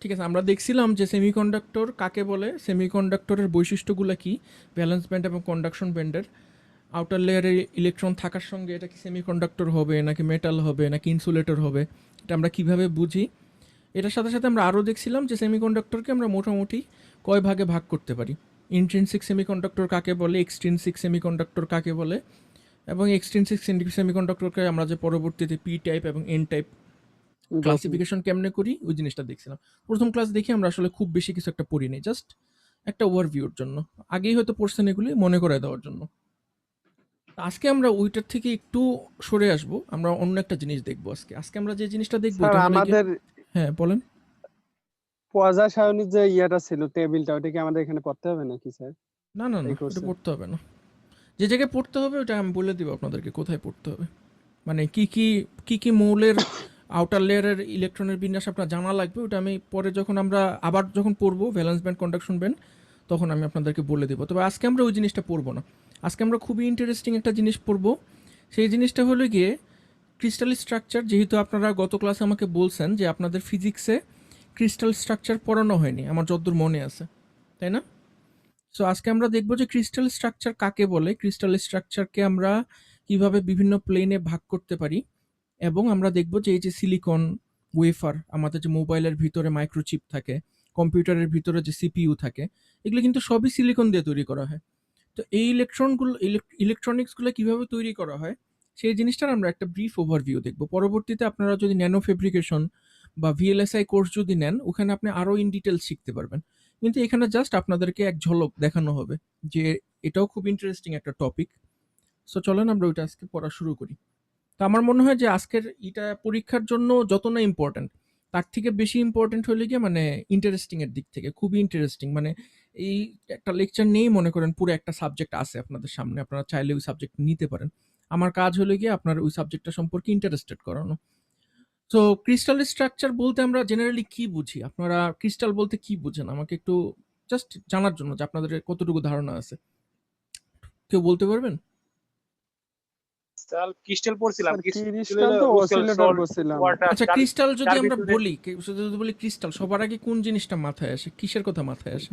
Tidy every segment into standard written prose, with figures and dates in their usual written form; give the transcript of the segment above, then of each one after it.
ঠিক আছে, আমরা দেখছিলাম যে সেমিকন্ডাক্টর কাকে বলে, সেমিকন্ডাক্টরের বৈশিষ্ট্যগুলো কি, ভ্যালেন্স ব্যান্ড এবং কন্ডাকশন ব্যান্ডের। আউটার লেয়ারে ইলেকট্রন থাকার সঙ্গে এটা কি সেমিকন্ডাক্টর হবে নাকি মেটাল হবে নাকি ইনসুলেটর হবে, এটা আমরা কিভাবে বুঝি। এটার সাথে সাথে আমরা আরও দেখছিলাম যে সেমিকন্ডাক্টরকে আমরা মোটামুটি কয় ভাগে ভাগ করতে পারি। ইন্ট্রিনসিক সেমিকন্ডাক্টর কাকে বলে, এক্সট্রিনসিক সেমিকন্ডাক্টর কাকে বলে, এবং এক্সট্রিনসিক সেমিকন্ডাক্টরকে আমরা যে পরবর্তীতে পি টাইপ এবং এন টাইপ ক্লাসিফিকেশন কেমনে করি ওই জিনিসটা দেখছিলাম। প্রথম ক্লাস দেখি আমরা আসলে খুব বেশি কিছু একটা পড়িনি, জাস্ট একটা ওভারভিউর জন্য, আগেই হয়তো পড়ছেন এগুলি মনে করে দেওয়ার জন্য। আজকে আমরা ওইটার থেকে একটু সরে আসবো, আমরা অন্য একটা জিনিস দেখবো আজকে। আজকে আমরা যে জিনিসটা দেখবো স্যার এটা হলো আমাদের হ্যাঁ বলেন। পর্যায় সারণীর যে ইয়াটা ছিল টেবিলটা, ওটা কি আমাদের এখানে পড়তে হবে নাকি স্যার? না না না, এটা পড়তে হবে না। যে জায়গায় পড়তে হবে ওটা আমি বলে দিব আপনাদেরকে কোথায় পড়তে হবে, মানে কি কি কি কি মৌলের আউটার লেয়ারের ইলেকট্রনের বিন্যাস আপনার জানা লাগবে, ওটা আমি পরে যখন আমরা আবার যখন পড়বো ভ্যালেন্স ব্যান্ড কন্ডাকশন ব্যান্ড তখন আমি আপনাদেরকে বলে দেবো। তবে আজকে আমরা ওই জিনিসটা পড়বো না, আজকে আমরা খুবই ইন্টারেস্টিং একটা জিনিস পড়বো। সেই জিনিসটা হলো গিয়ে ক্রিস্টাল স্ট্রাকচার। যেহেতু আপনারা গত ক্লাসে আমাকে বলছেন যে আপনাদের ফিজিক্সে ক্রিস্টাল স্ট্রাকচার পড়ানো হয়নি, আমার যতদূর মনে আছে, তাই না? সো আজকে আমরা দেখবো যে ক্রিস্টাল স্ট্রাকচার কাকে বলে, ক্রিস্টাল স্ট্রাকচারকে আমরা কিভাবে বিভিন্ন প্লেনে ভাগ করতে পারি, এবং আমরা দেখব যে এই যে সিলিকন ওয়েফার, আমাদের যে মোবাইলের ভিতরে মাইক্রোচিপ থাকে, কম্পিউটারের ভিতরে যে সিপিইউ থাকে, এগুলো কিন্তু সবই সিলিকন দিয়ে তৈরি করা হয়। তো এই ইলেকট্রনিক্সগুলো কিভাবে তৈরি করা হয় সেই জিনিসটার আমরা একটা ব্রিফ ওভারভিউ দেখব। পরবর্তীতে আপনারা যদি ন্যানো ফেব্রিকেশন বা ভিএলএসআই কোর্স যদি নেন, ওখানে আপনি আরও ইন ডিটেলস শিখতে পারবেন। কিন্তু এখানে জাস্ট আপনাদেরকে এক ঝলক দেখানো হবে যে এটাও খুব ইন্টারেস্টিং একটা টপিক। সো চলেন আমরা ওইটা আজকে পড়া শুরু করি। তো আমার মনে হয় যে আজকের এটা পরীক্ষার জন্য যত না ইম্পর্ট্যান্ট, তার থেকে বেশি ইম্পর্ট্যান্ট হলে গিয়ে মানে ইন্টারেস্টিং এর দিক থেকে খুবই ইন্টারেস্টিং। মানে এই একটা লেকচার নেই মনে করেন, পুরো একটা সাবজেক্ট আছে আপনাদের সামনে, আপনারা চাইলে ওই সাবজেক্ট নিতে পারেন। আমার কাজ হলো গিয়ে আপনার ওই সাবজেক্টটা সম্পর্কে ইন্টারেস্টেড করানো। তো ক্রিস্টাল স্ট্রাকচার বলতে আমরা জেনারেলি কি বুঝি, আপনারা ক্রিস্টাল বলতে কি বুঝেন আমাকে একটু জাস্ট জানার জন্য যে আপনাদের কতটুকু ধারণা আছে, কেউ বলতে পারবেন? স্যার ক্রিস্টাল পড়ছিলাম, স্যার ক্রিস্টাল ক্রিস্টাল তো অসিলেটর বলছিলাম। ওয়াটার। আচ্ছা, ক্রিস্টাল যদি আমরা বলি, যদি বলি ক্রিস্টাল, সবার আগে কোন জিনিসটা মাথায় আসে, কিসের কথা মাথায় আসে?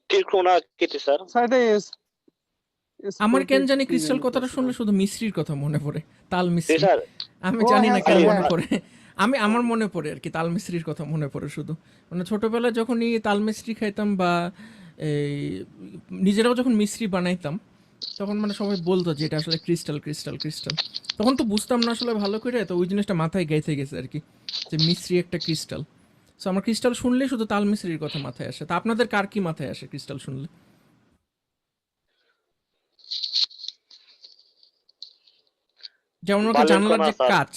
ত্রিকোণা আকৃতি স্যার। স্যার এটা আমার কেন জানি কি ক্রিস্টাল জানি কথাটা শুনলে শুধু মিশ্রির কথা মনে পড়ে, তাল মিশ্রি। স্যার আমি ও জানি না হ্যাঁ কেন স্যার, মনে হ্যাঁ। পড়ে, আমার মনে পড়ে আর কি, তাল মিশ্রির কথা মনে পড়ে শুধু। মানে ছোটবেলায় যখনই তাল মিশ্রি খাইতাম বা এই নিজেরাও যখন মিশ্রি বানাইতাম, তখন মানে সবাই বলতো যে এটা আসলে ক্রিস্টাল ক্রিস্টাল ক্রিস্টাল। তখন তো বুঝতাম না আসলে ভালো করে, তো ওই জিনিসটা মাথায় গেঁথে গেছে আর কি, যে মিশ্রি একটা ক্রিস্টাল। সো আমার ক্রিস্টাল শুনলে শুধু তাল মিশ্রির কথা মাথায় আসে। তা আপনাদের কার কি মাথায় আসে ক্রিস্টাল শুনলে? যেমন ওকে বালির জানলার কণা যে স্যার। কাচ,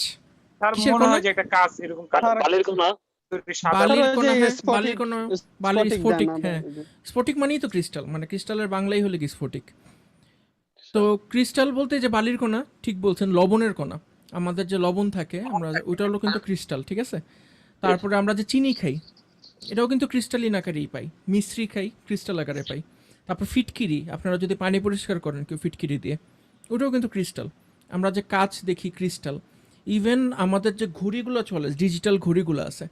তার কিসের মনে কণা? হয় যে একটা কাজ এরকম কাজ বালির কণা। সাদা বালির ওই যে কণা, হ্যাঁ স্ফটিক, বালির কণা, বালির স্ফটিক স্ফটিক, দেন হ্যাঁ ওই যে। স্ফটিক মানেই তো ক্রিস্টাল, মানে ক্রিস্টালের বাংলাই হলে কি স্ফটিক। তো ক্রিস্টাল বলতে যে বালির কণা, ঠিক বলছেন, লবণের কণা, আমাদের যে লবণ থাকে আমরা ওইটা হলো কিন্তু ক্রিস্টাল, ঠিক আছে। তারপরে আমরা যে চিনি খাই, এটাও কিন্তু ক্রিস্টালিন আকারেই পাই, মিশ্রি খাই ক্রিস্টাল আকারে পাই। তারপর ফিটকিরি, আপনারা যদি পানি পরিষ্কার করেন কেউ ফিটকিরি দিয়ে, ওটাও কিন্তু ক্রিস্টাল। আমরা যে কাচ দেখি ক্রিস্টাল। ইভেন আমাদের যে ঘড়িগুলো চলে, ডিজিটাল ঘড়িগুলো আছে,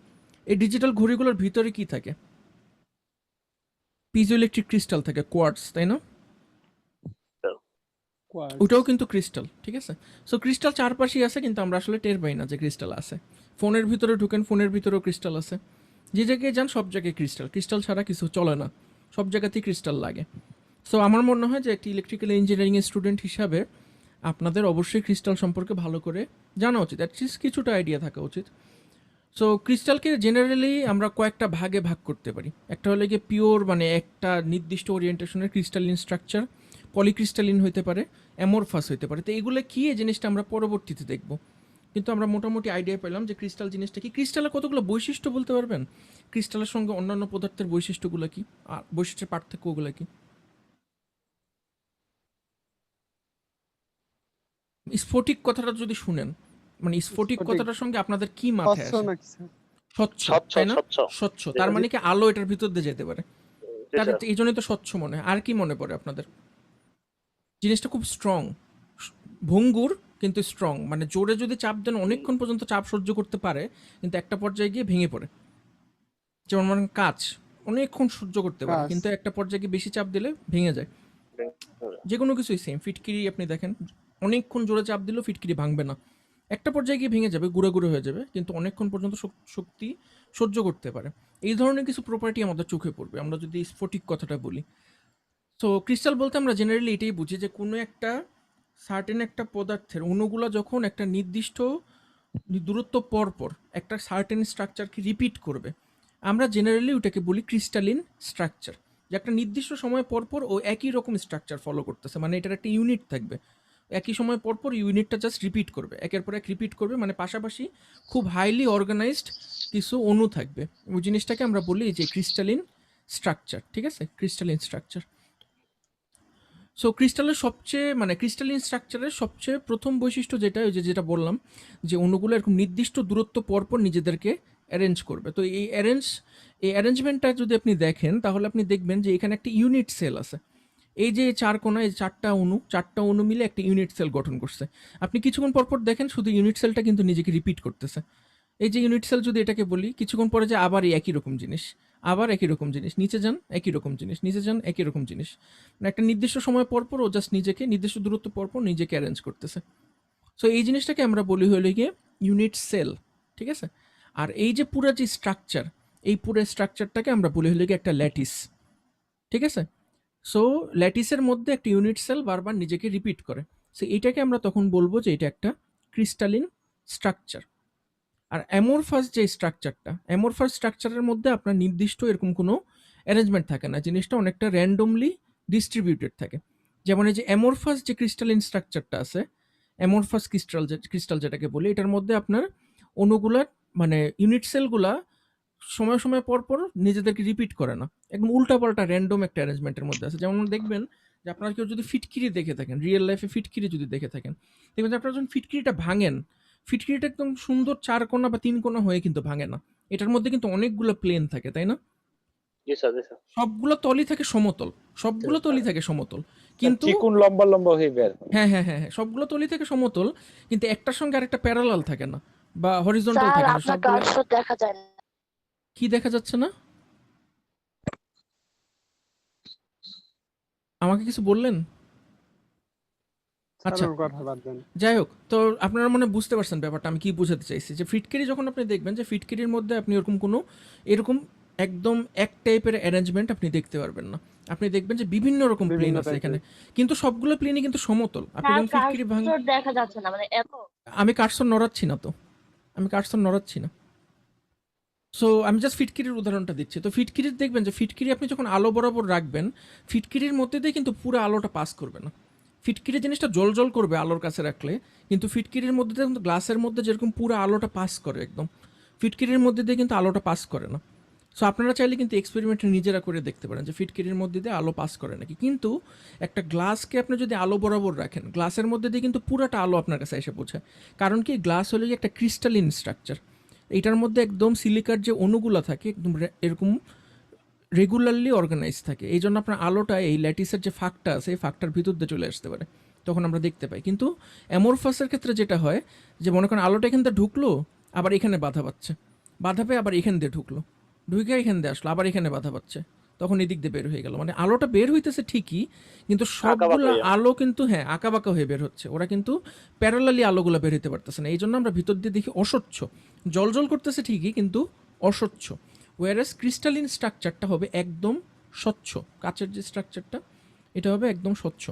এই ডিজিটাল ঘড়িগুলোর ভিতরে কি থাকে? পিজো ইলেকট্রিক ক্রিস্টাল থাকে, কোয়ার্টস, তাই না? ওটাও কিন্তু ক্রিস্টাল, ঠিক আছে। সো ক্রিস্টাল চারপাশেই আছে, কিন্তু আমরা আসলে টের পাই না যে ক্রিস্টাল আছে। ফোনের ভিতরে ঢুকেন, ফোনের ভিতরেও ক্রিস্টাল আছে। যে জায়গায় যান সব জায়গায় ক্রিস্টাল, ক্রিস্টাল ছাড়া কিছু চলে না, সব জায়গাতেই ক্রিস্টাল লাগে। সো আমার মনে হয় যে একটি ইলেকট্রিক্যাল ইঞ্জিনিয়ারিংয়ের স্টুডেন্ট হিসাবে আপনাদের অবশ্যই ক্রিস্টাল সম্পর্কে ভালো করে জানা উচিত, অ্যাটলিস্ট কিছুটা আইডিয়া থাকা উচিত। সো ক্রিস্টালকে জেনারেলি আমরা কয়েকটা ভাগে ভাগ করতে পারি। একটা হলে গিয়ে পিওর, মানে একটা নির্দিষ্ট ওরিয়েন্টেশনের ক্রিস্টালিন স্ট্রাকচার, পলিক্রিস্টালিন হইতে পারে, অ্যামোরফাস হইতে পারে। তো এগুলো কি, এই জিনিসটা আমরা পরবর্তীতে দেখব। কিন্তু আমরা মোটামুটি আইডিয়া পেলাম যে ক্রিস্টাল জিনিসটা কি। ক্রিস্টালের কতগুলো বৈশিষ্ট্য বলতে পারবেন? ক্রিস্টালের সঙ্গে অন্যান্য পদার্থের বৈশিষ্ট্যগুলো কি, আর বৈশিষ্ট্যের পার্থক্যগুলো কি? স্ফটিক কথাটা যদি শুনেন, মানে স্ফটিক স্ফটিক কথাটার সঙ্গে আপনাদের কি মাথায় স্বচ্ছ আসে? নাকি স্যার? স্বচ্ছ, স্বচ্ছ তাই না? স্বচ্ছ। স্বচ্ছ, জি তার স্যার। মানে কি আলো এটার ভিতর দিয়ে যেতে পারে, জি তার স্যার। এই জন্যই তো স্বচ্ছ মনে হয়। আর কি মনে পড়ে আপনাদের? জিনিসটা খুব স্ট্রং, ভঙ্গুর কিন্তু স্ট্রং, মানে জোরে যদি চাপ দেন অনেকক্ষণ পর্যন্ত চাপ সহ্য করতে পারে, কিন্তু একটা পর্যায়ে গিয়ে ভেঙে পড়ে। যেমন মনে করেন কাঁচ অনেকক্ষণ সহ্য করতে পারে, কাঁচ। কিন্তু একটা পর্যায়ে গিয়ে বেশি চাপ দিলে ভেঙে যায়। যে কোনো কিছুই সেম, ফিটকিরি আপনি দেখেন অনেকক্ষণ জোরে চাপ দিলেও ফিটকিরি ভাঙবে না, একটা পর্যায়ে গিয়ে ভেঙে যাবে, গুঁড়ো গুঁড়ো হয়ে যাবে, কিন্তু অনেকক্ষণ পর্যন্ত শক্তি সহ্য করতে পারে। এই ধরনের কিছু প্রপার্টি আমাদের চোখে পড়বে আমরা যদি স্ফটিক কথাটা বলি। সো ক্রিস্টাল বলতে আমরা জেনারেলি এটাই বুঝি যে কোনো একটা সার্টেন একটা পদার্থের অণুগুলো যখন একটা নির্দিষ্ট দূরত্ব পর পর একটা সার্টেন স্ট্রাকচারকে রিপিট করবে, আমরা জেনারেলি ওটাকে বলি ক্রিস্টালিন স্ট্রাকচার। যে একটা নির্দিষ্ট সময় পর পর ও একই রকম স্ট্রাকচার ফলো করতেছে, মানে এটার একটা ইউনিট থাকবে, একই সময় পর পর ইউনিটটা জাস্ট রিপিট করবে, একের পর এক রিপিট করবে, মানে পাশাপাশি খুব হাইলি অর্গানাইজড কিছু অণু থাকবে। ওই জিনিসটাকে আমরা বলি যে ক্রিস্টালিন স্ট্রাকচার, ঠিক আছে, ক্রিস্টালিন স্ট্রাকচার। সো ক্রিস্টালের সবচেয়ে মানে ক্রিস্টালিন স্ট্রাকচারের সবচেয়ে প্রথম বৈশিষ্ট্য যেটা, ওই যে যেটা বললাম যে অণুগুলো এরকম নির্দিষ্ট দূরত্ব পরপর নিজেদেরকে অ্যারেঞ্জ করবে। তো এই অ্যারেঞ্জমেন্টটা যদি আপনি দেখেন তাহলে আপনি দেখবেন যে এখানে একটা ইউনিট সেল আছে। এই যে চার কোণা, এই চারটা অণু মিলে একটা ইউনিট সেল গঠন করছে। আপনি কিছুক্ষণ পরপর দেখেন শুধু ইউনিট সেলটা কিন্তু নিজেকে রিপিট করতেছে। এই যে ইউনিট সেল যদি এটাকে বলি, কিছুক্ষণ পরে যে আবার এই একই রকম জিনিস, আবার একই রকম জিনিস, নিচে যান একই রকম জিনিস, নিচে যান একই রকম জিনিস, মানে একটা নির্দিষ্ট সময় পরপর ও জাস্ট নিজেকে নির্দিষ্ট দূরত্ব পরপর নিজেকে অ্যারেঞ্জ করতেছে। সো এই জিনিসটাকে আমরা বলি হলো গিয়ে ইউনিট সেল, ঠিক আছে। আর এই যে পুরো যে স্ট্রাকচার, এই পুরো স্ট্রাকচারটাকে আমরা বলি হলো গিয়ে একটা ল্যাটিস, ঠিক আছে। সো ল্যাটিসের মধ্যে একটা ইউনিট সেল বারবার নিজেকে রিপিট করে। সো এইটাকে আমরা তখন বলবো যে এটা একটা ক্রিস্টালিন স্ট্রাকচার। আর অ্যামোরফাস যে স্ট্রাকচারটা, অ্যামোরফাস স্ট্রাকচারের মধ্যে আপনার নির্দিষ্ট এরকম কোনো অ্যারেঞ্জমেন্ট থাকে না, জিনিসটা অনেকটা র্যান্ডমলি ডিস্ট্রিবিউটেড থাকে। যেমন এই যে অ্যামোরফাস যে ক্রিস্টালিন স্ট্রাকচারটা আছে, অ্যামোরফাস ক্রিস্টাল যেটাকে বলি, এটার মধ্যে আপনার অণুগুলার মানে ইউনিট সেলগুলা সময় সময় পর পর নিজেদেরকে রিপিট করে না, একদম উল্টাপাল্টা র্যান্ডম একটা অ্যারেঞ্জমেন্টের মধ্যে আছে। যেমন দেখবেন যে আপনার কেউ যদি ফিটকিরি দেখে থাকেন, রিয়েল লাইফে ফিটকিরি যদি দেখে থাকেন, দেখবেন যে আপনারা যখন ফিটকিরিটা ভাঙেন, ফিটকিরিটা একদম সুন্দর চার কোণা বা তিন কোণা হয়ে কিন্তু ভাঙে না, এটার মধ্যে কিন্তু অনেকগুলো প্লেন থাকে, তাই না? জি স্যার, জি স্যার। সবগুলো তলই থাকে সমতল, সবগুলো তলই থাকে সমতল, কিন্তু চিকুন লম্বা লম্বা হয়ে বের হয়। হ্যাঁ হ্যাঁ হ্যাঁ হ্যাঁ, সবগুলো তলই থাকে সমতল, কিন্তু একটার সঙ্গে আরেকটা প্যারালাল থাকে না বা হরিজন্টাল স্যার থাকে না, আপনার সবগুলো। কার্সর দেখা যায় না। কি দেখা যাচ্ছে না? আমাকে কিছু বললেন? আচ্ছা, স্যার ওর কথা বাদ দেন। যাই হোক, তো আপনারা মনে হয় বুঝতে পারছেন ব্যাপারটা আমি কি বোঝাতে চাইছি। যে ফিটকিরি যখন আপনি দেখবেন যে ফিটকিরির মধ্যে আপনি ওরকম কোনো এরকম একদম এক টাইপের অ্যারেঞ্জমেন্ট আপনি দেখতে পারবেন না। আপনি দেখবেন যে বিভিন্ন রকম প্লেন বিভিন্ন আছে type-এর। এখানে, কিন্তু সবগুলো প্লেনই কিন্তু সমতল। আপনি স্যার যখন ফিটকিরি কার্সর দেখা যাচ্ছে না, মানে এত আমি কার্সর নড়াচ্ছি না তো, আমি কার্সর নড়াচ্ছি না। সো আমি জাস্ট ফিটকিরির উদাহরণটা দিচ্ছি। তো ফিটকিরির দেখবেন যে ফিটকিরি আপনি যখন আলো বরাবর রাখবেন, ফিটকিরির মধ্যে দিয়ে কিন্তু পুরো আলোটা পাস করবে না। ফিটকিরি জিনিসটা জল জল করবে আলোর কাছে রাখলে, কিন্তু ফিটকিরির মধ্যে দিয়ে কিন্তু গ্লাসের মধ্যে যেরকম পুরো আলোটা পাস করে একদম, ফিটকিরির মধ্যে দিয়ে কিন্তু আলোটা পাস করে না। সো আপনারা চাইলে কিন্তু এক্সপেরিমেন্ট নিজেরা করে দেখতে পারেন যে ফিটকিরির মধ্যে দিয়ে আলো পাস করে নাকি। কিন্তু একটা গ্লাসকে আপনি যদি আলো বরাবর রাখেন, গ্লাসের মধ্যে দিয়ে কিন্তু পুরোটা আলো আপনার কাছে এসে পৌঁছায়। কারণ কি, গ্লাস হলো যে একটা ক্রিস্টালিন স্ট্রাকচার, এটার মধ্যে একদম সিলিকার যে অণুগুলো থাকে একদম এরকম রেগুলারলি অর্গানাইজ থাকে। এই জন্য আপনার আলোটা এই ল্যাটিসের যে ফাঁকটা আছে এই ফাঁকটার ভিতর দিয়ে চলে আসতে পারে, তখন আমরা দেখতে পাই। কিন্তু অ্যামোরফাসের ক্ষেত্রে যেটা হয় যে মনে করেন আলোটা এখান দিয়ে ঢুকলো, আবার এখানে বাধা পাচ্ছে, বাধা পেয়ে আবার এখান দিয়ে ঢুকলো, ঢুকে এখান দিয়ে আসলো, আবার এখানে বাধা পাচ্ছে, তখন এদিক দিয়ে বের হয়ে গেল। মানে আলোটা বের হইতেছে ঠিকই, কিন্তু সবগুলো হয়ে। আলো কিন্তু হ্যাঁ আঁকাবাঁকা হয়ে বের হচ্ছে, ওরা কিন্তু প্যারালালি আলোগুলো বের হইতে পারতেছে না। এই জন্য আমরা ভিতর দিয়ে দেখি অস্বচ্ছ, জল জল করতেছে ঠিকই কিন্তু অস্বচ্ছ। ওয়ারাস ক্রিস্টালিন স্ট্রাকচারটা হবে একদম স্বচ্ছ, কাচের যে স্ট্রাকচারটা এটা হবে একদম স্বচ্ছ।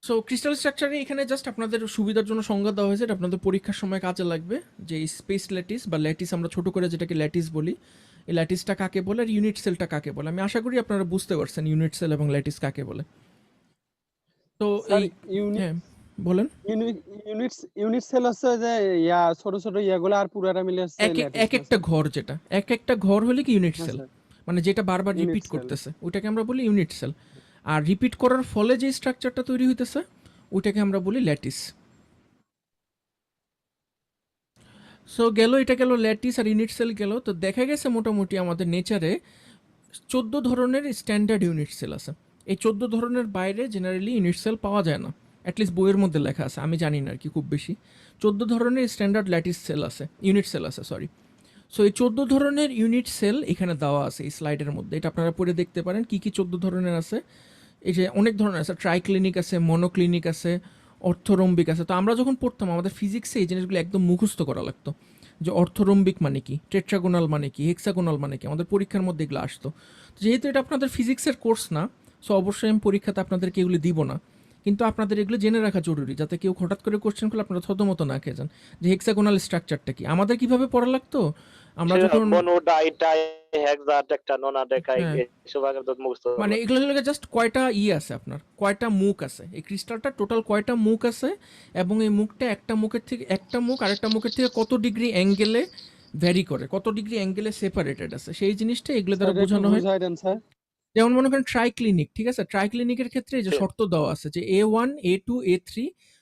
সো ক্রিস্টাল স্ট্রাকচারে এখানে জাস্ট আপনাদের সুবিধার জন্য সংজ্ঞা দেওয়া হয়েছে, এটা আপনাদের পরীক্ষার সময় কাজে লাগবে। যে স্পেস ল্যাটিস বা ল্যাটিস আমরা ছোট করে যেটাকে ল্যাটিস বলি, এই ল্যাটিসটা কাকে বলে আর ইউনিট সেলটা কাকে বলে, আমি আশা করি আপনারা বুঝতে পারছেন ইউনিট সেল এবং ল্যাটিস কাকে বলে। তো স্যার এই হ্যাঁ বলেন। ইউনিট সেল হচ্ছে যে ইয়া ছোট ছোট ইয়াগুলো আর পুরাটা মিলে হচ্ছে এক একটা ঘর, যেটা এক একটা ঘর হলে কি ইউনিট সেল, মানে যেটা বারবার Unit রিপিট cell। করতেছে ওইটাকে আমরা বলি ইউনিট সেল। আর রিপিট করার ফলে যে স্ট্রাকচারটা তৈরি হইতেছে ওইটাকে আমরা বলি ল্যাটিস। সো গেল, এটা গেল ল্যাটিস আর ইউনিট সেল গেল। তো দেখা গেছে মোটামুটি আমাদের নেচারে 14 ধরনের স্ট্যান্ডার্ড ইউনিট সেল আছে। এই 14 ধরনের বাইরে জেনারেলি ইউনিট সেল পাওয়া যায় না, অ্যাটলিস্ট বইয়ের মধ্যে লেখা আছে, আমি জানি না আর কি খুব বেশি। 14 ধরনের স্ট্যান্ডার্ড ল্যাটিস সেল আছে, ইউনিট সেল আছে, সরি। সো এই 14 ধরনের ইউনিট সেল এখানে দেওয়া আছে এই স্লাইডের মধ্যে, এটা আপনারা পড়ে দেখতে পারেন কী কী 14 ধরনের আছে। এই যে অনেক ধরনের আছে, ট্রাইক্লিনিক আছে, মনোক্লিনিক আছে, অর্থোরম্বিক আছে। তো আমরা যখন পড়তাম আমাদের ফিজিক্সে এই জিনিসগুলো একদম মুখস্থ করা লাগতো, যে অর্থোরম্বিক মানে কি, টেট্রাগোনাল মানে কি, হেক্সাগোনাল মানে কি, আমাদের পরীক্ষার মধ্যে এগুলো আসতো। তো যেহেতু এটা আপনাদের ফিজিক্সের কোর্স না, সো অবশ্যই আমি পরীক্ষাতে আপনাদেরকে এগুলো দিব না, কিন্তু আপনাদের এগুলো জেনে রাখা জরুরি, যাতে কেউ হঠাৎ করে কোশ্চেন করলে আপনারা থতমতো না খেয়ে যান যে হেক্সাগোনাল স্ট্রাকচারটা কি। আমাদের কিভাবে পড়া লাগতো, আমরা যখন মনো ডাই টাই হেক্সা টেট্রা নোনা ডেকাই হ্যাঁ। এসব আগে তো মুখস্থ মানে এগুলো জাস্ট কয়টা আছে আপনার, কয়টা মুখ আছে, এই ক্রিস্টালটা টোটাল কয়টা মুখ আছে, এবং এই মুখটা একটা মুখের থেকে একটা মুখ আরেকটা মুখের থেকে কত ডিগ্রি অ্যাঙ্গেলে ভ্যারি করে, কত ডিগ্রি অ্যাঙ্গেলে সেপারেটেড আছে, সেই জিনিসটা এগুলো দ্বারা স্যার একটু বোঝানো হয়। বুঝাই দেন স্যার। যেমন মনে করেন ট্রাইক্লিনিক, ঠিক আছে, ট্রাইক্লিনিকের ক্ষেত্রে এই যে শর্ত দেওয়া আছে যে A1 A2 A3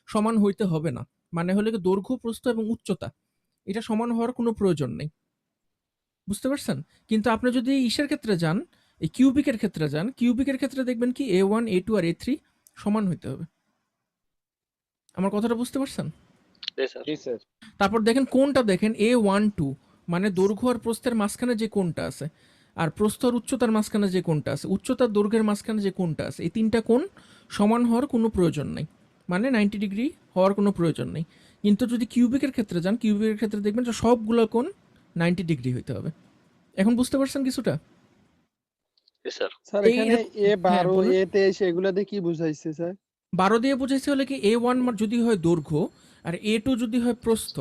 সমান হইতে হবে না, মানে হলে কি দৈর্ঘ্য, প্রস্থ এবং উচ্চতা এটা সমান হওয়ার কোনো প্রয়োজন নেই, বুঝতে পারছেন? কিন্তু আপনি যদি ইসের ক্ষেত্রে যান, এই কিউবিকের ক্ষেত্রে যান, কিউবিকের ক্ষেত্রে দেখবেন কি A1 A2 আর A3 সমান হইতে হবে। আমার কথাটা বুঝতে পারছেন? জি স্যার জি স্যার। তারপর দেখেন কোনটা, দেখেন A12 মানে দৈর্ঘ্য আর প্রস্থের মাঝখানে যে কোণটা আছে, আর প্রস্থ আর উচ্চতার মাঝখানে যে কোণটা আছে, উচ্চতার দৈর্ঘ্যের মাঝখানে যে কোণটা আছে, এই তিনটা কোণ সমান হওয়ার কোনো প্রয়োজন নেই, মানে 90 ডিগ্রি হওয়ার কোনো প্রয়োজন নেই। কিন্তু যদি কিউবিকের ক্ষেত্রে যান, কিউবিকের ক্ষেত্রে দেখবেন যে সবগুলো কোণ 90 ডিগ্রি হইতে হবে। এখন বুঝতে পারছেন কিছুটা? জি স্যার স্যার এই এখানে এরকম- হ্যাঁ, A12 বলুন। A23 এগুলা দিয়ে কি বুঝাইছে স্যার? 12 দিয়ে বুঝাইছে হলে কি A1 যদি হয় দৈর্ঘ্য আর A2 যদি হয় প্রস্থ,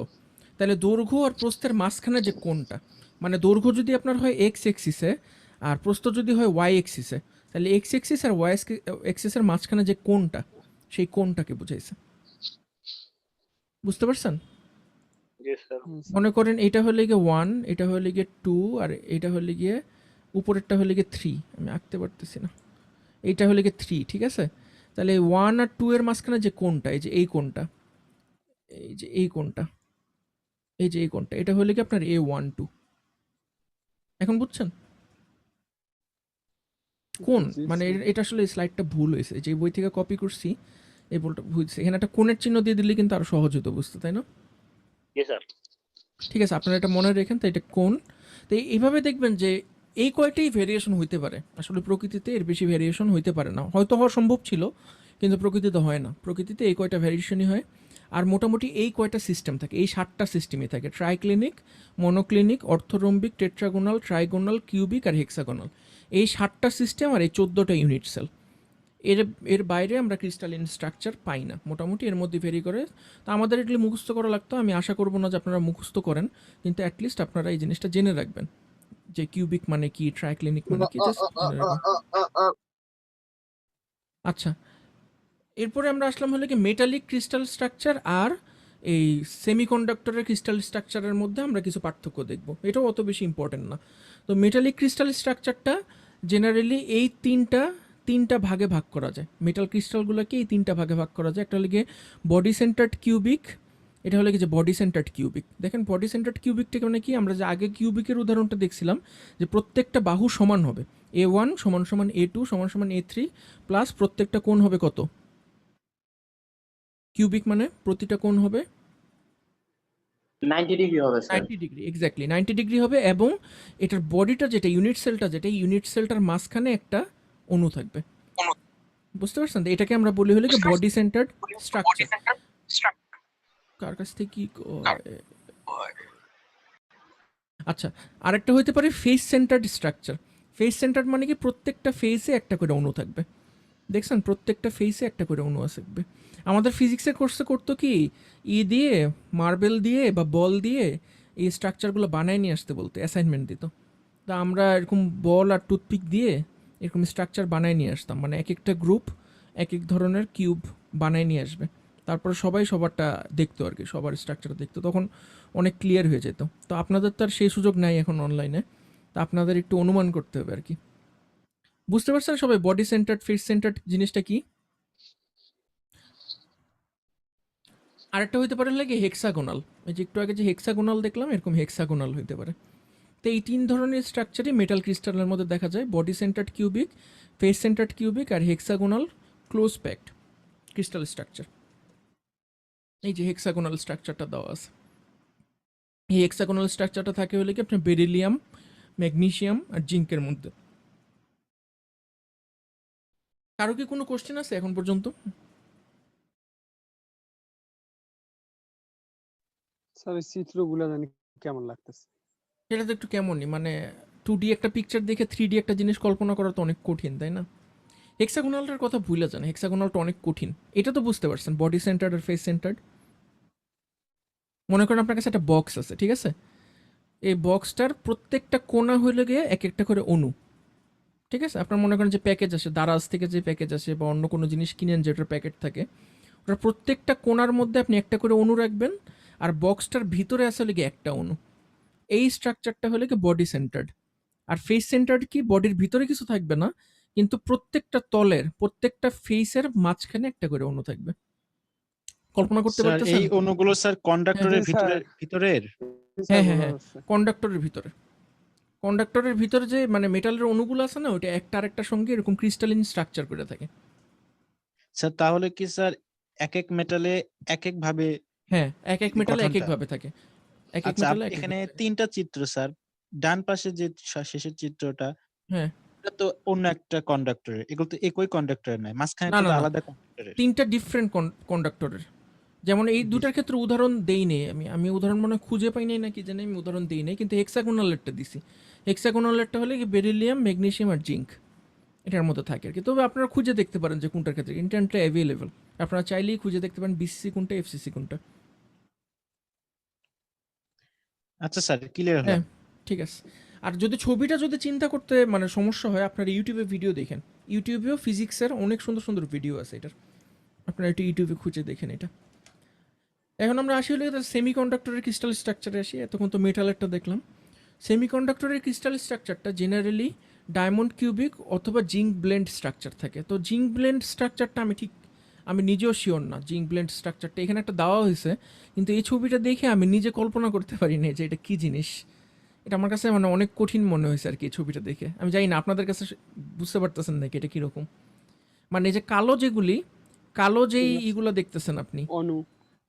তাহলে দৈর্ঘ্য আর প্রস্থের মাঝখানে যে কোণটা, মানে দৈর্ঘ্য যদি আপনার হয় এক্স এক্সিসে আর প্রস্থ যদি হয় ওয়াই এক্সিসে, তাহলে এক্স এক্সিস আর ওয়াই এক্সিসের মাঝখানে যে কোণটা, সেই কোণটাকে বুঝাইছে। বুঝতে পারছেন? জি স্যার মনে করেন এটা হলে গিয়ে 1, এটা হলে গিয়ে 2, আর এটা হলে গিয়ে উপরেরটা হলে গিয়ে 3, আমি আঁকতে পারতেছি না, এইটা হলে গিয়ে 3, ঠিক আছে? তাহলে 1 আর 2 এর মাঝখানে যে কোণটা, এই যে এই কোণটা, এই যে এই কোণটা, এই যে এই কোণটা, এটা হলে কি আপনার A12। এখন বুঝছেন কোন, জি, মানে স্যার। এটা আসলে স্লাইডটা ভুল হয়েছে, যে বই থেকে কপি করছি এই বলটা বুঝছে, এখানে একটা কোণের চিহ্ন দিয়ে দিলে কিন্তু আরো সহজ হতো বুঝতে, তাই না? জি স্যার ঠিক আছে, আপনারা এটা মনে রাখেন। তো এটা কোণ, তো এইভাবে দেখবেন যে এই কয়টাই ভেরিয়েশন হইতে পারে, আসলে প্রকৃতিতে এর বেশি ভেরিয়েশন হইতে পারে না, হয়তো হওয়া সম্ভব ছিল কিন্তু প্রকৃতিতে হয় না, প্রকৃতিতে এই কয়টা ভেরিয়েশনই হয়। আর মোটামুটি এই কয়টা সিস্টেম থাকে, এই 7টা সিস্টেমই থাকে, ট্রাইক্লিনিক, মনোক্লিনিক, অর্থোরম্বিক, টেট্রাগোনাল, ট্রাইগোনাল, কিউবিক আর হেক্সাগোনাল, এই 7টা সিস্টেম আর এই 14টা ইউনিট সেল। এর এর বাইরে আমরা ক্রিস্টালিন স্ট্রাকচার পাই না, মোটামুটি এর মধ্যে ভেরি করে। তো আমাদের এগুলি মুখস্থ করা লাগতো, আমি আশা করব না যে আপনারা মুখস্থ করেন, কিন্তু অ্যাটলিস্ট আপনারা এই জিনিসটা জেনে রাখবেন যে কিউবিক মানে কি, ট্রাইক্লিনিক মানে কি, জাস্ট জেনে রাখবেন। আচ্ছা, এরপরে আমরা আসলাম হলো কি মেটালিক ক্রিস্টাল স্ট্রাকচার আর এই সেমিকন্ডাক্টরের ক্রিস্টাল স্ট্রাকচারের মধ্যে আমরা কিছু পার্থক্য দেখব, এটাও অত বেশি ইম্পর্টেন্ট না। তো মেটালিক ক্রিস্টাল স্ট্রাকচারটা জেনারেলি এই তিনটা ভাগে ভাগ করা যায়, মেটাল ক্রিস্টালগুলোকে এই তিনটা ভাগে ভাগ করা যায়। একটা হলো গিয়ে বডি সেন্টার্ড কিউবিক, এটা হলো কি যে বডি সেন্টার্ড কিউবিক। দেখেন বডি সেন্টার্ড কিউবিকটা মানে কি, আমরা যে আগে কিউবিকের উদাহরণটা দেখছিলাম যে প্রত্যেকটা বাহু সমান হবে, A1 সমান সমান A2 সমান সমান A3 প্লাস প্রত্যেকটা কোণ হবে কত, কিউবিক মানে প্রতিটা কোণ হবে 90 ডিগ্রি হবে স্যার। 90 ডিগ্রি, এক্স্যাক্টলি 90 ডিগ্রি হবে, এবং এটার বডিটা যেটা ইউনিট সেলটা, যেটা ইউনিট সেলটার মাঝখানে একটা অণু থাকবে, বুঝতে পারছেন? তো এটাকে আমরা বলি হলো কি বডি সেন্টার্ড স্ট্রাকচার। কার কাছ থেকে কি আচ্ছা, আরেকটা হতে পারে face centred structure. Face centred মানে কি প্রত্যেকটা ফেসে একটা করে অণু থাকবে, দেখছেন প্রত্যেকটা ফেসে একটা করে অণু থাকবে। আমাদের ফিজিক্সের কোর্সে করতো কি, দিয়ে মার্বেল দিয়ে বা বল দিয়ে এই স্ট্রাকচারগুলো বানায় নিয়ে আসতে বলতো, অ্যাসাইনমেন্ট দিত। তা আমরা এরকম বল আর টুথপিক দিয়ে এরকম স্ট্রাকচার বানায় নিয়ে আসতাম, মানে এক একটা গ্রুপ এক এক ধরনের কিউব বানায় নিয়ে আসবে, তারপরে সবাই সবারটা দেখতো আর কি, সবার স্ট্রাকচার দেখতো, তখন অনেক ক্লিয়ার হয়ে যেত। তো আপনাদের তো আর সেই সুযোগ নাই এখন অনলাইনে, তা আপনাদের একটু অনুমান করতে হবে আর কি। বুঝতে পারছেন সবাই বডি সেন্টার্ড ফেস সেন্টার্ড জিনিসটা কি? আরেকটা হইতে পারে লাগে হেক্সাগোনাল, এই যে একটু আগে যে হেক্সাগোনাল দেখলাম, এরকম হেক্সাগোনাল হইতে পারে। তো এই 3 ধরনের স্ট্রাকচারই মেটাল ক্রিস্টালের মধ্যে দেখা যায়, body centred cubic, face centred cubic আর hexagonal close packed crystal structure. এই যে হেক্সাগোনাল স্ট্রাকচারটা দেওয়া আছে, এই হেক্সাগোনাল স্ট্রাকচারটা থাকে হলে কি আপনার বেরিলিয়াম, ম্যাগনেসিয়াম আর জিঙ্কের মধ্যে। কারো কি কোনো কোশ্চেন আছে এখন পর্যন্ত? স্যার ওই চিত্রগুলো জানি কেমন লাগতেছে। সেটা তো একটু কেমনই, মানে 2D একটা পিকচার দেখে 3D একটা জিনিস কল্পনা করা তো অনেক কঠিন, তাই না? হেক্সাগোনালটার কথা ভুলে যান, হেক্সাগোনালটা অনেক কঠিন। এটা তো বুঝতে পারছেন, বডি সেন্টার্ড আর ফেস সেন্টার্ড। মনে করেন আপনার কাছে একটা বক্স আছে, ঠিক আছে? এই বক্সটার প্রত্যেকটা কোণা হইলে গিয়ে এক একটা করে অণু, ঠিক আছে? আপনার মনে করেন যে প্যাকেজ আসে দারাজ থেকে, যে প্যাকেজ আসে বা অন্য কোনো জিনিস কিনেন যেটার প্যাকেট থাকে, ওটার প্রত্যেকটা কোণার মধ্যে আপনি একটা করে অণু রাখবেন, আর বক্সটার ভিতরে আসলে গিয়ে একটা অণু। এই স্ট্রাকচারটা হলে কি বডি সেন্টার্ড। আর ফেস সেন্টার্ড কি, বডির ভিতরে কিছু থাকবে না, কিন্তু প্রত্যেকটা তলের প্রত্যেকটা ফেসের মাঝখানে একটা করে অণু থাকবে। কল্পনা করতে স্যার পারতেছেন? এই অণুগুলো স্যার কন্ডাক্টরের জি, স্যার। ভিতরের স্যার হ্যাঁ, বোঝা যাচ্ছে। কন্ডাক্টরের ভিতরে। কন্ডাক্টরের ভিতরে যে মানে মেটালের অণুগুলো আছে না, ওইটা একটা আরেকটার সঙ্গে এরকম ক্রিস্টালিন স্ট্রাকচার করে থাকে। স্যার তাহলে কি স্যার এক এক মেটালে এক এক ভাবে হ্যাঁ, এক এক মেটালে এক এক গঠনটা? ভাবে থাকে, এক এক আচ্ছা মেটালে এক এক এখানে ভাবে থাকে। 3টা চিত্র স্যার, ডান পাশে যে শেষের চিত্রটা হ্যাঁ, এটা তো অন্য একটা কন্ডাক্টরের, এগুলো তো একই কন্ডাক্টরের নয়, মাঝখানে না তো না না, আলাদা কন্ডাক্টরের। 3টা ডিফারেন্ট কন্ডাক্টরের। যেমন এই দুটার ক্ষেত্রে উদাহরণ দেই নেই আমি উদাহরণ মনে হয় খুঁজে পাই নাই নাকি জানি, আমি উদাহরণ দেই নাই, কিন্তু হেক্সাগোনালেরটা দিছি। হেক্সাগোনালেরটা হলে কি বেরিলিয়াম, ম্যাগনেসিয়াম আর জিঙ্ক এটার মধ্যে থাকে আর কি। তবে আপনারা খুঁজে দেখতে পারেন যে কোনটার ক্ষেত্রে ইন্টারনেটে অ্যাভেলেবল, আপনারা চাইলেই খুঁজে দেখতে পারেন বিসিসি কোনটা, এফসিসি কোনটা। আচ্ছা স্যার ক্লিয়ার হলো। হ্যাঁ, ঠিক আছে। আর যদি ছবিটা যদি চিন্তা করতে মানে সমস্যা হয়, আপনারা ইউটিউবে ভিডিও দেখেন, ইউটিউবেও ফিজিক্সের অনেক সুন্দর সুন্দর ভিডিও আছে এটার, আপনারা একটু ইউটিউবে খুঁজে দেখেন এটা। এখন আমরা আসি হলে সেমি কন্ডাক্টরের ক্রিস্টাল স্ট্রাকচারে আসি। এতক্ষণ তো মেটালেরটা দেখলাম। সেমি কন্ডাক্টরের ক্রিস্টাল স্ট্রাকচারটা জেনারেলি ডায়মন্ড কিউবিক অথবা জিঙ্ক ব্লেন্ড স্ট্রাকচার থাকে। তো জিঙ্ক ব্লেন্ড স্ট্রাকচারটা আমি নিজেও শিওর না জিঙ্ক ব্লেন্ড স্ট্রাকচারটা এখানে একটা দেওয়া হয়েছে, কিন্তু এই ছবিটা দেখে আমি নিজে কল্পনা করতে পারিনি যে এটা কী জিনিস। এটা আমার কাছে মানে অনেক কঠিন মনে হয়েছে আর কি এই ছবিটা দেখে। আমি জানি না আপনাদের কাছে বুঝতে পারতেছেন নাকি এটা কীরকম। মানে এই যে কালো যেই ইগুলো দেখতেছেন আপনি, অনু।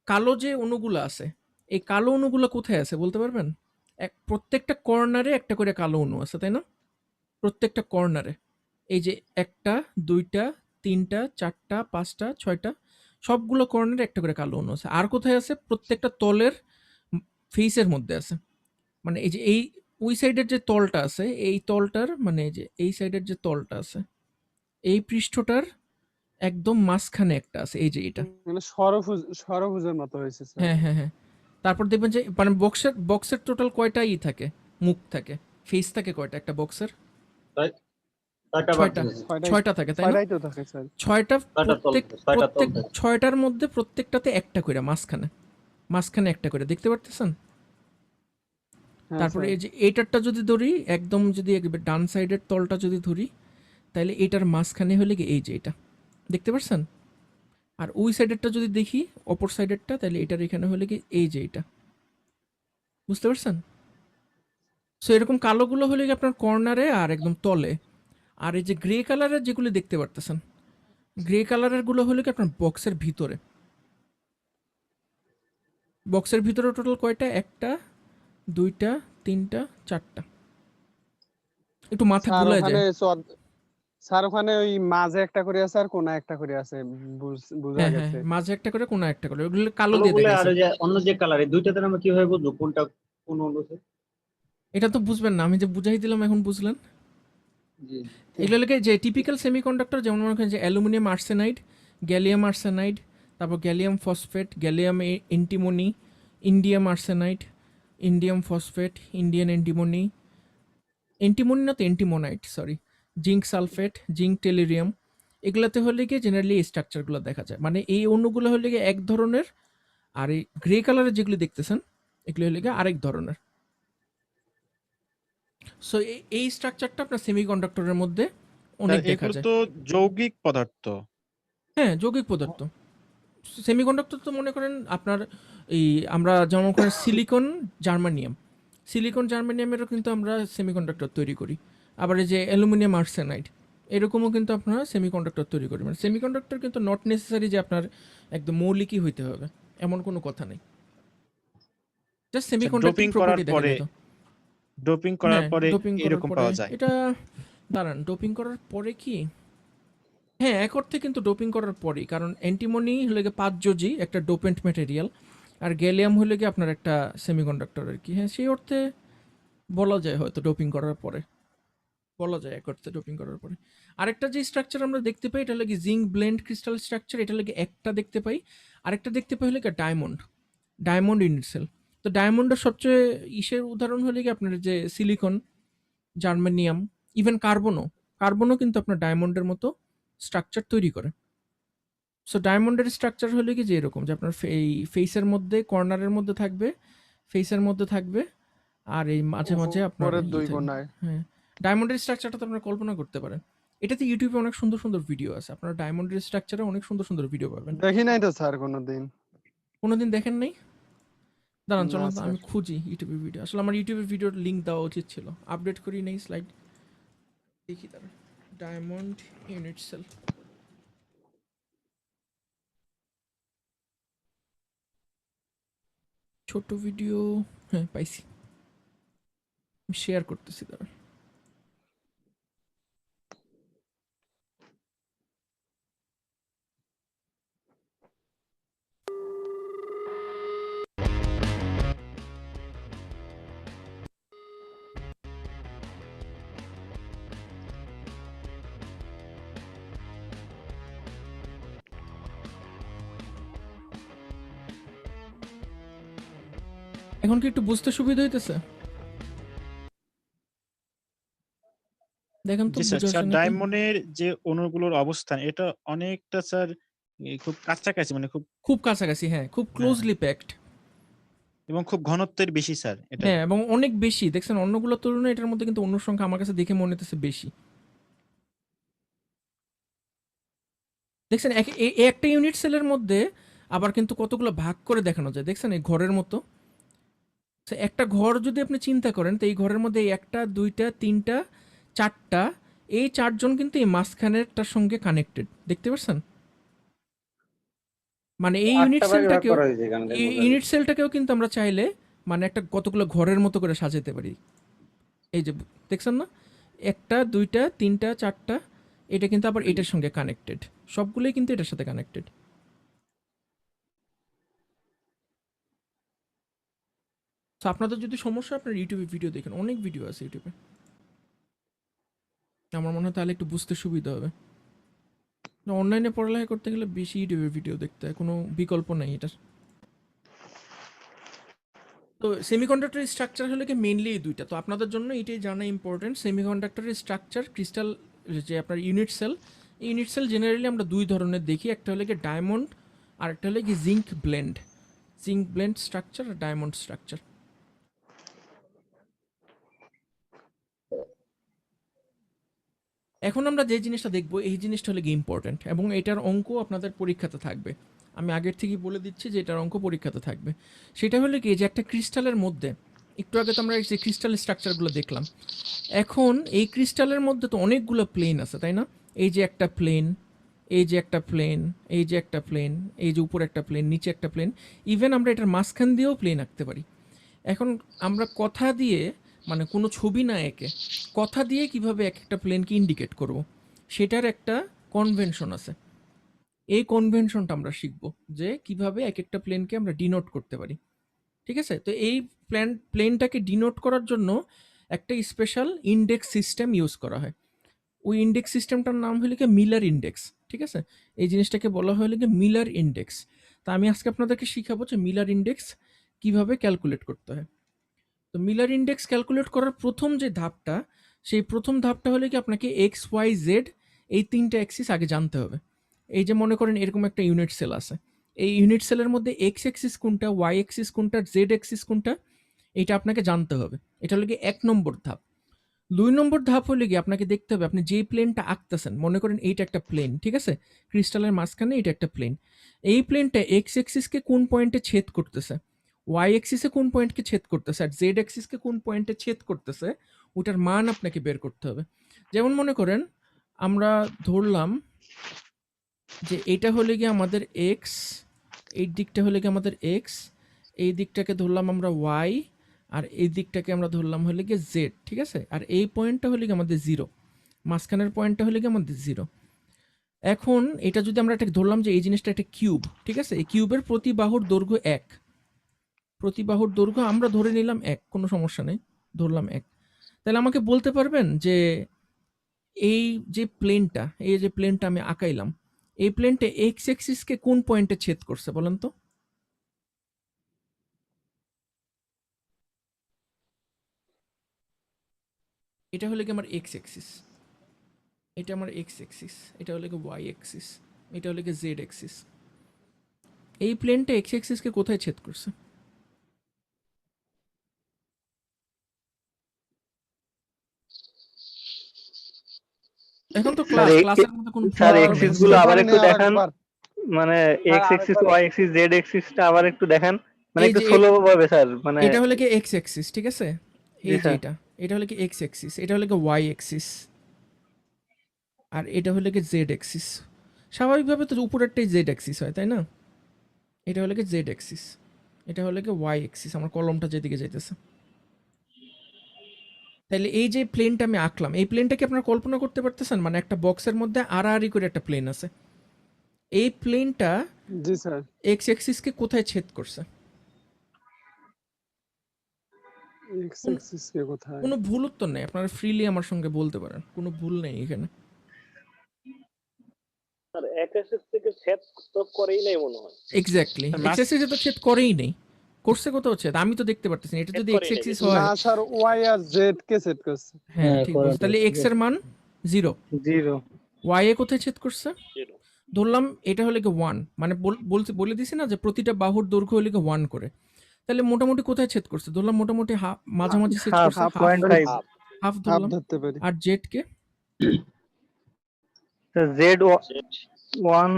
কালো যে অণুগুলো আছে, এই কালো অণুগুলো কোথায় আছে বলতে পারবেন? প্রত্যেকটা কর্নারে একটা করে কালো অণু আছে, তাই না? প্রত্যেকটা কর্নারে এই যে 1টা 2টা 3টা 4টা 5টা 6টা সবগুলো কর্নারে একটা করে কালো অণু আছে। আর কোথায় আছে? প্রত্যেকটা তলের ফেসের মধ্যে আছে। মানে এই যে ওই সাইডের যে তলটা আছে, এই তলটার মানে এই যে এই সাইডের যে তলটা আছে, এই পৃষ্ঠটার একদম মাঝখানে একটা আছে, এই যে এটা। মানে সরভুজের মতো হয়েছে স্যার। হ্যাঁ। তারপর দেখবেন যে মানে বক্সের টোটাল কয়টা থাকে, মুখ থাকে, ফেস থাকে কয়টা একটা বক্সের? ছয়টা। ছয়টা থাকে, তাই না? ছয়টাই তো থাকে স্যার। ছয়টা। প্রত্যেক ছয়টার মধ্যে প্রত্যেকটাতে একটা করে মাঝখানে একটা করে দেখতে পারতেছেন? হ্যাঁ, তারপরে স্যার। এই যে এইটারটা যদি ধরি, একদম যদি একবার ডান সাইডের তলটা যদি ধরি, তাহলে এটার মাঝখানে হলে কি এই যে এটা দেখতে পারছেন? আর ওই সাইডেরটা যদি দেখি, অপর সাইডেরটা, তাহলে এটার এখানে হলে কি এই যে এটা, বুঝতে পারছেন? সো এরকম কালোগুলো হলে কি আপনার কর্নারে আর একদম তলে। আর এই যে গ্রে কালারের যেগুলো দেখতে পারতেছেন, গ্রে কালারের গুলো হলে কি আপনার বক্সের ভিতরে। বক্সের ভিতরে টোটাল কয়টা? 1টা 2টা 3টা 4টা। একটু মাথা স্যার ঘুরে ওখানে যায়। স্যার ওখানে ওই মাঝে একটা করে আছে আর কোণা একটা করে আছে, বোঝা হ্যাঁ, গেছে। মাঝে একটা করে কোনা একটা করে, ওগুলো কালো দিয়ে আলোগুলো আর দেখাইছে। ওই যে অন্য যে কালার, এই দুইটাতে আমরা কিভাবে বুঝবো কোনটা কোন আলো? এটা তো বুঝবেন না, আমি যে বুঝাই দিলাম এখন বুঝলেন। জি। এগুলো লাগে যে টিপিক্যাল সেমিকন্ডাক্টর, যেমন মনে করেন যে অ্যালুমিনিয়াম আর্সেনাইড, গ্যালিয়াম আর্সেনাইড, তারপর gallium phosphate, gallium antimony, indium arsenide, indium phosphate, Indian antimony, না তো এন্টিমোনাইট, সরি, জিঙ্ক সালফেট, জিঙ্ক টেলিরিয়াম, এগুলাতে হলে গিয়ে জেনারেলি এই স্ট্রাকচারগুলো দেখা যায়। মানে এই অণুগুলো হলে গিয়ে এক ধরনের, আর এই গ্রে কালারের যেগুলো দেখতেছেন এগুলো হলে গিয়ে আরেক ধরনের। সো এই স্ট্রাকচারটা আপনার সেমিকন্ডাক্টরের মধ্যে অনেক দেখা এগুলো যায়। তো যৌগিক পদার্থ। হ্যাঁ, যৌগিক পদার্থ। সেমিকন্ডাক্টর তো মনে করেন আপনার এই আমরা যেমন করেন সিলিকন জার্মানিয়ামেরও কিন্তু আমরা সেমিকন্ডাক্টর তৈরি করি। আবার এই যে অ্যালুমিনিয়াম আর্সেনাইড, এরকমও কিন্তু আপনারা সেমিকন্ডাক্টর তৈরি করি। মানে সেমিকন্ডাক্টর কিন্তু নট নেসেসারি যে আপনার একদম মৌলিকই হইতে হবে, এমন কোনো কথা নেই। জাস্ট সেমিকন্ডাক্টর ডোপিং করার প্রপার্টি দেখা পরে যেত। ডোপিং করার হ্যাঁ, পরে ডোপিং করার এরকম পরে পাওয়া যায়। এটা দাঁড়ান, ডোপিং করার পরে কি? হ্যাঁ, এক অর্থে কিন্তু ডোপিং করার পরেই, কারণ অ্যান্টিমনি হলে গিয়ে 5 যোজি একটা ডোপেন্ট ম্যাটেরিয়াল, আর গ্যালিয়াম হলে গিয়ে আপনার একটা সেমিকন্ডাক্টর আর কি। হ্যাঁ, সেই অর্থে বলা যায় হয়তো ডোপিং করার পরে, বলা যায় এক অর্থে ডোপিং করার পরে। আরেকটা যে স্ট্রাকচার আমরা দেখতে পাই এটা লাগে জিঙ্ক ব্লেন্ড ক্রিস্টাল স্ট্রাকচার, এটা লাগে একটা দেখতে পাই। আরেকটা দেখতে পাই হলে কি ডায়মন্ড ইন ইটসেল। তো ডায়মন্ডের সবচেয়ে ইসের উদাহরণ হলে কি আপনার যে সিলিকন, জার্মেনিয়াম, ইভেন কার্বনও কিন্তু আপনার ডায়মন্ডের মতো স্ট্রাকচার তৈরি করে। সো ডায়মন্ডের স্ট্রাকচার হলে কি যে এরকম যে আপনার এই ফেসের মধ্যে কর্নারের মধ্যে থাকবে, আর এই মাঝে মাঝে আপনার পরের ইয়ে দুই থাকবে। কোণায়। হ্যাঁ, ডায়মন্ডের স্ট্রাকচারটা তো আপনারা কল্পনা করতে পারেন। এটাতে ইউটিউবে অনেক সুন্দর সুন্দর ভিডিও আছে, আপনারা ডায়মন্ডের স্ট্রাকচারে অনেক সুন্দর সুন্দর ভিডিও পাবেন। দেখি নাই তো স্যার কোনোদিন। কোনোদিন দেখেন নাই? দাঁড়ান না চলুন স্যার। আমি খুঁজি ইউটিউবের ভিডিও। আসলে আমার ইউটিউবের ভিডিওর লিঙ্ক দেওয়া উচিত ছিল, আপডেট করি নাই স্লাইড। দেখি তারা ডায়মন্ড ইউনিট সেল। ছোট ভিডিও, হ্যাঁ পাইছি, শেয়ার করতেছি তারা। এখন কি একটু বুঝতে সুবিধা হইতেছে? দেখেন তো জি স্যার, বুঝে আসে নাকি? ডায়মন্ডের যে অণুগুলোর অবস্থান এটা অনেকটা স্যার খুব কাছাকাছি, মানে খুব কাছাকাছি, হ্যাঁ, খুব ক্লোজলি প্যাকড, এবং খুব ঘনত্বের বেশি স্যার এটা। হ্যাঁ, এবং অনেক বেশি। দেখছেন অন্যগুলোর তুলনায় এটার মধ্যে কিন্তু অন্য সংখ্যা আমার কাছে দেখে মনে হতেছে বেশি। দেখছেন একটা ইউনিট সেলের মধ্যে আবার কিন্তু কতগুলো ভাগ করে দেখানো যায়। দেখছেন এই ঘরের মতো। So, একটা ঘর যদি আপনি চিন্তা করেন, তো এই ঘরের মধ্যে এই 1টা 2টা 3টা 4টা, এই 4 জন কিন্তু এই মাঝখানেরটার সঙ্গে কানেক্টেড। দেখতে পাচ্ছেন? মানে এই ইউনিট সেলটাকেও, ইউনিট সেলটাকেও কিন্তু আমরা চাইলে মানে একটা কতগুলো ঘরের মতো করে সাজাতে পারি। এই যে দেখছেন না, 1টা 2টা 3টা 4টা, এটা কিন্তু আবার এটার সঙ্গে কানেক্টেড, সবগুলোই কিন্তু এটার সাথে কানেক্টেড। তো আপনাদের যদি সমস্যা, আপনার ইউটিউবে ভিডিও দেখেন, অনেক ভিডিও আছে ইউটিউবে। আমার মনে হয় তাহলে একটু বুঝতে সুবিধা হবে। অনলাইনে পড়ালেখা করতে গেলে বেশি ইউটিউবের ভিডিও দেখতে হয়, কোনো বিকল্প নেই এটার। তো সেমিকন্ডাক্টরের স্ট্রাকচার হলে কি মেইনলি এই দুইটা। তো আপনাদের জন্য এটাই জানা ইম্পর্টেন্ট, সেমিকন্ডাক্টরের স্ট্রাকচার, ক্রিস্টাল যে আপনার unit cell. Unit cell generally আমরা দুই ধরনের দেখি, একটা হলে কি ডায়মন্ড, আর একটা হলে কি জিঙ্ক ব্লেন্ড স্ট্রাকচার আর ডায়মন্ড স্ট্রাকচার। এখন আমরা যে জিনিসটা দেখব, এই জিনিসটা হলে কি ইম্পর্টেন্ট, এবং এটার অঙ্ক আপনাদের পরীক্ষাতে থাকবে। আমি আগের থেকেই বলে দিচ্ছি যে এটার অঙ্ক পরীক্ষাতে থাকবে। সেটা হলে কি যে একটা ক্রিস্টালের মধ্যে, একটু আগে তো আমরা যে ক্রিস্টাল স্ট্রাকচারগুলো দেখলাম, এখন এই ক্রিস্টালের মধ্যে তো অনেকগুলো প্লেন আছে, তাই না? এই যে একটা প্লেন, এই যে একটা প্লেন, এই যে একটা প্লেন, এই যে উপরে একটা প্লেন, নিচে একটা প্লেন, ইভেন আমরা এটার মাঝখান দিয়েও প্লেন আঁকতে পারি। এখন আমরা কথা দিয়ে, মানে কোনো ছবি না এঁকে কথা দিয়ে কিভাবে এক একটা প্লেনকে ইন্ডিকেট করব, সেটার একটা কনভেনশন আছে। এই কনভেনশনটা আমরা শিখব যে কিভাবে এক একটা প্লেনকে আমরা ডিনোট করতে পারি। ঠিক আছে? তো এই প্লেনটাকে ডিনোট করার জন্য একটা স্পেশাল ইন্ডেক্স সিস্টেম ইউজ করা হয়। ওই ইন্ডেক্স সিস্টেমটার নাম হলো কি মিলার ইন্ডেক্স। ঠিক আছে? এই জিনিসটাকে বলা হয় কি মিলার ইন্ডেক্স। তা আমি আজকে আপনাদেরকে শিখাবো যে মিলার ইন্ডেক্স কিভাবে ক্যালকুলেট করতে হয়। তো মিলার ইন্ডেক্স ক্যালকুলেট করার প্রথম যে ধাপটা, সেই প্রথম ধাপটা হলে কি আপনাকে এক্স ওয়াই জেড এই 3টে অ্যাক্সিস আগে জানতে হবে। এই যে মনে করেন এরকম একটা ইউনিট সেল আছে, এই ইউনিট সেলের মধ্যে এক্স অ্যাক্সিস কোনটা, ওয়াই অ্যাক্সিস কোনটা, জেড অ্যাক্সিস কোনটা, এটা আপনাকে জানতে হবে। এটা হলো কি 1 নম্বর ধাপ। 2 নম্বর ধাপ হলে কি আপনাকে দেখতে হবে আপনি যেই প্লেনটা আঁকতেছেন, মনে করেন এইটা একটা প্লেন, ঠিক আছে? ক্রিস্টালের মাঝখানে এটা একটা প্লেন। এই প্লেনটা এক্স অ্যাক্সিসকে কোন পয়েন্টে ছেদ করতেছে, ওয়াই অ্যাক্সিসে কোন পয়েন্টকে ছেদ করতেছে, আর জেড অ্যাক্সিসকে কোন পয়েন্টে ছেদ করতেছে, ওটার মান আপনাকে বের করতে হবে। যেমন মনে করেন আমরা ধরলাম যে এটা হলে গিয়ে আমাদের এক্স, এই দিকটা হলে কি আমাদের এক্স, এই দিকটাকে ধরলাম আমরা ওয়াই, আর এই দিকটাকে আমরা ধরলাম হলে গিয়ে জেড, ঠিক আছে? আর এই পয়েন্টটা হলে কি আমাদের জিরো, মাঝখানের পয়েন্টটা হলে কি আমাদের জিরো। এখন এটা যদি আমরা একটা ধরলাম যে এই জিনিসটা একটা কিউব, ঠিক আছে? এই কিউবের প্রতি বাহুর দৈর্ঘ্য 1, প্রতি বাহুর দৈর্ঘ্য আমরা ধরে নিলাম 1, কোনো সমস্যা নেই, ধরলাম 1। তাহলে আমাকে বলতে পারবেন যে এই যে প্লেনটা, এই যে প্লেনটা আমি আঁকাইলাম, এই প্লেনটা এক্স অ্যাক্সিসকে কোন পয়েন্টে ছেদ করছে বলেন তো? এটা হলো কি আমার এক্স অ্যাক্সিস, এটা আমার এক্স অ্যাক্সিস, এটা হলো কি ওয়াই অ্যাক্সিস, এটা হলো কি জেড অ্যাক্সিস। এই প্লেনটা এক্স অ্যাক্সিসকে কোথায় ছেদ করছে? এখন তো ক্লাস, ক্লাসের মধ্যে কোনো স্যার ভুল এক্সিস হবে গুলো না। আবার একটু দেখান, আরেকবার। মানে এক্স অ্যাক্সিস, আরেকবার। ওয়াই অ্যাক্সিস, জেড অ্যাক্সিসটা আবার একটু দেখান, মানে এই একটু যে স্লো ভাবে স্যার, মানে এটা হলো কি এক্স অ্যাক্সিস, ঠিক আছে? জি এই যে স্যার। এটা হলো কি এক্স অ্যাক্সিস, এটা হলো কি ওয়াই অ্যাক্সিস, আর এটা হলো কি জেড অ্যাক্সিস। স্বাভাবিকভাবে তো উপরেরটাই জেড অ্যাক্সিস হয়, তাই না? এটা হলো কি জেড অ্যাক্সিস, এটা হলো কি ওয়াই অ্যাক্সিস, আমার কলমটা যেদিকে যাইতেছে। তাহলে এই যে প্লেনটা আমি আঁকলাম, এই প্লেনটাকে আপনারা কল্পনা করতে পারতেছেন? মানে একটা বক্সের মধ্যে আড়াআড়ি করে একটা প্লেন আছে। এই প্লেনটা জি স্যার। এক্স অ্যাক্সিসকে কোথায় ছেদ করছে? এক্স অ্যাক্সিস কে কোথায়? কোনো ভুল উত্তর নেই, আপনারা ফ্রিলি আমার সঙ্গে বলতে পারেন, কোনো ভুল নেই এখানে। স্যার এক্স অ্যাক্সিস থেকে সেট তো করেই নাই মনে হয়। এক্স্যাক্টলি, মাস- এক্স অ্যাক্সিসে তো ছেদ করেই নেই, করছে কোথাও ছেদ? আমি তো দেখতে পারতেছি না। এটা ছেদ যদি করেই এক্স নাই, অ্যাক্সিস দেখুন। হয়, না স্যার, ওয়াই আর জেড কে সেট করছে। হ্যাঁ হ্যাঁ, ঠিক করা বলছি। তাহলে যায়। এক্স এর মান 0, জিরো। ওয়াই এ কোথায় ছেদ করছে? Zero। ধরলাম এটা হলে কি 1, মানে বলে দিছি না যে প্রতিটা বাহুর দৈর্ঘ্য হলে কি 1 করে। তাহলে মোটামুটি কোথায় ছেদ করছে? ধরলাম মোটামুটি মাঝামাঝি ছেদ হাফ করছে, হাফ, 0.5 হাফ হাফ ধরলাম। ধরতে পারি। আর জেড কে, জেড Set। 1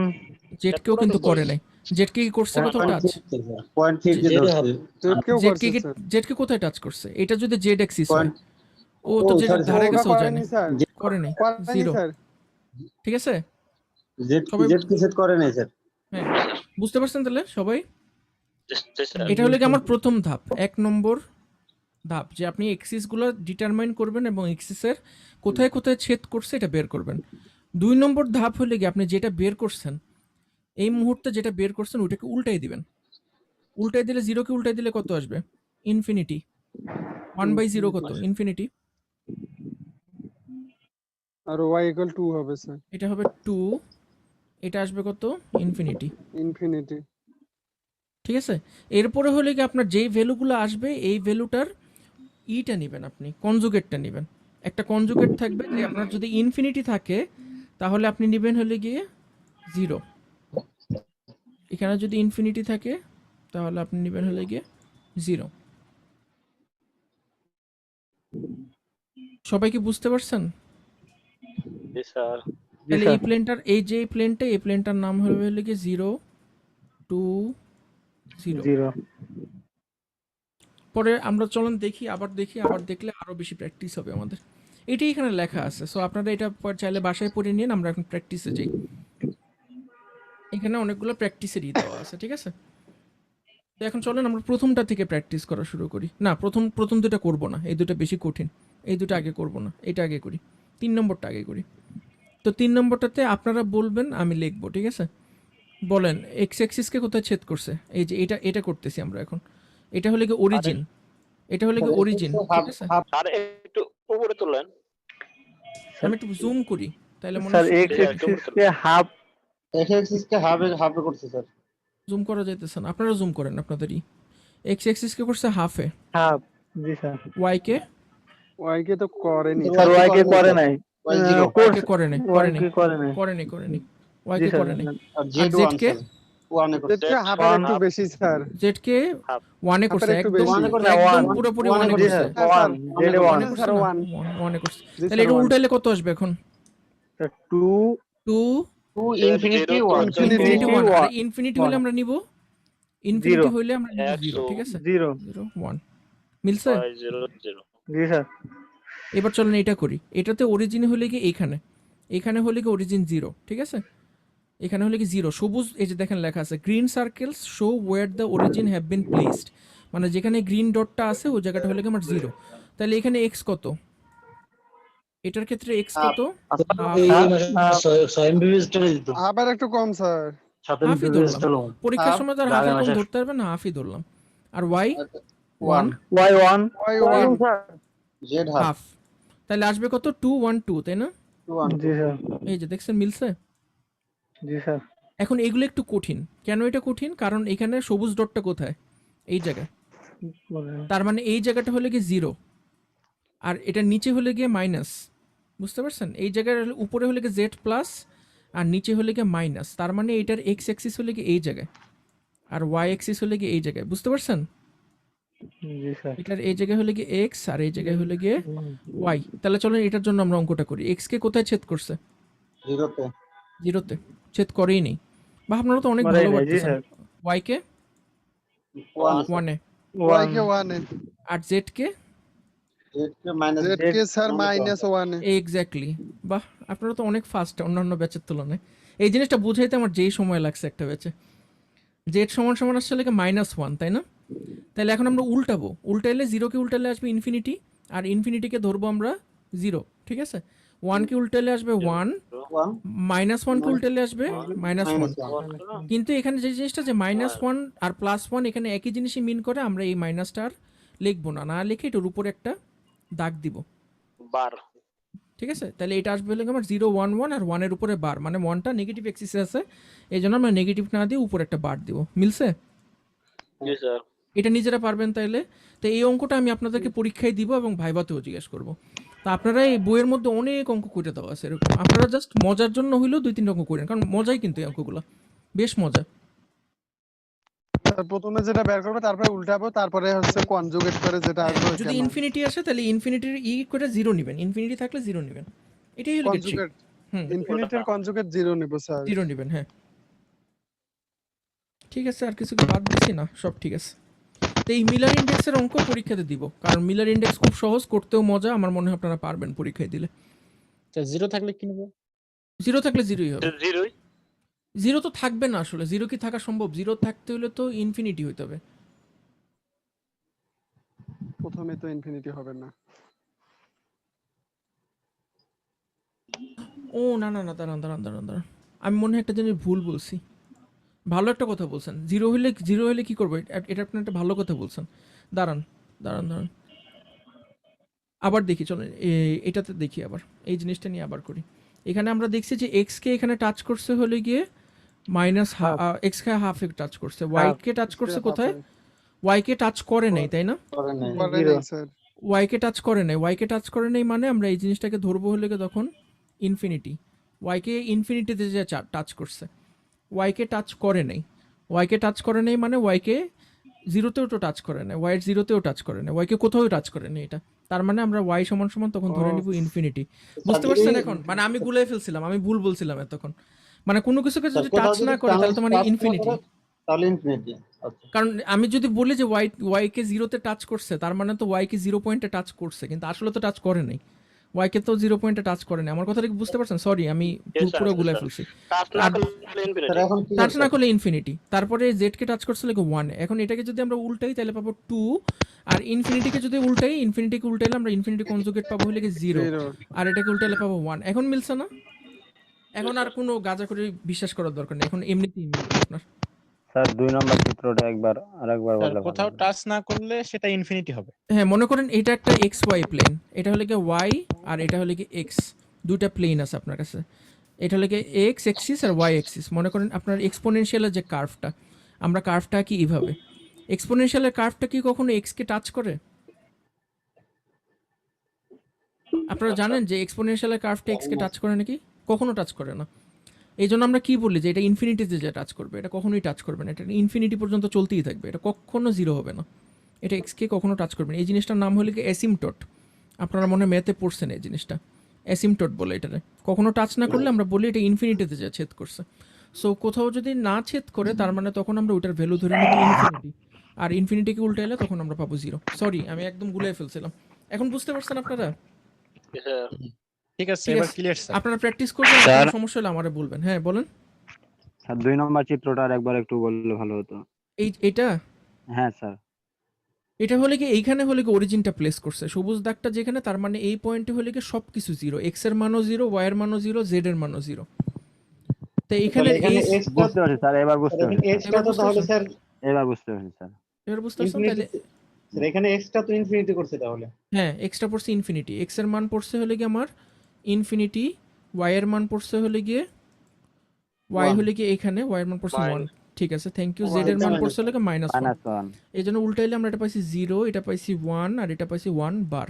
জেড কেও কিন্তু করে নাই। জেড কে কি করছে কোথাও টাচ? পয়েন্ট থেকে ধরছে। জেড কেও জেড করছে কে স্যার। জেড কে কোথায় টাচ করছে? এটা যদি জেড অ্যাক্সিস হয়, পয়েন্ট ও তো ও, জেড sorry, ধারে ওটা কাছেও যায় না, করেনি স্যার। করে নাই, করেনি 0, স্যার। ঠিক আছে? জেড সবাই- জেড কে সেট করে নাই স্যার। হ্যাঁ, বুঝতে পারছেন তাহলে সবাই? জি স্যার। এটা হলো কি আমার প্রথম ধাপ, 1 নম্বর ধাপ, যে আপনি এক্সিসগুলো ডিটারমাইন করবেন এবং এক্সিসের কোথায় কোথায় ছেদ করছে এটা বের করবেন। 2 নম্বর ধাপ হলে কি আপনি যেটা বের করছেন, এই মুহূর্তে যেটা বের করছেন ওটাকে উল্টাই দিবেন। উল্টাই দিলে 0 কে উল্টাই দিলে কত আসবে? ইনফিনিটি। 1/0 কত? ইনফিনিটি। আর ওয়াই ইকুয়াল 2 হবে স্যার। এটা হবে 2, এটা আসবে কত? ইনফিনিটি। ইনফিনিটি। ঠিক আছে? এরপরে হলে কি আপনার যেই ভ্যালুগুলো আসবে এই ভ্যালুটার ইটা নেবেন, আপনি কনজুগেটটা নেবেন। একটা কনজুগেট থাকবে যে আপনার যদি ইনফিনিটি থাকে তাহলে আপনি নেবেন হলে গিয়ে 0, এখানে যদি ইনফিনিটি থাকে তাহলে আপনি নেবেন হলে গিয়ে 0। সবাই কি বুঝতে পারছেন? জি স্যার। তাহলে এই প্লেনটার, এই যে প্লেনটা, এই প্লেনটার নাম হবে হলে গিয়ে 0, 2, 0। 0। পরে আমরা চলুন দেখি, আবার দেখলে আরো বেশি প্র্যাকটিস হবে আমাদের। এটাই এখানে লেখা আছে, সো আপনারা এটা চাইলে বাসায় পড়ে নিন। আমরা এখন প্র্যাকটিসে যাই। এখানে অনেকগুলো প্র্যাকটিসেরই দেওয়া আছে, ঠিক আছে? তো এখন চলেন আমরা প্রথমটা থেকে প্র্যাকটিস করা শুরু করি। না, প্রথম দুটো করব না, এই দুটো বেশি কঠিন, এই দুটো আগে করব না, এটা আগে করি, 3 নম্বরটা আগে করি। তো 3 নম্বরটাতে আপনারা বলবেন, আমি লিখবো, ঠিক আছে? বলেন এক্স অ্যাক্সিসকে কোথায় ছেদ করছে? এই যে এটা করতেছি আমরা এখন। এটা হলে কি অরিজিন, এটা হলে কি অরিজিন, ঠিক আছে? স্যার একটু উপরে তোলেন। আমি একটু জুম করি তাহলে মনে স্যার হয় এক্স অ্যাক্সিস কে হাফ, এক্স অ্যাক্সিস কে হাফে করছে স্যার। জুম করা যাইতেছে না, আপনারা জুম করেন আপনাদেরই। এক্স অ্যাক্সিসকে করছে হাফে, হাফ। জি স্যার। ওয়াই কে ওয়াই কে তো করেনি। স্যার ওয়াই কে করে নাই, ওয়াই জিরো। কে করে নাই, ওয়াই কে করে নাই। ওয়াই জি কে স্যার। করে নাই। আর জেড জেড 1 কে? স্যার। 1 এ করছে। জেড কে হাফের একটু বেশি স্যার। জেড কে 1 এ করছে, হাফের একটু একদম বেশি। একদম পুরোপুরি 1 এ জি করছে। স্যার, হ্যাঁ, 1 জেড 1 1 স্যার 1। 1 এ করছে। জি তাহলে স্যার, এটা 1 উল্টাইলে কত আসবে এখন? 2 2 2 ইনফিনিটি 1। ইনফিনিটি 1। আর one। ইনফিনিটি হলে আমরা নিব, ইনফিনিটি হলে আমরা নিব 0, Zero। ঠিক আছে? 0। 0 1 মিলছে? 0 0। জি স্যার। এবার চলেন এটা করি। এটাতে অরিজিন হলে কি এখানে হলে কি অরিজিন 0, ঠিক আছে? এখানে হলে কি 0 সবুজ, এই যে দেখেন লেখা আছে green circles show where the origin have been placed, মানে যেখানে গ্রিন ডটটা আছে ওই জায়গাটা হলে কি আমার 0। তাহলে এখানে x কত, এটার ক্ষেত্রে x কত, আবার একটু কম স্যার। হাফই ধরলাম, পরীক্ষার সময় তো আর হাফের কম ধরতে পারবে না, হাফই ধরলাম। আর y 1 Y1 Y1 Z half, তাহলে আসবে কত 2 1 2, তাই না? জি স্যার, এই যে দেখছেন মিলছে। জি স্যার। এখন এগুলো একটু কঠিন, কেন এটা কঠিন, কারণ এখানে সবুজ ডটটা কোথায়, এই জায়গায়, তার মানে এই জায়গাটা হলে কি 0 আর এটা নিচে হলে গিয়ে মাইনাস, বুঝতে পারছেন? এই জায়গার উপরে হলে গিয়ে জেড প্লাস আর নিচে হলে গিয়ে মাইনাস, তার মানে এটার এক্স অ্যাক্সিস হলে গিয়ে এই জায়গায় আর ওয়াই অ্যাক্সিস হলে গিয়ে এই জায়গায়, বুঝতে পারছেন? জি স্যার। এটার এই জায়গায় হলে গিয়ে এক্স আর এই জায়গায় হলে গিয়ে ওয়াই। তাহলে চলেন এটার জন্য আমরা অঙ্কটা করি। এক্স কে কোথায় ছেদ করছে? জিরোতে। 0-তে ছেদ করেই নেই, বা আপনারা তো অনেক করেই ভালো নাই, জি পারতেছেন। স্যার। ওয়াই কে 1 1-এ Y কে 1 এ, আর জেড কে জেড কে মাইনাস Z কে স্যার -1 এ। এক্স্যাক্টলি। বাহ, আপনারা তো অনেক ফাস্ট অন্যান্য ব্যাচের তুলনায়। এই জিনিসটা বুঝাইতে আমার যেই সময় লাগছে একটা ব্যাচে। জেড সমান সমান আসছে লেগে -1, তাই না? তাহলে এখন আমরা উল্টাবো, উল্টাইলে 0 কে উল্টালে আসবে ইনফিনিটি আর ইনফিনিটিকে ধরবো আমরা 0, ঠিক আছে? 1 কে উল্টালে আসবে 1, 1 -1 কে উল্টালে আসবে -1। কিন্তু এখানে যে জিনিসটা যে -1 আর +1 এখানে একই জিনিসই মিন করে, আমরা এই মাইনাসটা আর লিখবো না, না লিখে এটার উপরে একটা দাগ দিব, বার ঠিক আছে? তাহলে এটা আসবে হলে আমার 0 1 1 আর 1 এর উপরে বার, মানে 1টা নেগেটিভ এক্সিসে আছে, এই জন্য আমরা নেগেটিভ না দিয়ে উপরে একটা বার দিব। মিলছে? জি স্যার। এটা নিজেরা পারবেন তাইলে? তো এই অঙ্কটা আমি আপনাদেরকে পরীক্ষায় দিব এবং ভাইভাতেও জিজ্ঞেস করব। তা আপনারা এই বইয়ের মধ্যে অনেক অঙ্ক করে দেওয়া আছে এরকম, আপনারা জাস্ট মজার জন্য হইলেও 2-3 অঙ্ক করেন, কারণ মজাই কিন্তু এই অঙ্কগুলো বেশ মজা। স্যার প্রথমে যেটা বের করবে তারপরে উল্টাবো, তারপরে হচ্ছে কনজুগেট করে যেটা আসবে যদি ইনফিনিটি আসে তাহলে ইনফিনিটির ই করে 0 নেবেন, ইনফিনিটি থাকলে 0 নেবেন, এটাই হলো ট্রিক। কনজুগেট, হুম, ইনফিনিটির কনজুগেট 0 নিব স্যার। 0 নেবেন, হ্যাঁ ঠিক আছে। আর কিছু কি বাদ দিছি না? সব ঠিক আছে। তো এই মিলার ইনডেক্সের অঙ্ক পরীক্ষাতে দিব, কারণ মিলার ইনডেক্স খুব সহজ, করতেও মজা, আমার মনে হয় আপনারা পারবেন পরীক্ষায় দিলে। 0 থাকলে কি নেব? 0 থাকলে 0ই হবে। 0ই 0 তো থাকবে না আসলে, 0 কি থাকা সম্ভব? 0 থাকতে হলে তো ইনফিনিটি হইতে হবে। প্রথমে তো ইনফিনিটি হবে না। ও না না না, দাঁড়ান দাঁড়ান দাঁড়ান দাঁড়ান, আমি মনে হয় একটা জিনিস ভুল বলছি। ভালো একটা কথা বলছেন, 0 হলে কি করবো, এটা আপনি একটা ভালো কথা বলছেন। দাঁড়ান দাঁড়ান দাঁড়ান, আবার দেখি, চলেন এটাতে দেখি, আবার এই জিনিসটা নিয়ে আবার করি। এখানে আমরা দেখছি যে এক্স কে এখানে টাচ করছে হলে গিয়ে মাইনাস এক্স কে হাফ টাচ করছে, ওয়াই কে টাচ করছে কোথায়? ওয়াই কে টাচ করে নাই, তাই না? করে নাই। করে নাই স্যার। ওয়াই কে টাচ করে নাই, ওয়াই কে টাচ করে নাই মানে আমরা এই জিনিসটাকে ধরবো হলে গিয়ে তখন ইনফিনিটি। ওয়াই কে ইনফিনিটিতে যে টাচ করছে, ওয়াই কে টাচ করে নাই, ওয়াই কে টাচ করে নাই মানে ওয়াই কে 0তেও তো টাচ করে না, ওয়াই এর 0তেও টাচ করে না, ওয়াই কে কোথাও টাচ করে না। এটা তার মানে আমরা ওয়াই সমান সমান তখন ধরে নিব ইনফিনিটি। বুঝতে পারছেন এখন? মানে আমি গুলাই ফেলছিলাম, আমি ভুল বলছিলাম এতক্ষণ। মানে কোনো কিছুকে যদি টাচ না করে তাহলে তো মানে ইনফিনিটি, তাহলে ইনফিনিটি। আচ্ছা। কারণ আমি যদি বলি যে ওয়াই কে 0তে টাচ করছে, তার মানে তো ওয়াই কে 0 পয়েন্টে টাচ করছে, কিন্তু আসলে তো টাচ করে নাই, ওয়াই কে তো 0 পয়েন্টে টাচ করে নাই। আমার কথাটা কি বুঝতে পারছেন? সরি, আমি পুরো গুলাই ফেলছি। টাচ না করলে ইনফিনিটি। স্যার এখন কি টাচ না করলে ইনফিনিটি, তারপরে জেড কে টাচ করছে লাগে 1। এখন এটাকে যদি আমরা উল্টাই তাহলে পাবো 2, আর ইনফিনিটিকে যদি উল্টাই, ইনফিনিটিকে উল্টাইলে আমরা ইনফিনিটি কনজুগেট পাবো হলে 0, আর এটাকে উল্টাইলে পাবো 1। এখন মিলছে না? এখন আর কোনো গাজা করে বিশ্বাস করার দরকার নেই, এখন এমনিতেই মিলবে আপনার। স্যার 2 নম্বর সূত্রটা আরেকবার স্যার, বললে কোথাও টাচ না করলে সেটা ইনফিনিটি হবে। হ্যাঁ, মনে করেন এটা একটা এক্স ওয়াই প্লেন, এটা হলে গিয়ে ওয়াই আর এটা হলে গিয়ে এক্স, দুইটা প্লেন আছে আপনার কাছে। এটা হলে গিয়ে এক্স এক্সিস আর ওয়াই এক্সিস। মনে করেন আপনার এক্সপোনেনশিয়ালের যে কার্ভটা, আমরা কার্ভটা কি এইভাবে, এক্সপোনেনশিয়ালের কার্ভটা কি কখনো এক্স কে টাচ করে? আপনারা জানেন যে এক্সপোনেনশিয়ালের কার্ভটা এক্স কে টাচ করে নাকি? কখনো টাচ করে না। এই জন্য আমরা কি বলি যে এটা ইনফিনিটিতে যে টাচ করবে, এটা কখনোই টাচ করবে না, এটা ইনফিনিটি পর্যন্ত চলতেই থাকবে, এটা কখনো 0 হবে না, এটা এক্স কে কখনো টাচ করবে না। এই জিনিসটার নাম হলো কি অ্যাসিমটোট। আপনারা মনে হয় ম্যাথে পড়ছেন এই জিনিসটা, অ্যাসিমটোট বলে এটারে। কখনো টাচ না করলে আমরা বলি এটা ইনফিনিটিতে যা ছেদ করছে। সো কোথাও যদি না ছেদ করে তার মানে তখন আমরা ওইটার ভ্যালু ধরে নেব ইনফিনিটি, আর ইনফিনিটিকে উল্টাইলে তখন আমরা পাবো 0। সরি, আমি একদম গুলাই ফেলছিলাম। এখন বুঝতে পারছেন আপনারা? ঠিক আছে, ঠিক এবার আছে। Clear sir. আপনারা প্র্যাকটিস করবেন, স্যার। কোনো সমস্যা হলে আমারে বলবেন। হ্যাঁ বলেন। স্যার 2 নম্বর চিত্রটা আরেকবার একটু বললে ভালো হতো। এটা হ্যাঁ স্যার। এটা হলে কি এইখানে হলে কি অরিজিনটা প্লেস করছে সবুজ দাগটা যেখানে, তার মানে এই পয়েন্টে হলে কি সবকিছু জিরো, এক্স এর মানও জিরো, ওয়াই এর মানও জিরো, জেড এর মানও জিরো। তো এখানে এখানে এই এক্সটা বুঝতে পারছি স্যার, এবার বুঝতে পারছি। এক্সটা তো তাহলে স্যার এবার বুঝতে পারছি স্যার। এবার বুঝতে পারছেন ইনফিনিটি, তাহলে? স্যার এখানে এক্সটা তো ইনফিনিটি করছে তাহলে। হ্যাঁ, এক্সটা পড়ছে ইনফিনিটি, এক্স এর মান পড়ছে হলে গিয়ে আমার ইনফিনিটি, ওয়াই এর মান পড়ছে হলে গিয়ে ওয়াই One. হলে গিয়ে এখানে ওয়াই এর মান পড়ছে Minus. 1। ঠিক আছে, থ্যাংক ইউ। One জেড এর মান minus পড়ছে হলে গিয়ে -1। -1 এই জন্য উল্টাইলে আমরা এটা পাইছি 0, এটা পাইছি 1, আর এটা পাইছি 1 বার।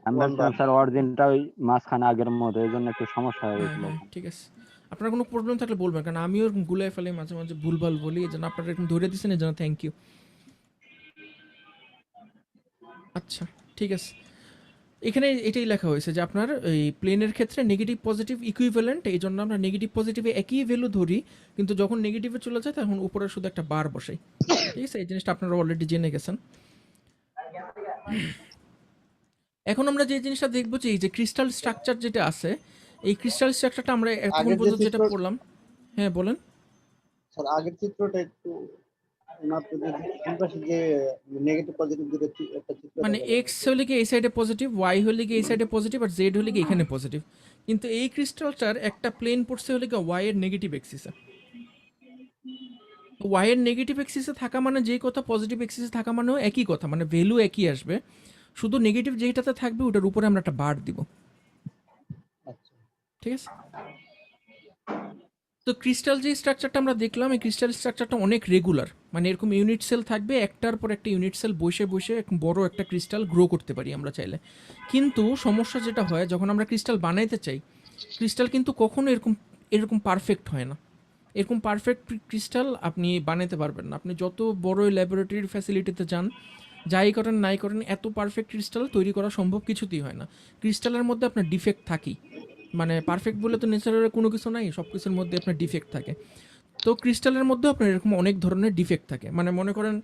আমরা স্যার অরিজিনটা ওই মাঝখানে আগের মতো, এই জন্য একটু সমস্যা হয়ে হ্যাঁ গেছিল। হ্যাঁ ঠিক আছে। আপনার কোনো প্রবলেম থাকলে বলবেন, কারণ আমিও এরকম গুলাই ফেলে মাঝে মাঝে ভুলভাল বলি, এই জন্য আপনারা এরকম ধরে দিচ্ছেন, এই জন্য থ্যাংক ইউ। আচ্ছা ঠিক আছে, এখানে এটাই লেখা হয়েছে যে আপনার এই প্লেনের ক্ষেত্রে নেগেটিভ পজিটিভ ইকুইভ্যালেন্ট, এই জন্য আমরা নেগেটিভ পজিটিভে একই ভ্যালু ধরি, কিন্তু যখন নেগেটিভে চলে যায় তখন উপরে শুধু একটা বার বসাই। ঠিক আছে, এই জিনিসটা আপনারা অলরেডি জেনে গেছেন। এখন আমরা যে জিনিসটা দেখবো যে এই যে ক্রিস্টাল স্ট্রাকচার যেটা আছে, এই ক্রিস্টাল স্ট্রাকচারটা আমরা এতক্ষণ আগের যে পর্যন্ত যেটা চিত্র- পড়লাম। হ্যাঁ বলেন। স্যার আগের চিত্রটা একটু মাত্র যে দুই পাশে যে নেগেটিভ পজিটিভ দুটো একটা চিত্র মানে দেখা যাচ্ছে। এক্স হলে কি এই সাইডে পজিটিভ, ওয়াই হলে কি এই সাইডে পজিটিভ, আর জেড হলে কি এখানে পজিটিভ, কিন্তু এই ক্রিস্টালটার একটা প্লেন পড়ছে হলে কি ওয়াই এর নেগেটিভ এক্সিসে। ওয়াই এর নেগেটিভ এক্সিসে থাকা মানে যেই কথা, পজিটিভ এক্সিসে থাকা মানেও একই কথা, মানে ভ্যালু একই আসবে, শুধু নেগেটিভ যেটাতে থাকবে ওটার উপরে আমরা একটা বার দিব। আচ্ছা। ঠিক আছে, তো ক্রিস্টাল যে স্ট্রাকচারটা আমরা দেখলাম, এই ক্রিস্টাল স্ট্রাকচারটা অনেক রেগুলার, মানে এরকম ইউনিট সেল থাকবে, একটার পর একটা ইউনিট সেল বসে বসে বড় একটা ক্রিস্টাল গ্রো করতে পারি আমরা চাইলে। কিন্তু সমস্যা যেটা হয়, যখন আমরা ক্রিস্টাল বানাইতে চাই, ক্রিস্টাল কিন্তু কখনো এরকম এরকম পারফেক্ট হয় না। এরকম পারফেক্ট ক্রিস্টাল আপনি বানাতে পারবেন না, আপনি যত বড় ল্যাবরেটরির ফ্যাসিলিটিতে যান, যাই করেন নাই করেন, এত পারফেক্ট ক্রিস্টাল তৈরি করা সম্ভব কিছুতেই হয় না। ক্রিস্টালের মধ্যে আপনার ডিফেক্ট থাকেই, মানে পারফেক্ট বলে তো ন্যাচারাল কোনো কিছু নাই, সব কিছুর মধ্যে আপনার ডিফেক্ট থাকে। তো ক্রিস্টালের মধ্যে আপনার এরকম অনেক ধরনের ডিফেক্ট থাকে, মানে মনে করেন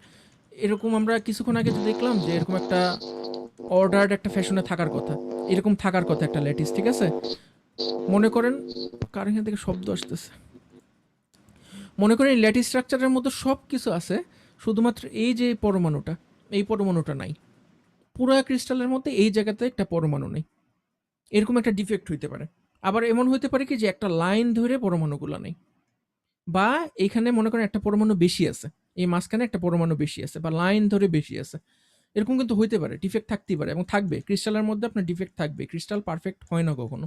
এরকম আমরা কিছুক্ষণ আগে যে দেখলাম যে এরকম একটা অর্ডার্ড একটা ফ্যাশনে থাকার কথা, এরকম থাকার কথা একটা ল্যাটিস। ঠিক আছে, মনে করেন কার এখান থেকে শব্দ আসতেছে, মনে করেন এই ল্যাটিস স্ট্রাকচারের মধ্যে সব কিছু আছে, শুধুমাত্র এই যে পরমাণুটা, এই পরমাণুটা নাই। পুরো ক্রিস্টালের মধ্যে এই জায়গাতে একটা পরমাণু নেই, এরকম একটা ডিফেক্ট হইতে পারে। আবার এমন হইতে পারে কি যে একটা লাইন ধরে পরমাণুগুলো নেই, বা এখানে মনে করেন একটা পরমাণু বেশি আছে, এই মাঝখানে একটা পরমাণু বেশি আছে, বা লাইন ধরে বেশি আছে, এরকম কিন্তু হইতে পারে, ডিফেক্ট থাকতেই পারে এবং থাকবে। ক্রিস্টালের মধ্যে আপনার ডিফেক্ট থাকবে, ক্রিস্টাল পারফেক্ট হয় না কখনো।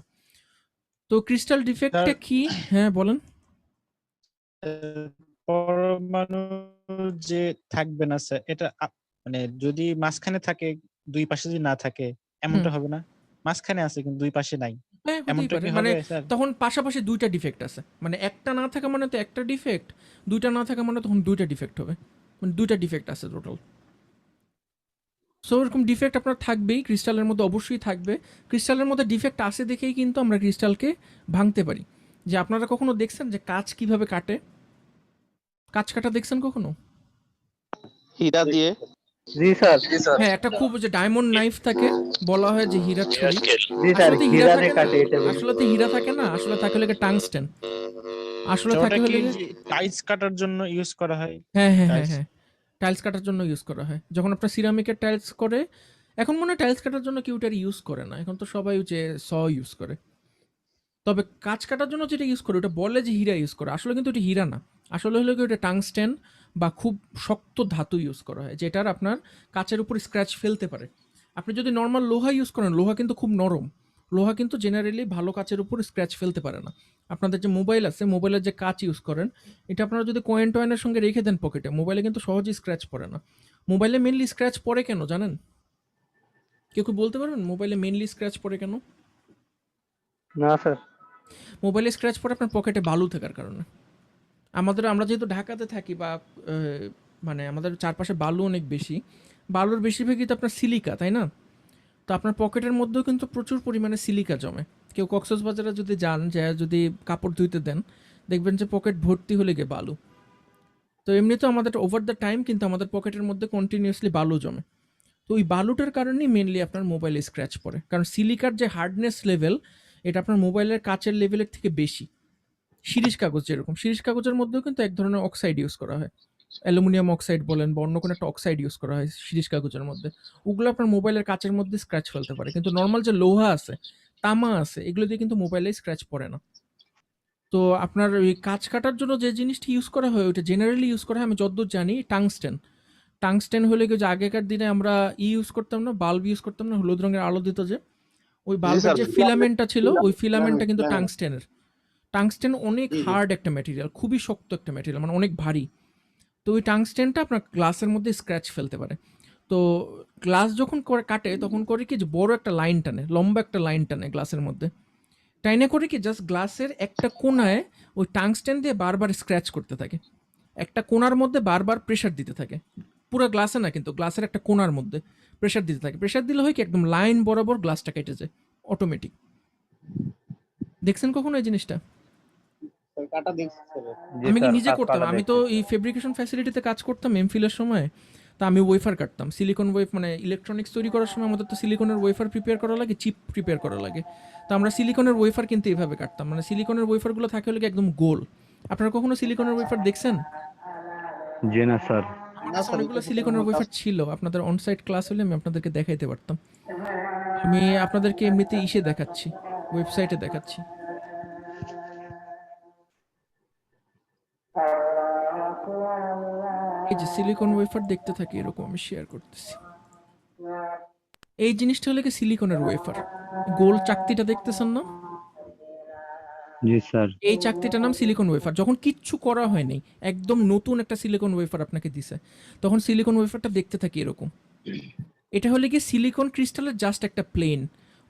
তো ক্রিস্টাল ডিফেক্টটা কি? হ্যাঁ বলেন। পরমাণু যে থাকবে না স্যার, এটা মানে যদি মাঝখানে থাকে, দুই পাশে যদি না থাকে, এমনটা হবে না? মাঝখানে আছে কিন্তু দুই পাশে নাই, হ্যাঁ হতেই এমনটা পারে, কি মানে হবে স্যার? তখন পাশাপাশি দুইটা ডিফেক্ট আছে, মানে একটা না থাকা মানে তো একটা ডিফেক্ট, দুইটা না থাকা মানে তখন দুইটা ডিফেক্ট হবে, মানে দুইটা ডিফেক্ট আছে টোটাল। সো এরকম ডিফেক্ট আপনার থাকবেই, ক্রিস্টালের মধ্যে অবশ্যই থাকবে। ক্রিস্টালের মধ্যে ডিফেক্ট আছে দেখেই কিন্তু আমরা ক্রিস্টালকে ভাঙতে পারি। যে আপনারা কখনো দেখছেন যে কাঁচ কিভাবে কাটে? কাঁচ কাটা দেখছেন কখনো? হীরা দিয়ে। জি স্যার। হ্যাঁ, একটা খুব যে ডায়মন্ড নাইফ থাকে, বলা হয় যে হীরার ছুরি। জি স্যার, আসলে তো হীরা হীরা থাকে দিয়ে না, কাটে এটা। আসলে তো হীরা থাকে না, আসলে থাকে হলে টাংস্টেন, আসলে আচ্ছা, থাকে ওটা কি হলে টাইলস কাটার জন্য ইউজ করা হয়? হ্যাঁ হ্যাঁ হ্যাঁ টাইলস হ্যাঁ, টাইলস কাটার জন্য ইউজ করা হয়। যখন আপনার সিরামিকের টাইলস করে, এখন মনে হয় টাইলস কাটার জন্য কেউ এটা ইউজ করে না, এখন তো সবাই যে ইউজ করে। তবে কাঁচ কাটার জন্য যেটা ইউজ করে ওটা বলে যে হীরা ইউজ করে, আসলে কিন্তু ওটা হীরা না, আসলে হলো কি ওটা টাংস্টেন বা খুব শক্ত ধাতু ইউজ করা হয়, যেটার আপনার কাচের উপর স্ক্র্যাচ ফেলতে পারে। আপনি যদি নর্মাল লোহা ইউজ করেন, লোহা কিন্তু খুব নরম, লোহা কিন্তু জেনারেলি ভালো কাচের উপর স্ক্র্যাচ ফেলতে পারে না। আপনাদের যে মোবাইল আছে, মোবাইলের যে কাচ ইউজ করেন, এটা আপনারা যদি কয়েন টয়েনের সঙ্গে রেখে দেন পকেটে, মোবাইলে কিন্তু সহজেই স্ক্র্যাচ পড়ে না। মোবাইলে মেনলি স্ক্র্যাচ পড়ে কেন জানেন? কেউ কি বলতে পারবেন মোবাইলে মেনলি স্ক্র্যাচ পড়ে কেন? না স্যার। মোবাইলে স্ক্র্যাচ পড়ে আপনার পকেটে বালু থাকার কারণে। আমরা যেহেতু ঢাকাতে থাকি, বা মানে আমাদের চারপাশে বালু অনেক বেশি, বালুর বেশিরভাগই তো আপনার সিলিকা, তাই না? তো আপনার পকেটের মধ্যেও কিন্তু প্রচুর পরিমাণে সিলিকা জমে। কেউ কক্সবাজারে যদি যান, যদি কাপড় ধুইতে দেন, দেখবেন যে পকেট ভর্তি হলে গিয়ে বালু। তো এমনি তো আমাদের ওভার দ্য টাইম কিন্তু আমাদের পকেটের মধ্যে কন্টিনিউয়াসলি বালু জমে। তো ওই বালুটার কারণেই মেনলি আপনার মোবাইলে স্ক্র্যাচ পড়ে, কারণ সিলিকার যে হার্ডনেস লেভেল, এটা আপনার মোবাইলের কাচের লেভেলের থেকে বেশি। শিরীষ কাগজ যেরকম, শিরীষ কাগজের মধ্যেও কিন্তু এক ধরনের অক্সাইড ইউজ করা হয়, অ্যালুমিনিয়াম অক্সাইড বলেন বা অন্য কোনো একটা অক্সাইড ইউজ করা হয় শিরীষ কাগজের মধ্যে। ওগুলো আপনার মোবাইলের কাচের মধ্যে স্ক্র্যাচ ফেলতে পারে, কিন্তু নর্মাল যে লোহা আছে, তামা আছে, এগুলো দিয়ে কিন্তু মোবাইলে স্ক্র্যাচ পড়ে না। তো আপনার ওই কাচ কাটার জন্য যে জিনিসটা ইউজ করা হয় ওইটা জেনারেলি ইউজ করা হয় আমি যতদূর জানি টাংস্টেন। টাংস্টেন হলে কি যে আগেকার দিনে আমরা ইউজ করতাম না, বাল্ব ইউজ করতাম না, হলুদ রঙের আলো দিত যে, ওই বাল্বের যে ফিলামেন্টটা ছিল ওই ফিলামেন্টটা কিন্তু টাংস্টেনের। টাংস্টেন অনেক হার্ড একটা ম্যাটেরিয়াল, খুবই শক্ত একটা ম্যাটেরিয়াল, মানে অনেক ভারী। তো ওই টাংস্টেনটা আপনার গ্লাসের মধ্যে স্ক্র্যাচ ফেলতে পারে। তো গ্লাস যখন কাটে তখন করে কি যে বড় একটা লাইন টানে, লম্বা একটা লাইন টানে গ্লাসের মধ্যে, টাইনে করে কি জাস্ট গ্লাসের একটা কোণায় ওই টাংস্টেন দিয়ে বারবার স্ক্র্যাচ করতে থাকে, একটা কোণার মধ্যে বারবার প্রেশার দিতে থাকে, পুরো গ্লাসে না কিন্তু গ্লাসের একটা কোণার মধ্যে প্রেশার দিতে থাকে। প্রেশার দিলে হয় কি একদম লাইন বরাবর গ্লাসটা কেটে যায় অটোমেটিক। দেখছেন কখনো এই জিনিসটা? স্যার কাটা দেখছি স্যার। আমি কি নিজে করতাম, আমি তো এই ফেব্রিকেশন ফ্যাসিলিটিতে কাজ করতাম এমফিলের সময়। তা আমি ওয়েফার কাটতাম, সিলিকন ওয়েফ, মানে ইলেকট্রনিক্স তৈরি করার সময় আমাদের তো সিলিকনের ওয়েফার প্রিপেয়ার করা লাগে, চিপ প্রিপেয়ার করা লাগে। তো আমরা সিলিকনের ওয়েফার কিন্তু এইভাবে কাটতাম, মানে সিলিকনের ওয়েফারগুলো থাকে হলে কি একদম গোল। আপনারা কখনো সিলিকনের ওয়েফার দেখছেন? জি না স্যার। না স্যার, অনেকগুলো এটা সিলিকনের কোনো ওয়েফার ছিল, আপনাদের অনসাইট ক্লাস হলে আমি আপনাদেরকে দেখাইতে পারতাম। আমি আপনাদেরকে এমনিতে ইসে দেখাচ্ছি, ওয়েবসাইটে দেখাচ্ছি। এই যে সিলিকন ওয়েফার দেখতে থাকি এরকম, আমি শেয়ার করতেছি। এই জিনিসটা হলো কি সিলিকনের ওয়েফার, গোল চাকতিটা দেখতেছেন না? জি স্যার। এই চাকতিটার নাম সিলিকন ওয়েফার। যখন কিচ্ছু করা হয়নি, একদম নতুন একটা সিলিকন ওয়েফার আপনাকে দিছে, তখন সিলিকন ওয়েফারটা দেখতে থাকি এরকম। এটা হলে কি সিলিকন ক্রিস্টালের জাস্ট একটা প্লেন।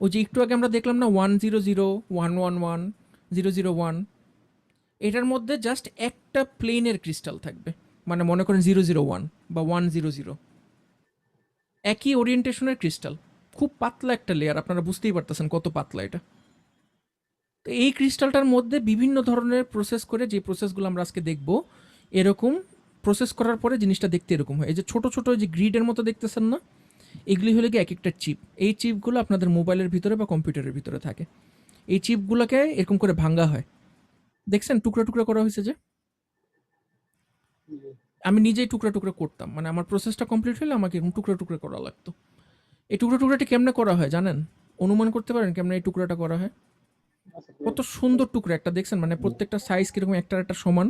ওই যে একটু আগে আমরা দেখলাম না 100 111 001, এটার মধ্যে জাস্ট একটা প্লেনের ক্রিস্টাল থাকবে, মানে মনে করেন 001 বা 100, একই ওরিয়েন্টেশনের ক্রিস্টাল, খুব পাতলা একটা লেয়ার, আপনারা বুঝতেই পারতেছেন কত পাতলা এটা। তো এই ক্রিস্টালটার মধ্যে বিভিন্ন ধরনের প্রসেস করে, যে প্রসেসগুলো আমরা আজকে দেখব, এরকম প্রসেস করার পরে জিনিসটা দেখতে এরকম হয়। এই যে ছোট ছোট যে গ্রিডের মতো দেখতেছেন না, এগুলি হলে কি এক একটা চিপ। এই চিপগুলো আপনাদের মোবাইলের ভিতরে বা কম্পিউটারের ভিতরে থাকে। এই চিপগুলোকে এরকম করে ভাঙা হয়, দেখছেন টুকরা টুকরা করা হয়েছে যে। আমি নিজেই টুকরা টুকরা করতাম, মানে আমার প্রসেসটা কমপ্লিট হলে আমাকে এরকম টুকরা টুকরা করা লাগতো। এই টুকরা টুকরাটি কেমনে করা হয় জানেন? অনুমান করতে পারেন কেমনে এই টুকরাটা করা হয়? কত সুন্দর টুকরা একটা, দেখছেন? মানে প্রত্যেকটা সাইজ কিরকম একটা একটা সমান।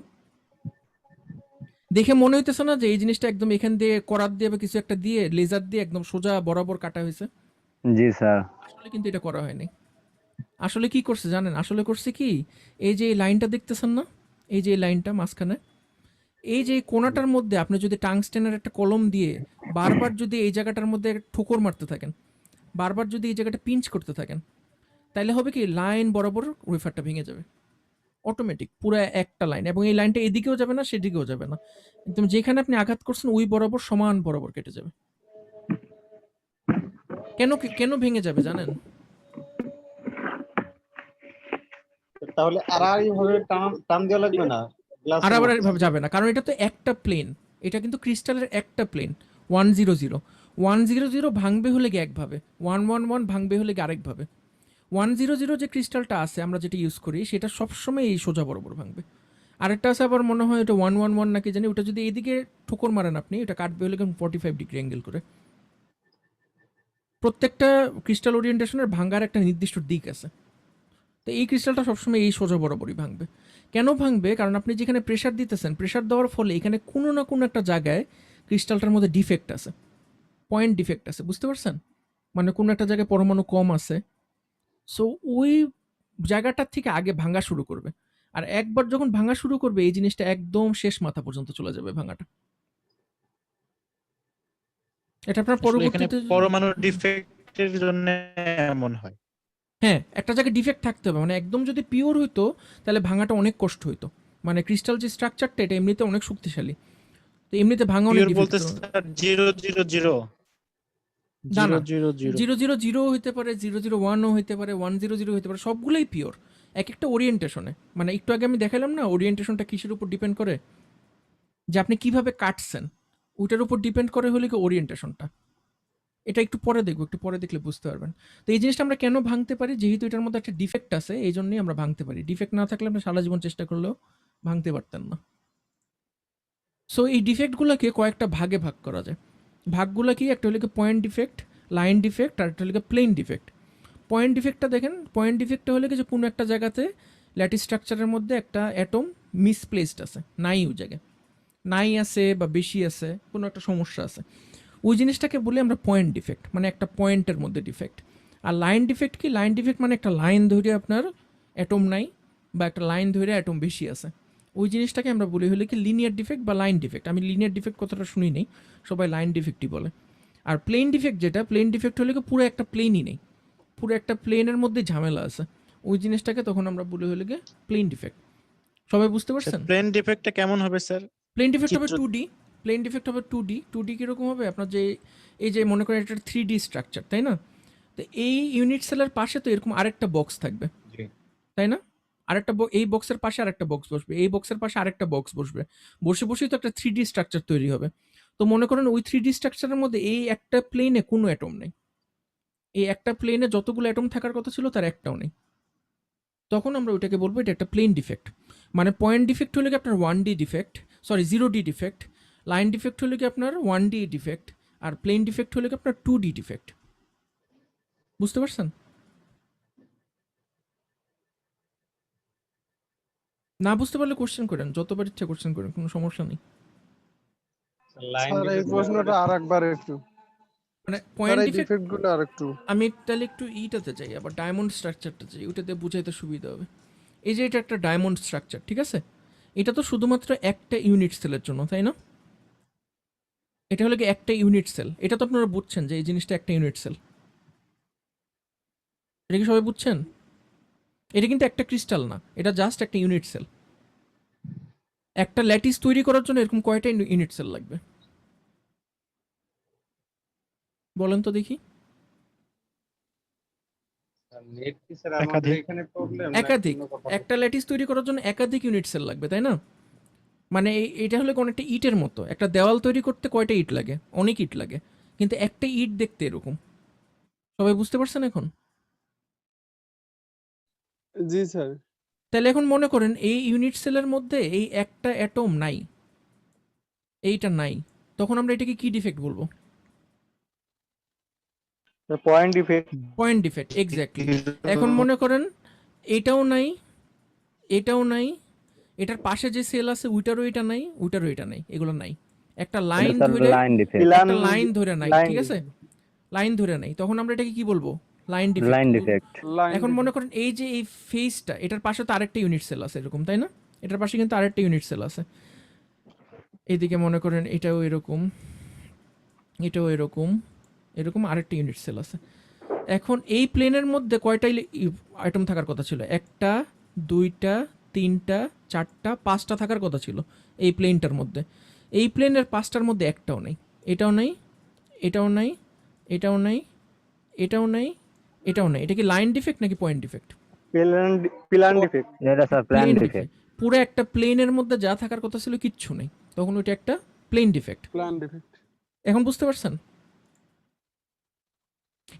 দেখে মনে হইতেছে না যে এই জিনিসটা একদম এখান দিয়ে করাত দিয়ে বা কিছু একটা দিয়ে লেজার দিয়ে একদম সোজা বরাবর কাটা হয়েছে? জি স্যার। আসলে কিন্তু এটা করা হয়নি। আসলে কি করছে জানেন? আসলে করছে কি, এই যে এই লাইনটা দেখতেছেন না, এই যে এই লাইনটা মাঝখানে, এই যে এই কোণাটার মধ্যে আপনি যদি টাংস্টেনের একটা কলম দিয়ে বারবার যদি এই জায়গাটার মধ্যে ঠোকর মারতে থাকেন, বারবার যদি এই জায়গাটা পিঞ্চ করতে থাকেন, তাহলে হবে কি লাইন বরাবর ওয়েফারটা ভেঙে যাবে অটোমেটিক, পুরো একটা লাইন। এবং এই লাইনটা এদিকেও যাবে না সেদিকেও যাবে না, একদম যেখানে আপনি আঘাত করছেন ওই বরাবর সমান বরাবর কেটে যাবে। কেন কেন ভেঙে যাবে জানেন? তাহলে আড়াআড়ি ভাবে টান দেওয়া লাগবে না গ্লাস? আর আবার এভাবে যাবে না, কারণ এটা তো একটা প্লেন, এটা কিন্তু ক্রিস্টালের একটা প্লেন। 100 ভাঙবে হলে কি একভাবে, 111 ভাঙবে হলে কি আরেকভাবে। 100 যে ক্রিস্টালটা আছে আমরা যেটা ইউজ করি সেটা সবসময় এই সোজা বরাবর ভাঙবে। আরেকটা আছে আবার মনে হয় এটা 111 নাকি জানি, ওটা যদি এইদিকে ঠোকর মারেন আপনি, এটা কাটবে হলে 45 ডিগ্রি অ্যাঙ্গেল করে। প্রত্যেকটা ক্রিস্টাল ওরিয়েন্টেশনের ভাঙার একটা নির্দিষ্ট দিক আছে। তো এই ক্রিস্টালটা সবসময় এই সোজা বরাবরই ভাঙবে। কেন ভাঙবে? কারণ আপনি যেখানে প্রেশার দিতেছেন, প্রেশার দেওয়ার ফলে এখানে কোনো না কোনো একটা জায়গায় ক্রিস্টালটার মধ্যে ডিফেক্ট আছে, পয়েন্ট ডিফেক্ট আছে, বুঝতে পারছেন? মানে কোনো একটা জায়গায় পরমাণু কম আছে, সো ওই জায়গাটার থেকে আগে ভাঙা শুরু করবে। আর একবার যখন ভাঙা শুরু করবে এই জিনিসটা একদম শেষ মাথা পর্যন্ত চলে যাবে ভাঙাটা। এটা আপনার আসলে এখানে পরবর্তীতে পরমাণু ডিফেক্টের জন্য এমন হয়। হ্যাঁ, একটা জায়গায় ডিফেক্ট থাকতে হবে, মানে একদম যদি পিওর হইতো তাহলে ভাঙাটা অনেক কষ্ট হইতো। মানে ক্রিস্টাল যে স্ট্রাকচারটা এটা এমনিতে অনেক শক্তিশালী, তো এমনিতে ভাঙা অনেক পিওর বলতে ডিফেক্ট। স্যার 000 না, না, 000 000 হইতে পারে, 001ও হইতে পারে, 100 হইতে পারে, সবগুলোই পিওর এক একটা ওরিয়েন্টেশনে। মানে একটু আগে আমি দেখালাম না ওরিয়েন্টেশনটা কিসের উপর ডিপেন্ড করে, যে আপনি কিভাবে কাটছেন ওইটার উপর ডিপেন্ড করে হলে কি ওরিয়েন্টেশনটা। এটা একটু পরে দেখবো, একটু পরে দেখলে বুঝতে পারবেন। তো এই জিনিসটা আমরা কেন ভাঙতে পারি, যেহেতু এটার মধ্যে একটা ডিফেক্ট আছে, এই জন্যই আমরা ভাঙতে পারি। ডিফেক্ট না থাকলে আমরা সারা জীবন চেষ্টা করলেও ভাঙতে পারতেন না। সো এই ডিফেক্টগুলোকে কয়েকটা ভাগে ভাগ করা যায়। ভাগগুলো কি, একটা হলো পয়েন্ট ডিফেক্ট, লাইন ডিফেক্ট, আর একটা হলো প্লেন ডিফেক্ট। পয়েন্ট ডিফেক্টটা দেখেন, পয়েন্ট ডিফেক্টটা হলে কি যে কোনো একটা জায়গাতে ল্যাটিস স্ট্রাকচারের মধ্যে একটা অ্যাটম মিসপ্লেসড আছে, নাই ওই জায়গায় নাই আছে বা বেশি আছে, কোনো একটা সমস্যা আছে, ওই জিনিসটাকে বলি আমরা পয়েন্ট ডিফেক্ট, মানে একটা পয়েন্টের মধ্যে ডিফেক্ট। আর লাইন ডিফেক্ট কি, লাইন ডিফেক্ট মানে একটা লাইন ধরে আপনার অ্যাটম নাই বা একটা লাইন ধরে অ্যাটম বেশি আছে, ওই জিনিসটাকে আমরা বলি হলে কি লিনিয়ার ডিফেক্ট বা লাইন ডিফেক্ট। আমি লিনিয়ার ডিফেক্ট কথাটা শুনি নেই, সবাই লাইন ডিফেক্টই বলে। আর প্লেন ডিফেক্ট যেটা, প্লেন ডিফেক্ট হলে কি পুরো একটা প্লেনই নেই, পুরো একটা প্লেনের মধ্যে ঝামেলা আছে, ওই জিনিসটাকে তখন আমরা বলি হলে গিয়ে প্লেন ডিফেক্ট। সবাই বুঝতে পারছেন? প্লেন ডিফেক্টটা কেমন হবে স্যার? প্লেন ডিফেক্ট হবে চিত্র- 2D। প্লেন ডিফেক্ট হবে 2D। 2D কিরকম হবে, আপনার যে এই যে মনে করেন এটা 3D স্ট্রাকচার, তাই না? তো এই ইউনিট সেলের পাশে তো এরকম আরেকটা বক্স থাকবে, তাই না? আরেকটা এই বক্সের পাশে আরেকটা বক্স বসবে, এই বক্সের পাশে আরেকটা বক্স বসবে, বসে বসেই তো একটা 3D স্ট্রাকচার তৈরি হবে। তো মনে করেন ওই 3D স্ট্রাকচারের মধ্যে এই একটা প্লেনে কোনো অ্যাটম নেই, এই একটা প্লেনে যতগুলো অ্যাটম থাকার কথা ছিল তার একটাও নেই, তখন আমরা ওইটাকে বলবো এটা একটা প্লেন ডিফেক্ট। মানে পয়েন্ট ডিফেক্ট হলে কি আপনার 1D defect, sorry 0D defect, line defect হলে কি আপনার 1D ডিফেক্ট, আর প্লেন ডিফেক্ট হলে কি আপনার 2D ডিফেক্ট। বুঝতে পারছেন? না বুঝতে পারলে কোশ্চেন করেন, যতবার ইচ্ছা কোশ্চেন করেন, কোনো সমস্যা নেই। স্যার এই প্রশ্নটা আরেকবার একটু, মানে স্যার পয়েন্ট এই ডিফেক্ট ডিফেক্ট গুলো আরেকটু। আমি তাহলে একটু ইটাতে চাই, আবার ডায়মন্ড স্ট্রাকচারটা চাই, ওইটাতে বুঝাইতে সুবিধা হবে। এই যে এটা একটা ডায়মন্ড স্ট্রাকচার, ঠিক আছে? এটা তো শুধুমাত্র একটা ইউনিট সেলের জন্য, তাই না? এটা হলো কি একটা ইউনিট সেল, এটা তো আপনারা বুঝছেন যে এই জিনিসটা একটা ইউনিট সেল, এটা কি সবাই বুঝছেন? এটা কিন্তু একটা ক্রিস্টাল না, এটা জাস্ট একটা ইউনিট সেল। একটা ল্যাটিস তৈরি করার জন্য এরকম কয়টা ইউনিট সেল লাগবে বলেন তো দেখি? নেট কি স্যার আমাদের এখানে প্রবলেম? একাধিক, একটা ল্যাটিস তৈরি করার জন্য একাধিক ইউনিট সেল লাগবে, তাই না? মানে এটা হলো কোন একটা ইটের মতো, একটা দেওয়াল তৈরি করতে কয়টা ইট লাগে? অনেক ইট লাগে, কিন্তু একটা ইট দেখতে এরকম। সবাই বুঝতে পারছেন এখন? জি স্যার। তাহলে এখন মনে করেন এই ইউনিট সেলের মধ্যে এই একটা অ্যাটম নাই, এইটা নাই, তখন আমরা এটাকে কি ডিফেক্ট বলবো? Point defect. Point defect, exactly. এখন মনে করেন এটাও নাই, এটাও নাই, এটার পাশে যে সেল আছে ওইটারও এটা নাই, ওইটারও এটা নাই, এগুলো নাই, একটা লাইন ধরে, লাইন ডিফেক্ট। একটা লাইন ধরে নাই, ঠিক আছে? লাইন ধরে নাই, তখন আমরা এটাকে কি বলবো? Line line defect. ডিফেক্ট। এখন মনে করেন এই যে এই ফেসটা, এটার পাশে তো আরেকটা ইউনিট সেল আছে এরকম, তাই না? এটার পাশে কিন্তু আরেকটা ইউনিট সেল আছে, এইদিকে মনে করেন এটাও এরকম, এটাও এরকম, এরকম আরেকটা ইউনিট সেল আছে। এখন এই প্লেনের মধ্যে কয়টা আইটেম থাকার কথা ছিল? একটা, দুইটা, তিনটা, চারটা, পাঁচটা থাকার কথা ছিল এই প্লেনটার মধ্যে। এই প্লেনের পাঁচটার মধ্যে একটাও নেই, এটাও নাই, এটাও নাই, এটাও নাই, এটাও নাই, এটাও নাই। এটা কি লাইন ডিফেক্ট নাকি পয়েন্ট ডিফেক্ট? Plan defect. এটা sir plan plane defect. Defect. পুরো একটা প্লেনের মধ্যে যা থাকার কথা ছিল কিচ্ছু নেই, তখন ওইটা একটা প্লেন ডিফেক্ট। Plan defect. এখন বুঝতে পারছেন?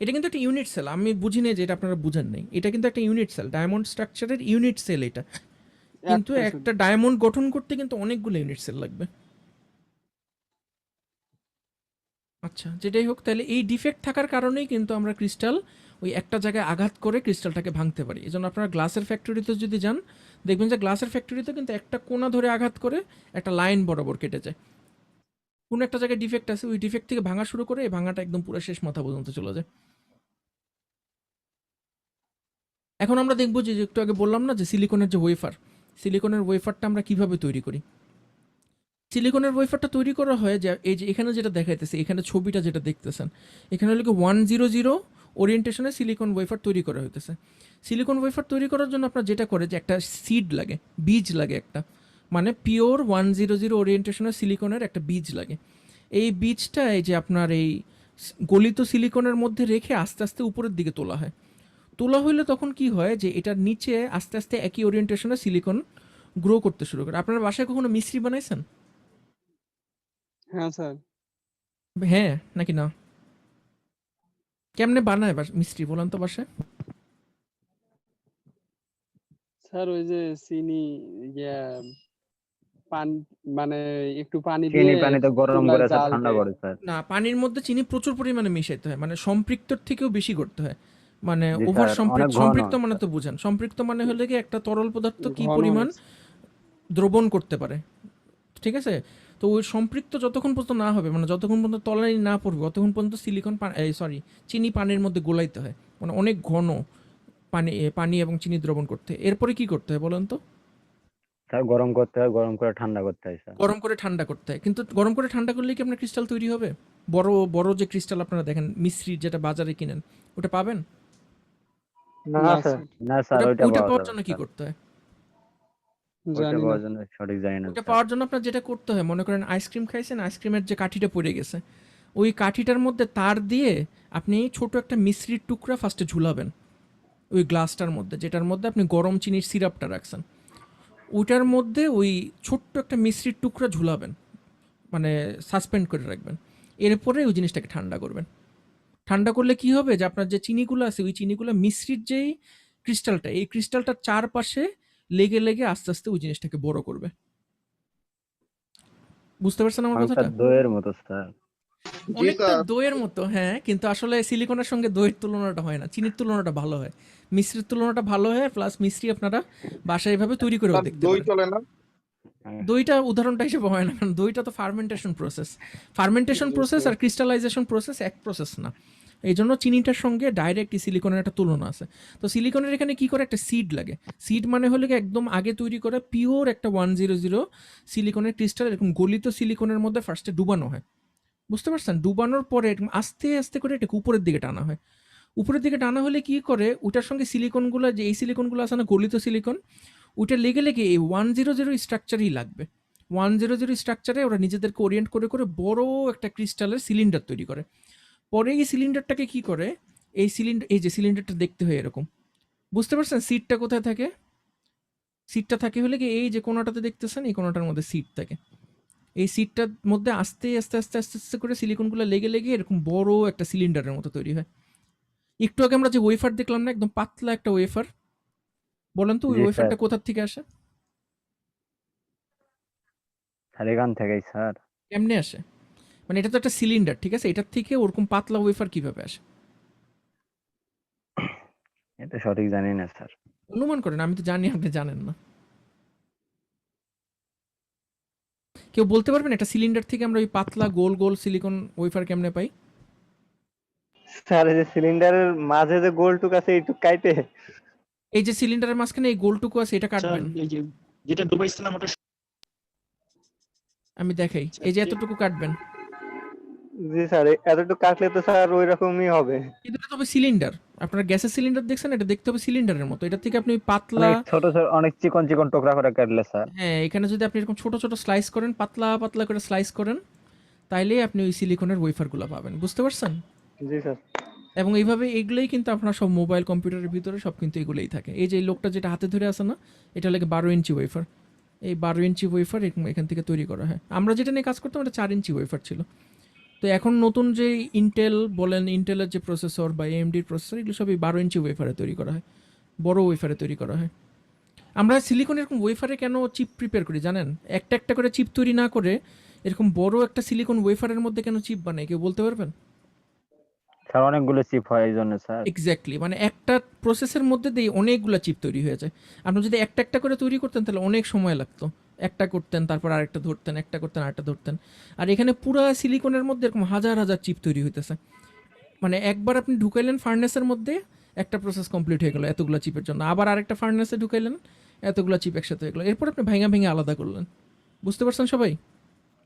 এটা কিন্তু একটা ইউনিট সেল, আমি বুঝি না যে এটা আপনারা বুঝেন নাই, এটা কিন্তু একটা ইউনিট সেল, ডায়মন্ড স্ট্রাকচারের ইউনিট সেল এটা। কিন্তু একটা ডায়মন্ড গঠন করতে কিন্তু অনেকগুলো ইউনিট সেল লাগবে। আচ্ছা, যেটাই হোক, তাহলে এই ডিফেক্ট থাকার কারণেই কিন্তু আমরা ক্রিস্টাল ওই একটা জায়গায় আঘাত করে ক্রিস্টালটাকে ভাঙতে পারি। এই জন্য আপনারা গ্লাসের ফ্যাক্টরিতে যদি যান দেখবেন যে গ্লাসের ফ্যাক্টরিতে কিন্তু একটা কোণা ধরে আঘাত করে একটা লাইন বরাবর কেটে যায়। কোনো একটা জায়গায় ডিফেক্ট আছে, ওই ডিফেক্ট থেকে ভাঙা শুরু করে এই ভাঙাটা একদম পুরো শেষ মাথা পর্যন্ত চলে যায়। এখন আমরা দেখবো যে একটু আগে বললাম না যে সিলিকনের যে ওয়েফার, সিলিকনের ওয়েফারটা আমরা কিভাবে তৈরি করি। সিলিকনের ওয়েফারটা তৈরি করা হয় যে এই যে এখানে যেটা দেখাইতেছে, এখানে ছবিটা যেটা দেখতেছেন, এখানে হলো 100 ওরিয়েন্টেশনে সিলিকন ওয়েফার তৈরি করা হইতেছে। সিলিকন ওয়েফার তৈরি করার জন্য আপনার যেটা করে যে একটা সিড লাগে, বীজ লাগে একটা, মানে পিওর 100 ওরিয়েন্টেশনের সিলিকনের একটা বীজ লাগে। এই বীজটা এই যে আপনার এই গলিত সিলিকনের মধ্যে রেখে আস্তে আস্তে উপরের দিকে তোলা হয়। তোলা হইলে তখন কি হয় যে এটার নিচে আস্তে আস্তে একই ওরিয়েন্টেশনে সিলিকন গ্রো করতে শুরু করে। আপনার বাসায় কখনো মিস্ত্রি বানাইছেন? হ্যাঁ স্যার। হ্যাঁ নাকি না? কেমনে বানায় মিস্ত্রি বলেন তো বাসায়? স্যার ওই যে চিনি ইয়া পানি মানে একটু পানি চিনি দিয়ে পানিতে গরম চুলায় করে স্যার জাল ঠান্ডা দেয়। করে স্যার। না, পানির মধ্যে চিনি প্রচুর পরিমাণে মিশাইতে হয়, মানে সম্পৃক্তর থেকেও বেশি করতে হয়। মানে জি ওভার স্যার, অনেক ঘন সম্পৃক্ত মানে স্যার। তো বুঝেন, সম্পৃক্ত মানে হলে কি একটা তরল পদার্থ কি ঘন পরিমাণ হয়েছে। দ্রবণ করতে পারে, ঠিক আছে? তো ওই সম্পৃক্ত যতক্ষণ পর্যন্ত না হবে, মানে যতক্ষণ পর্যন্ত তলানি না পড়বে, ততক্ষণ পর্যন্ত চিনি পানির মধ্যে গোলাইতে হয়, মানে অনেক ঘন পানি এবং চিনি দ্রবণ করতে হয়। এরপরে কি করতে হয় বলেন তো? স্যার গরম করতে হয়, গরম করে ঠান্ডা করতে হয় স্যার। গরম করে ঠান্ডা করতে হয়। কিন্তু গরম করে ঠান্ডা করলে কি আপনার ক্রিস্টাল তৈরি হবে? বড় বড় যে ক্রিস্টাল আপনারা দেখেন মিশ্রির যেটা বাজারে কিনেন, ওটা পাবেন? না না স্যার, স্যার, না স্যার, ওইটা ওইটা পাওয়া পাওয়ার যাবে জন্য না কি স্যার। করতে হয়? ওইটা জানি না। পাওয়ার জন্য সঠিক জানি না ওইটা স্যার। পাওয়ার জন্য আপনার যেটা করতে হয়, মনে করেন আইসক্রিম খাইছেন, আইসক্রিমের যে কাঠিটা পড়ে গেছে, ওই কাঠিটার মধ্যে তার দিয়ে আপনি ছোট একটা মিশ্রির টুকরা ফার্স্টে ঝুলাবেন ওই গ্লাসটার মধ্যে, যেটার মধ্যে আপনি গরম চিনির সিরাপটা রাখছেন। ওইটার মধ্যে ওই ছোট্ট একটা মিশ্রির টুকরা ঝুলাবেন, মানে সাসপেন্ড করে রাখবেন। এরপরে ওই জিনিসটাকে ঠান্ডা করবেন। ঠান্ডা করলে কি হবে, যে আপনার যে চিনিগুলো আছে, ওই চিনিগুলো মিশ্রির যেই ক্রিস্টালটা, এই ক্রিস্টালটার চারপাশে লেগে লেগে আস্তে আস্তে ওই জিনিসটাকে বড় করবে। বুঝতে পারছেন আমার অনেকটা কথাটা? দইয়ের মতো স্যার। অনেকটা দইয়ের মতো, হ্যাঁ, কিন্তু আসলে সিলিকনের সঙ্গে দইয়ের তুলনাটা হয় না, চিনির তুলনাটা ভালো হয়, মিশ্রির তুলনাটা ভালো হয়, প্লাস মিশ্রি আপনারা বাসায় এভাবে তৈরি করেও দেখতে দই পারেন। চলে না? দইটা উদাহরণটা হিসেবে হয় না, কারণ দইটা তো ফার্মেন্টেশন প্রসেস আর ক্রিস্টালাইজেশন প্রসেস এক প্রসেস না। এই জন্য চিনিটার সঙ্গে ডাইরেক্ট সিলিকনের একটা তুলনা আছে। তো সিলিকনের এখানে কি করে, একটা সিড লাগে। সিড মানে হলো কি একদম আগে তৈরি করা পিওর একটা 100 সিলিকনের ক্রিস্টাল এরকম গলিত সিলিকনের মধ্যে ফার্স্টে ডুবানো হয়। বুঝতে পারছেন? ডুবানোর পরে এরকম আস্তে আস্তে করে এটাকে উপরের দিকে টানা হয়। উপরের দিকে টানা হলে কি করে, ওটার সঙ্গে সিলিকনগুলো, যে এই সিলিকনগুলো আছে না গলিত সিলিকন, ওইটা লেগে লেগে এই 100 স্ট্রাকচারই লাগবে। 100 স্ট্রাকচারে ওরা নিজেদেরকে ওরিয়েন্ট করে করে বড় একটা ক্রিস্টালের সিলিন্ডার তৈরি করে। পরে এই সিলিন্ডারটাকে কি করে, এই যে সিলিন্ডারটা দেখতে হয় এরকম, বুঝতে পারছেন? সিটটা কোথায় থাকে? সিটটা থাকে হলে কি এই যে কোণাটাতে দেখতেছেন, এই কোণাটার মধ্যে সিট থাকে। এই সিটটার মধ্যে আস্তে আস্তে আস্তে আস্তে আস্তে করে সিলিকনগুলো লেগে লেগে এরকম বড় একটা সিলিন্ডারের মতো তৈরি হয়। একটু আগে আমরা যে ওয়েফার দেখলাম না, একদম পাতলা একটা ওয়েফার, বলেন তো ওই জি স্যার। ওয়েফারটা কোথার থেকে আসে? স্যার এখান থেকেই স্যার। কেমনে আসে? মানে এটা তো একটা সিলিন্ডার, ঠিক আছে, এটার থেকে ওরকম পাতলা ওয়েফার কিভাবে আসে? এটা সঠিক জানি না স্যার। অনুমান করেন, আমি তো জানি আপনি জানেন না। কেউ বলতে পারবেন একটা সিলিন্ডার থেকে আমরা ওই পাতলা গোল গোল সিলিকন ওয়েফার কেমনে পাই? স্যার এই যে সিলিন্ডারের মাঝে যে গোলটুক আছে এইটুক কাইটে। এই যে সিলিন্ডারের মাঝখানে এই গোলটুকু আছে, এটা স্যার কাটবেন। এই যে যেটা ডুবাইছিলাম ওটা আমি দেখাই, এই যে এতটুকু কাটবেন। জি স্যার, এতটুকু কাটলে তো স্যার ওই রকমই হবে। কিন্তু এটা তো হবে সিলিন্ডার। আপনারা গ্যাসের সিলিন্ডার দেখছেন, এটা দেখতে হবে সিলিন্ডারের মতো। এটা থেকে আপনি ওই পাতলা, অনেক ছোট ছোট, অনেক চিকন চিকন টুকরা করে কাটলে স্যার। হ্যাঁ, এখানে যদি আপনি এরকম ছোট ছোট স্লাইস করেন, পাতলা পাতলা করে স্লাইস করেন, তাইলেই আপনি ওই সিলিকনের ওয়েফারগুলো পাবেন। বুঝতে পারছেন? জি স্যার। এবং এইভাবে এইগুলোই কিন্তু আপনার সব মোবাইল কম্পিউটারের ভিতরে সব কিন্তু এগুলোই থাকে। এই যে এই লোকটা যেটা হাতে ধরে আছে না, এটা লাগে 12 ইঞ্চি ওয়েফার। এই 12 ইঞ্চি ওয়েফার এখান থেকে তৈরি করা হয়। আমরা যেটা নিয়ে কাজ করতাম, এটা 4 ইঞ্চি ওয়েফার ছিল। তো এখন নতুন যে ইন্টেল বলেন, ইন্টেলের যে প্রসেসর বা এএমডির প্রসেসর, এগুলো সবই 12 ইঞ্চি ওয়েফারে তৈরি করা হয়, বড় ওয়েফারে তৈরি করা হয়। আমরা সিলিকন এরকম ওয়েফারে কেন চিপ প্রিপেয়ার করি জানেন? একটা একটা করে চিপ তৈরি না করে এরকম বড় একটা সিলিকন ওয়েফারের মধ্যে কেন চিপ বানায়, কেউ বলতে পারবেন? স্যার অনেকগুলো চিপ হয় এই জন্য স্যার। এক্স্যাক্টলি, মানে একটা প্রসেসের মধ্যে দিয়ে অনেকগুলো চিপ তৈরি হয়ে যায়। আপনি যদি একটা একটা করে তৈরি করতেন তাহলে অনেক সময় লাগতো। একটা করতেন, তারপর আরেকটা ধরতেন, একটা করতেন, আরেকটা ধরতেন। আর এখানে পুরা সিলিকনের মধ্যে এরকম হাজার হাজার চিপ তৈরি হইতেছে। মানে একবার আপনি ঢুকাইলেন ফার্নেসের মধ্যে, একটা প্রসেস কমপ্লিট হয়ে গেল এতগুলো চিপের জন্য। আবার আরেকটা ফার্নেসে ঢুকাইলেন, এতগুলো চিপ একসাথে হয়ে গেলো। এরপর আপনি ভেঙে ভেঙে আলাদা করলেন। বুঝতে পারছেন সবাই?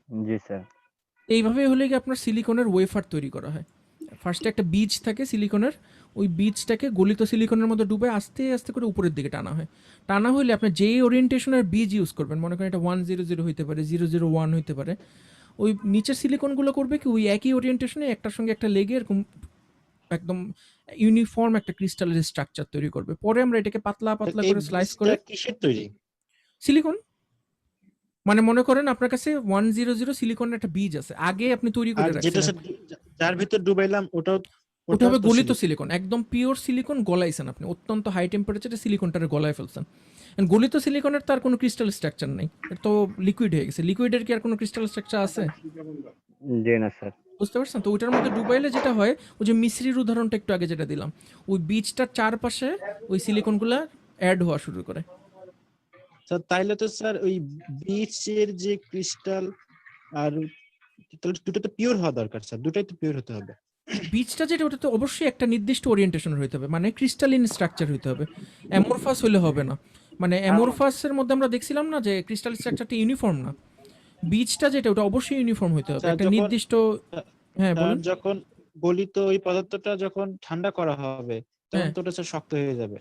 জি স্যার। এইভাবে হলে কি আপনার সিলিকনের ওয়েফার তৈরি করা হয়। ফার্স্টে একটা বীজ থাকে সিলিকনের, ওই বীজটাকে গলিত সিলিকনের মধ্যে ডুবে আস্তে আস্তে করে উপরের দিকে টানা হয়। টানা হইলে আপনি যেই ওরিয়েন্টেশনের বীজ ইউজ করবেন, মনে করেন এটা 100 হইতে পারে, 001 হইতে পারে, ওই নিচের সিলিকনগুলো করবে কি ওই একই ওরিয়েন্টেশনে একটার সঙ্গে একটা লেগে এরকম একদম ইউনিফর্ম একটা ক্রিস্টালের স্ট্রাকচার তৈরি করবে। পরে আমরা এটাকে পাতলা পাতলা এই করে স্লাইস করে বীজটা কিসের তৈরি? সিলিকন, মানে মনে করেন আপনার কাছে 100 সিলিকনের একটা বীজ আছে, আগে আপনি তৈরি আর করে যেটা রাখছেন। স্যার যার ভিতর ডুবাইলাম ওটাও ওটা হবে তো গলিত silicon। সিলিকন, একদম পিওর সিলিকন গলাইছেন আপনি, অত্যন্ত হাই টেম্পারেচারে সিলিকনটারে গলায় ফেলছেন। And গলিত সিলিকনের তার কোনো ক্রিস্টাল স্ট্রাকচার নেই, এটা তো লিকুইড হয়ে গেছে। লিকুইডের কি আর কোনো ক্রিস্টাল স্ট্রাকচার আছে? জি না স্যার। বুঝতে পারছেন? তো ওইটার মধ্যে ডুবাইলে যেটা হয়, ওই যে মিশ্রির উদাহরণটা একটু আগে যেটা দিলাম, ওই বীজটার চারপাশে ওই সিলিকনগুলা অ্যাড হওয়া শুরু করে। স্যার তাইলে তো স্যার ওই বীজের যে ক্রিস্টাল আর তাহলে দুটো তো পিওর হওয়া দরকার স্যার, দুটাই তো পিওর হতে হবে। বীজটা যেটা, ওটা তো অবশ্যই একটা নির্দিষ্ট ওরিয়েন্টেশনের হইতে হবে, মানে ক্রিস্টালিন স্ট্রাকচার হইতে হবে। অ্যামোরফাস হইলে হবে না। মানে অ্যামোরফাসের মধ্যে আমরা দেখছিলাম না যে ক্রিস্টাল স্ট্রাকচারটা ইউনিফর্ম না। বীজটা যেটা, ওটা অবশ্যই ইউনিফর্ম হইতে হবে, স্যার, একটা যখন- নির্দিষ্ট। হ্যাঁ আর বলুন। যখন গলিত ওই পদার্থটা যখন ঠান্ডা করা হবে তখন হ্যাঁ। তো ওটা স্যার শক্ত হয়ে যাবে।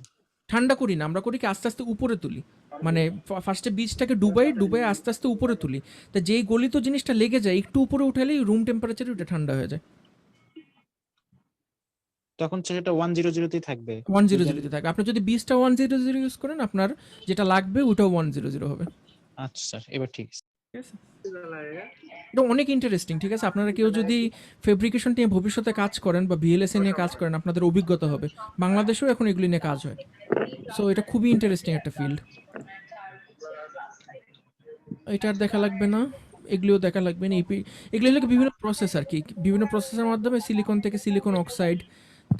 ঠান্ডা করি না, আমরা করি কি আস্তে আস্তে উপরে তুলি। মানে ফার্স্টে বীজটাকে ডুবাই আস্তে আস্তে উপরে তুলি। তা যেই গলিত জিনিসটা লেগে যায়, একটু উপরে উঠালেই রুম টেম্পারেচারে ওটা ঠান্ডা হয়ে যায়। তখন সেটা 100 থাকবে। 100 থাকে। আপনি যদি বীজটা 100 ইউজ করেন, আপনার যেটা লাগবে ওটাও 100 হবে। আচ্ছা স্যার, এবার ঠিক আছে। ঠিক আছে? এটা অনেক ইন্টারেস্টিং। ঠিক আছে, আপনারা কেউ যদি ফেব্রিকেশন নিয়ে ভবিষ্যতে কাজ করেন বা ভিএলএসএ নিয়ে কাজ করেন, আপনাদের অভিজ্ঞতা হবে। বাংলাদেশেও এখন এগুলি নিয়ে কাজ হয়। সো এটা খুবই ইন্টারেস্টিং একটা ফিল্ড। এটা আর দেখা লাগবে না, এগুলিও দেখা লাগবে না। এগুলো হলো বিভিন্ন প্রসেস আর কি, বিভিন্ন প্রসেসের মাধ্যমে সিলিকন থেকে সিলিকন অক্সাইড,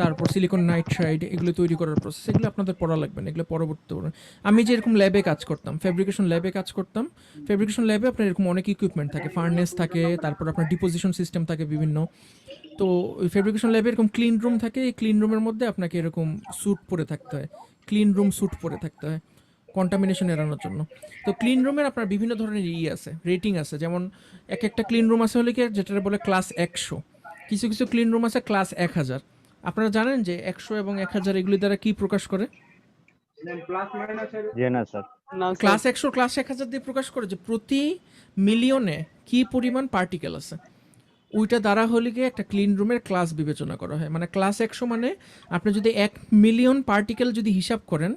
তারপর সিলিকন নাইট্রাইড, এগুলো তৈরি করার প্রসেস। এগুলো আপনাদের পড়া লাগবে না, এগুলো পরবর্তী পড়বেন। আমি যে এরকম ল্যাবে কাজ করতাম, ফেব্রিকেশন ল্যাবে কাজ করতাম। ফেব্রিকেশন ল্যাবে আপনার এরকম অনেক ইকুইপমেন্ট থাকে, ফার্নেস থাকে, তারপর আপনার ডিপোজিশন সিস্টেম থাকে বিভিন্ন। তো ওই ফেব্রিকেশন ল্যাবে এরকম ক্লিন রুম থাকে, এই ক্লিন রুমের মধ্যে আপনাকে এরকম স্যুট পরে থাকতে হয়, ক্লিন রুম স্যুট পরে থাকতে হয় কন্টামিনেশন এড়ানোর জন্য। তো ক্লিন রুমের আপনার বিভিন্ন ধরনের আছে, রেটিং আছে। যেমন এক একটা ক্লিন রুম আছে হলে কি, যেটা বলে ক্লাস 100, কিছু কিছু ক্লিন রুম আছে ক্লাস 1000। আপনারা জানেন যে 100 এবং 1000 এগুলি দ্বারা কি প্রকাশ করে? জি না স্যার। না স্যার, ক্লাস 100 ক্লাস 1000 দিয়ে প্রকাশ করে যে প্রতি মিলিয়নে কি পরিমাণ পার্টিকেল আছে। ওইটা দ্বারা হলে গিয়ে একটা ক্লিন রুমের ক্লাস বিবেচনা করা হয়। মানে ক্লাস 100 মানে আপনি যদি 1 মিলিয়ন পার্টিকেল যদি হিসাব করেন,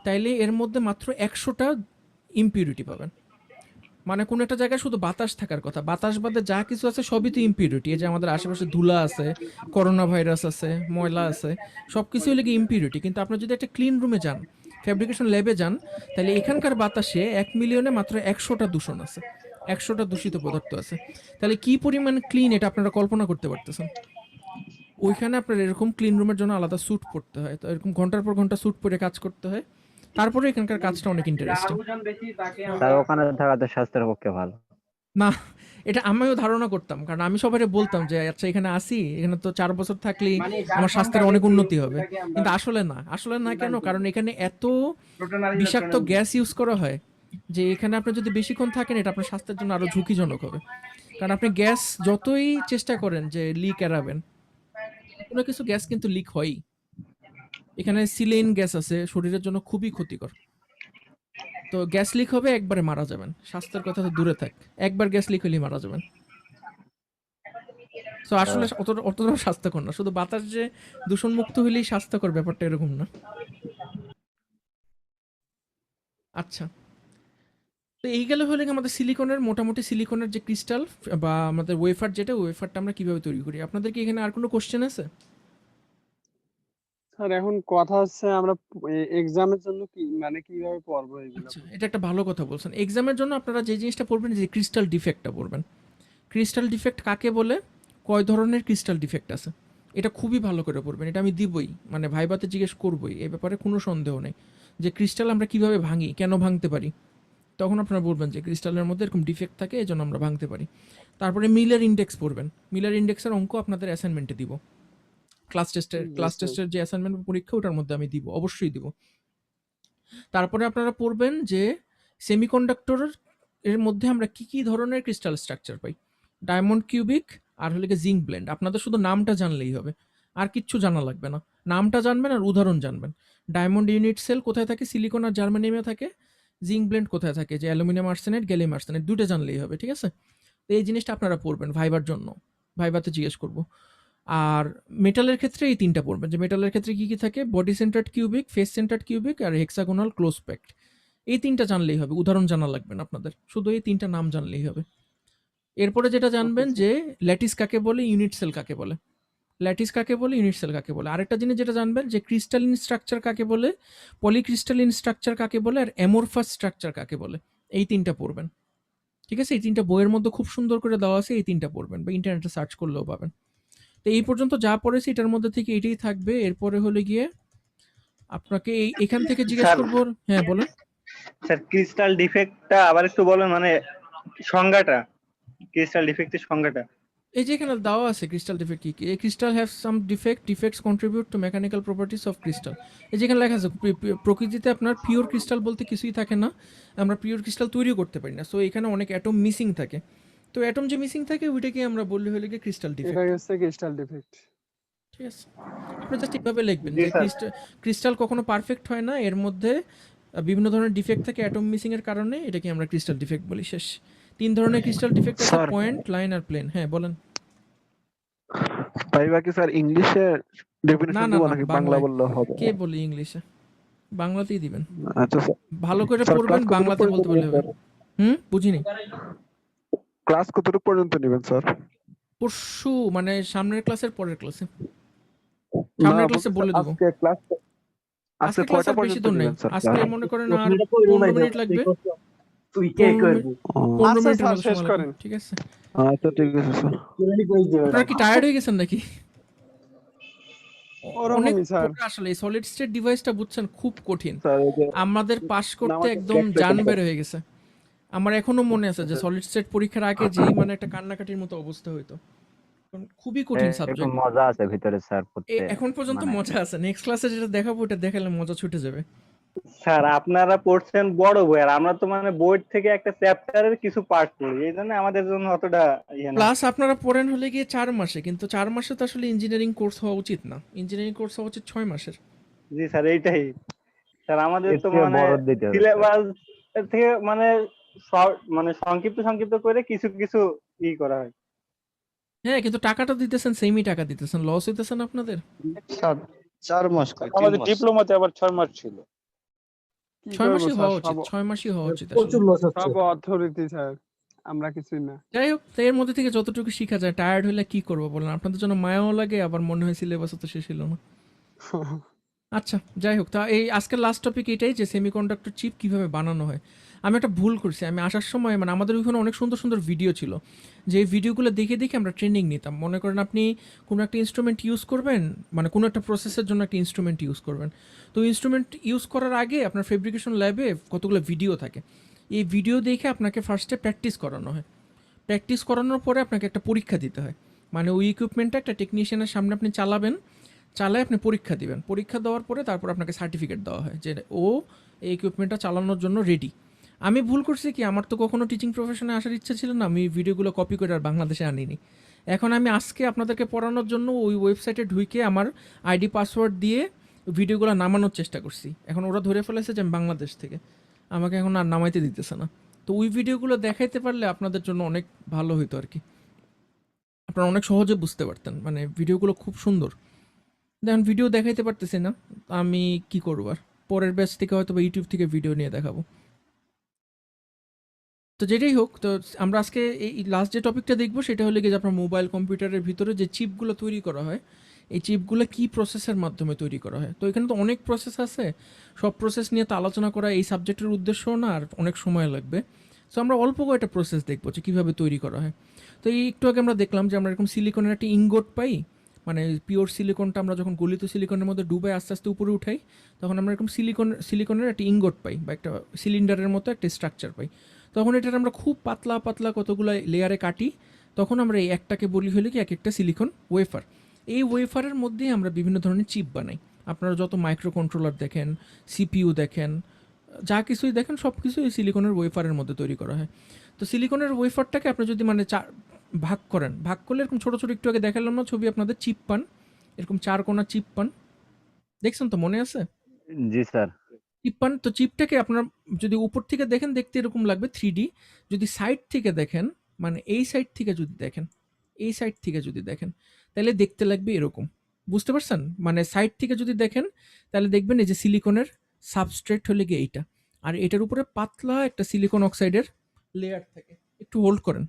তাইলে এর মধ্যে মাত্র 100টা ইমপিউরিটি পাবেন। মানে কোনো একটা জায়গায় শুধু বাতাস থাকার কথা, বাতাস বাদে যা কিছু আছে সবই তো ইমপিউরিটি। এই যে আমাদের আশেপাশে ধুলা আছে, করোনা ভাইরাস আছে, ময়লা আছে, সব কিছুই লেগে ইমপিউরিটি। কিন্তু আপনি যদি একটা ক্লিন রুমে যান, ফ্যাব্রিকেশন ল্যাবে যান, তাহলে এখানকার বাতাসে 1 মিলিয়নে মাত্র 100টা দূষণ আছে, 100টা দূষিত পদার্থ আছে। তাহলে কি পরিমাণ ক্লিন এটা আপনারা কল্পনা করতে পারতেছেন। ওইখানে আপনার এরকম ক্লিন রুমের জন্য আলাদা স্যুট পরতে হয়, তো এরকম ঘন্টার পর ঘন্টা স্যুট পরে কাজ করতে হয়। তারপরে এখানকার কাজটা অনেক ইন্টারেস্টিং। স্যার ওখানে থাকাতে স্বাস্থ্যের পক্ষে ভালো। না, এটা আমিও ধারণা করতাম, কারণ আমি সবাই বলতাম যে আচ্ছা এখানে আসি, এখানে তো 4 বছর থাকলেই আমার স্বাস্থ্যের অনেক উন্নতি হবে। কিন্তু আসলে না কেন? কারণ এখানে এত বিষাক্ত গ্যাস ইউজ করা হয় যে এখানে আপনি যদি বেশিক্ষণ থাকেন, এটা আপনার স্বাস্থ্যের জন্য আরো ঝুঁকিজনক হবে। কারণ আপনি গ্যাস যতই চেষ্টা করেন যে লিক এড়াবেন, কোনো কিছু গ্যাস কিন্তু লিক হয়ই। এখানে সিলেন গ্যাস আছে, শরীরের জন্য খুবই ক্ষতিকর। তো গ্যাস লিক হবে, একবারে মারা যাবেন। স্বাস্থ্যের কথা তো দূরে থাক, একবার গ্যাস লিক হলেই মারা যাবেন। তো আসলে অতটাও স্বাস্থ্যকর না। শুধু বাতাস যে দূষণ মুক্ত হলেই স্বাস্থ্যকর, ব্যাপারটা এরকম না। আচ্ছা, তো এই গেলে হলে আমাদের সিলিকনের, মোটামুটি সিলিকনের যে ক্রিস্টাল বা আমাদের ওয়েফার, যেটা ওয়েফারটা আমরা কিভাবে তৈরি করি। আপনাদের কি এখানে আর কোনো কোশ্চেন আছে? স্যার এখন কথা হচ্ছে আমরা এক্সামের জন্য কি মানে কিভাবে পড়বো এগুলো? আচ্ছা, এটা একটা ভালো কথা বলছেন। এক্সামের জন্য আপনারা যে জিনিসটা পড়বেন, যে ক্রিস্টাল ডিফেক্টটা পড়বেন। ক্রিস্টাল ডিফেক্ট কাকে বলে, কয় ধরনের ক্রিস্টাল ডিফেক্ট আছে, এটা খুবই ভালো করে পড়বেন। এটা আমি দিবই, মানে ভাইবাতে জিজ্ঞেস করবই, এই ব্যাপারে কোনো সন্দেহ নেই। যে ক্রিস্টাল আমরা কিভাবে ভাঙি, কেন ভাঙতে পারি, তখন আপনারা বলবেন যে ক্রিস্টালের মধ্যে এরকম ডিফেক্ট থাকে, এই জন্য আমরা ভাঙতে পারি। তারপরে মিলার ইন্ডেক্স পড়বেন। মিলার ইন্ডেক্সের অঙ্ক আপনাদের অ্যাসাইনমেন্টে দিব। ক্লাস টেস্টের যে অ্যাসাইনমেন্ট পরীক্ষা, ওটার মধ্যে আমি দিব, অবশ্যই দিব। তারপরে আপনারা পড়বেন যে সেমিকন্ডাক্টর এর মধ্যে আমরা কি কি ধরনের ক্রিস্টাল স্ট্রাকচার পাই। ডায়মন্ড কিউবিক আর হলে জিঙ্ক ব্লেন্ড। আপনাদের শুধু নামটা জানলেই হবে, আর কিচ্ছু জানা লাগবে না। নামটা জানবেন আর উদাহরণ জানবেন। ডায়মন্ড ইউনিট সেল কোথায় থাকে, সিলিকন আর জার্মানিয়ামে থাকে। জিঙ্ক ব্লেন্ড কোথায় থাকে, যে অ্যালুমিনিয়াম আর্সেনেট, গ্যালিয়াম আর্সেনেট, দুটো জানলেই হবে। ঠিক আছে, তো এই জিনিসটা আপনারা পড়বেন ভাইবার জন্য, ভাইবাতে জিজ্ঞেস করব। আর মেটালের ক্ষেত্রে এই 3টা পড়বেন, যে মেটালের ক্ষেত্রে কি কি থাকে, body centred cubic, face centred cubic আর হেক্সাগোনাল ক্লোজ প্যাক্ট। এই 3টা জানলেই হবে, উদাহরণ জানা লাগবে না আপনাদের, শুধু এই 3টা নাম জানলেই হবে। এরপরে যেটা জানবেন যে ল্যাটিস কাকে বলে, ইউনিট সেল কাকে বলে। ল্যাটিস কাকে বলে, ইউনিট সেল কাকে বলে। আরেকটা জিনিস যেটা জানবেন যে ক্রিস্টালিন স্ট্রাকচার কাকে বলে, পলিক্রিস্টালিন স্ট্রাকচার কাকে বলে, আর অ্যামরফাস স্ট্রাকচার কাকে বলে। এই 3টা পড়বেন। ঠিক আছে? এই 3টা বইয়ের মধ্যে খুব সুন্দর করে দেওয়া আছে, এই 3টা পড়বেন বা ইন্টারনেটে সার্চ করলেও পাবেন। তো এই পর্যন্ত যা পড়েছি এটার মধ্যে থেকে এটাই থাকবে। এরপরে হলে গিয়ে আপনাকে এখান থেকে জিজ্ঞেস স্যার করব। হ্যাঁ বলেন। স্যার ক্রিস্টাল ডিফেক্টটা আবার একটু বলেন, মানে সংজ্ঞাটা, ক্রিস্টাল ডিফেক্টের সংজ্ঞাটা। এই যে এখানে দেওয়া আছে ক্রিস্টাল ডিফেক্ট কি কি। এই crystal have some defects contribute to mechanical properties of crystal. এই যে এখানে লেখা আছে প্রকৃতিতে আপনার পিওর ক্রিস্টাল বলতে কিছুই থাকে না, আমরা পিওর ক্রিস্টাল তৈরিও করতে পারি না। সো এখানে অনেক অ্যাটম মিসিং থাকে। তো অ্যাটম যে মিসিং থাকে ওইটাকে আমরা বললে হলে গিয়ে ক্রিস্টাল ডিফেক্ট। এটা হচ্ছে ক্রিস্টাল ডিফেক্ট। ঠিক আছে? আপনি জাস্ট এভাবে লিখবেন জি যে স্যার। ক্রিস্টাল কখনো পারফেক্ট হয় না, এর মধ্যে বিভিন্ন ধরনের ডিফেক্ট থাকে অ্যাটম মিসিং এর কারণে, এটাকে আমরা ক্রিস্টাল ডিফেক্ট বলি। শেষ। 3 ধরনের ক্রিস্টাল ডিফেক্ট আছে, স্যার পয়েন্ট, লাইন আর প্লেন। হ্যাঁ বলেন। তাই বাকি স্যার ইংলিশে না ডেফিনিশন না দিব না নাকি বাংলা বাংলায়। বললে হবে? কে বলি ইংলিশে? বাংলাতেই দিবেন। আচ্ছা স্যার। ভালো করে স্যার পড়বেন, ক্লাস কতটুকু বাংলাতে পর্যন্ত বলতে পারলে নেবেন হবে। স্যার? বুঝিনি। ক্লাস কতটুকু পর্যন্ত নেবেন স্যার? পরশু মানে সামনের ক্লাসের পরের ক্লাসে। না সামনের বলছি ক্লাসে স্যার বলে দেব। আজকে ক্লাস আজকে আজকে ক্লাস কয়টা আর বেশি পর্যন্ত দূর নেই। নেবেন স্যার আজকে ক্লাস? মনে করেন আর 15 মিনিট লাগবে। 15 আচ্ছা মিনিটের স্যার মতো শেষ সময় লাগবে। করেন। ঠিক আছে? আচ্ছা ঠিক আছে স্যার। আপনারা কি টায়ার্ড হয়ে গেছেন নাকি? অনেক ওরকমই স্যার। কঠিন আসলে এই সলিড স্টেট ডিভাইসটা, বুঝছেন, খুব কঠিন। স্যার এই যে আমাদের পাস করতে আমাকে একদম ব্যাক জান পেতে বের হয়ে গেছে। আমার এখনো মনে আছে যে সলিড স্টেট পরীক্ষার আগে যেই মানে একটা কান্নাকাটির মতো অবস্থা হইতো। কারণ খুবই কঠিন একটু সাবজেক্ট। মজা আছে ভিতরে স্যার পড়তে, এখন পর্যন্ত মানে মজা আছে, নেক্সট ক্লাসে যেটা দেখাবো ওটা দেখালে মজা ছুটে যাবে। স্যার আপনারা পড়ছেন বড় বই, আর আমরা তো মানে বই থেকে একটা চ্যাপ্টারের কিছু পার্ট পড়ি, এই জন্য আমাদের জন্য অতটা ইয়ে না। প্লাস আপনারা পড়েন হলে গিয়ে 4 মাসে, কিন্তু 4 মাসে তো আসলে ইঞ্জিনিয়ারিং কোর্স হওয়া উচিত না। ইঞ্জিনিয়ারিং কোর্স হওয়া উচিত 6 মাসের। জি স্যার এইটাই। স্যার আমাদের এর তো চেয়ে মানে বড় দিতে হবে স্যার। সিলেবাস থেকে মানে মানে সংক্ষিপ্ত করে কিছু কিছু ই করা হয়। হ্যাঁ, কিন্তু টাকাটা দিতেছেন, সেমই টাকা দিতেছেন, লস হইতেছে না আপনাদের? 4 মাস করে 3 আমাদের মাস। ডিপ্লোমাতে আবার 6 মাস ছিল। কি 6 করবো মাসই স্যার, হওয়া উচিত, 6 মাসই হওয়া উচিত আসলে। প্রচুর লস হচ্ছে। সব অথরিটি স্যার, আমরা কিছুই না। যাই হোক, তো এর মধ্যে থেকে যতটুকু শিখা যায়। টায়ার্ড হলে কি করবো বলেন? আপনাদের জন্য মায়াও লাগে, আবার মনে হয় সিলেবাসও তো শেষ হলো না। আচ্ছা যাই হোক, তা এই আজকের লাস্ট টপিক এটাই যে সেমিকন্ডাক্টর চিপ কিভাবে বানানো হয়। আমি একটা ভুল করছি, আমি আসার সময় মানে আমাদের ওইখানে অনেক সুন্দর সুন্দর ভিডিও ছিল, যে ভিডিওগুলো দেখে দেখে আমরা ট্রেনিং নিতাম। মনে করেন আপনি কোনো একটা ইনস্ট্রুমেন্ট ইউজ করবেন, মানে কোনো একটা প্রসেসের জন্য একটা ইনস্ট্রুমেন্ট ইউজ করবেন, তো ইনস্ট্রুমেন্ট ইউজ করার আগে আপনার ফেব্রিকেশন ল্যাবে কতগুলো ভিডিও থাকে। এই ভিডিও দেখে আপনাকে ফার্স্টে প্র্যাকটিস করানো হয়। প্র্যাকটিস করানোর পরে আপনাকে একটা পরীক্ষা দিতে হয়, মানে ওই ইকুইপমেন্টটা একটা টেকনিশিয়ানের সামনে আপনি চালাবেন, চালায় আপনি পরীক্ষা দিবেন। পরীক্ষা দেওয়ার পরে তারপর আপনাকে সার্টিফিকেট দেওয়া হয় যে ও এই ইকুইপমেন্টটা চালানোর জন্য রেডি। আমি ভুল করছি কি, আমার তো কখনো টিচিং প্রফেশনে আসার ইচ্ছা ছিল না, আমি ভিডিওগুলো কপি করে আর বাংলাদেশে আনিনি। এখন আমি আজকে আপনাদেরকে পড়ানোর জন্য ওই ওয়েবসাইটে ঢুকে আমার আইডি পাসওয়ার্ড দিয়ে ভিডিওগুলো নামানোর চেষ্টা করছি। এখন ওরা ধরে ফেলেছে যে আমি বাংলাদেশ থেকে, আমাকে এখন আর নামাইতে দিতেছে না। তো ওই ভিডিওগুলো দেখাইতে পারলে আপনাদের জন্য অনেক ভালো হতো আর কি, আপনারা অনেক সহজে বুঝতে পারতেন। মানে ভিডিওগুলো খুব সুন্দর। দেখেন ভিডিও দেখাইতে পারতেছি না, আমি কি করবো আর, পরের ব্যাচ থেকে হয়তো বা ইউটিউব থেকে ভিডিও নিয়ে দেখাবো। তো যেটাই হোক, তো আমরা আজকে এই লাস্ট যে টপিকটা দেখবো সেটা হলে গিয়ে যে আপনার মোবাইল কম্পিউটারের ভিতরে যে চিপগুলো তৈরি করা হয়, এই চিপগুলো কী প্রসেসের মাধ্যমে তৈরি করা হয়। তো এখানে তো অনেক প্রসেস আছে, সব প্রসেস নিয়ে তো আলোচনা করা এই সাবজেক্টের উদ্দেশ্যও না, আর অনেক সময় লাগবে। সো আমরা অল্প কয়েকটা প্রসেস দেখবো যে কীভাবে তৈরি করা হয়। তো এই একটু আগে আমরা দেখলাম যে আমরা এরকম সিলিকনের একটা ইনগট পাই, মানে পিওর সিলিকনটা আমরা যখন গলিত সিলিকনের মধ্যে ডুবে আস্তে আস্তে উপরে উঠাই, তখন আমরা এরকম সিলিকনের একটা ইনগট পাই বা একটা সিলিন্ডারের মতো একটা স্ট্রাকচার পাই। তখন এটার আমরা খুব পাতলা পাতলা কতগুলো লেয়ারে কাটি, তখন আমরা এই একটাকে বলি হলে কি এক একটা সিলিকন ওয়েফার। এই ওয়েফারের মধ্যেই আমরা বিভিন্ন ধরনের চিপ বানাই। আপনারা যত মাইক্রো কন্ট্রোলার দেখেন, সিপিইউ দেখেন, যা কিছুই দেখেন সব কিছুই এই সিলিকনের ওয়েফারের মধ্যে তৈরি করা হয়। তো সিলিকনের ওয়েফারটাকে আপনি যদি মানে ভাগ করেন, ভাগ করলে এরকম ছোটো ছোটো একটু আগে দেখালাম না ছবি, আপনাদের চিপ পান, এরকম 4 কোণা চিপ পান, দেখছেন তো, মনে আছে? জি স্যার। চিপ পান। তো চিপটাকে আপনার যদি উপর থেকে দেখেন দেখতে এরকম লাগবে 3D, যদি সাইড থেকে দেখেন, মানে এই সাইড থেকে যদি দেখেন, এই সাইড থেকে যদি দেখেন, তাহলে দেখতে লাগবে এরকম। বুঝতে পারছেন? মানে সাইড থেকে যদি দেখেন তাহলে দেখবেন এই যে সিলিকনের সাবস্ট্রেট হলে গিয়ে এইটা, আর এটার উপরে পাতলা একটা সিলিকন অক্সাইডের লেয়ার থাকে। একটু হোল্ড করেন।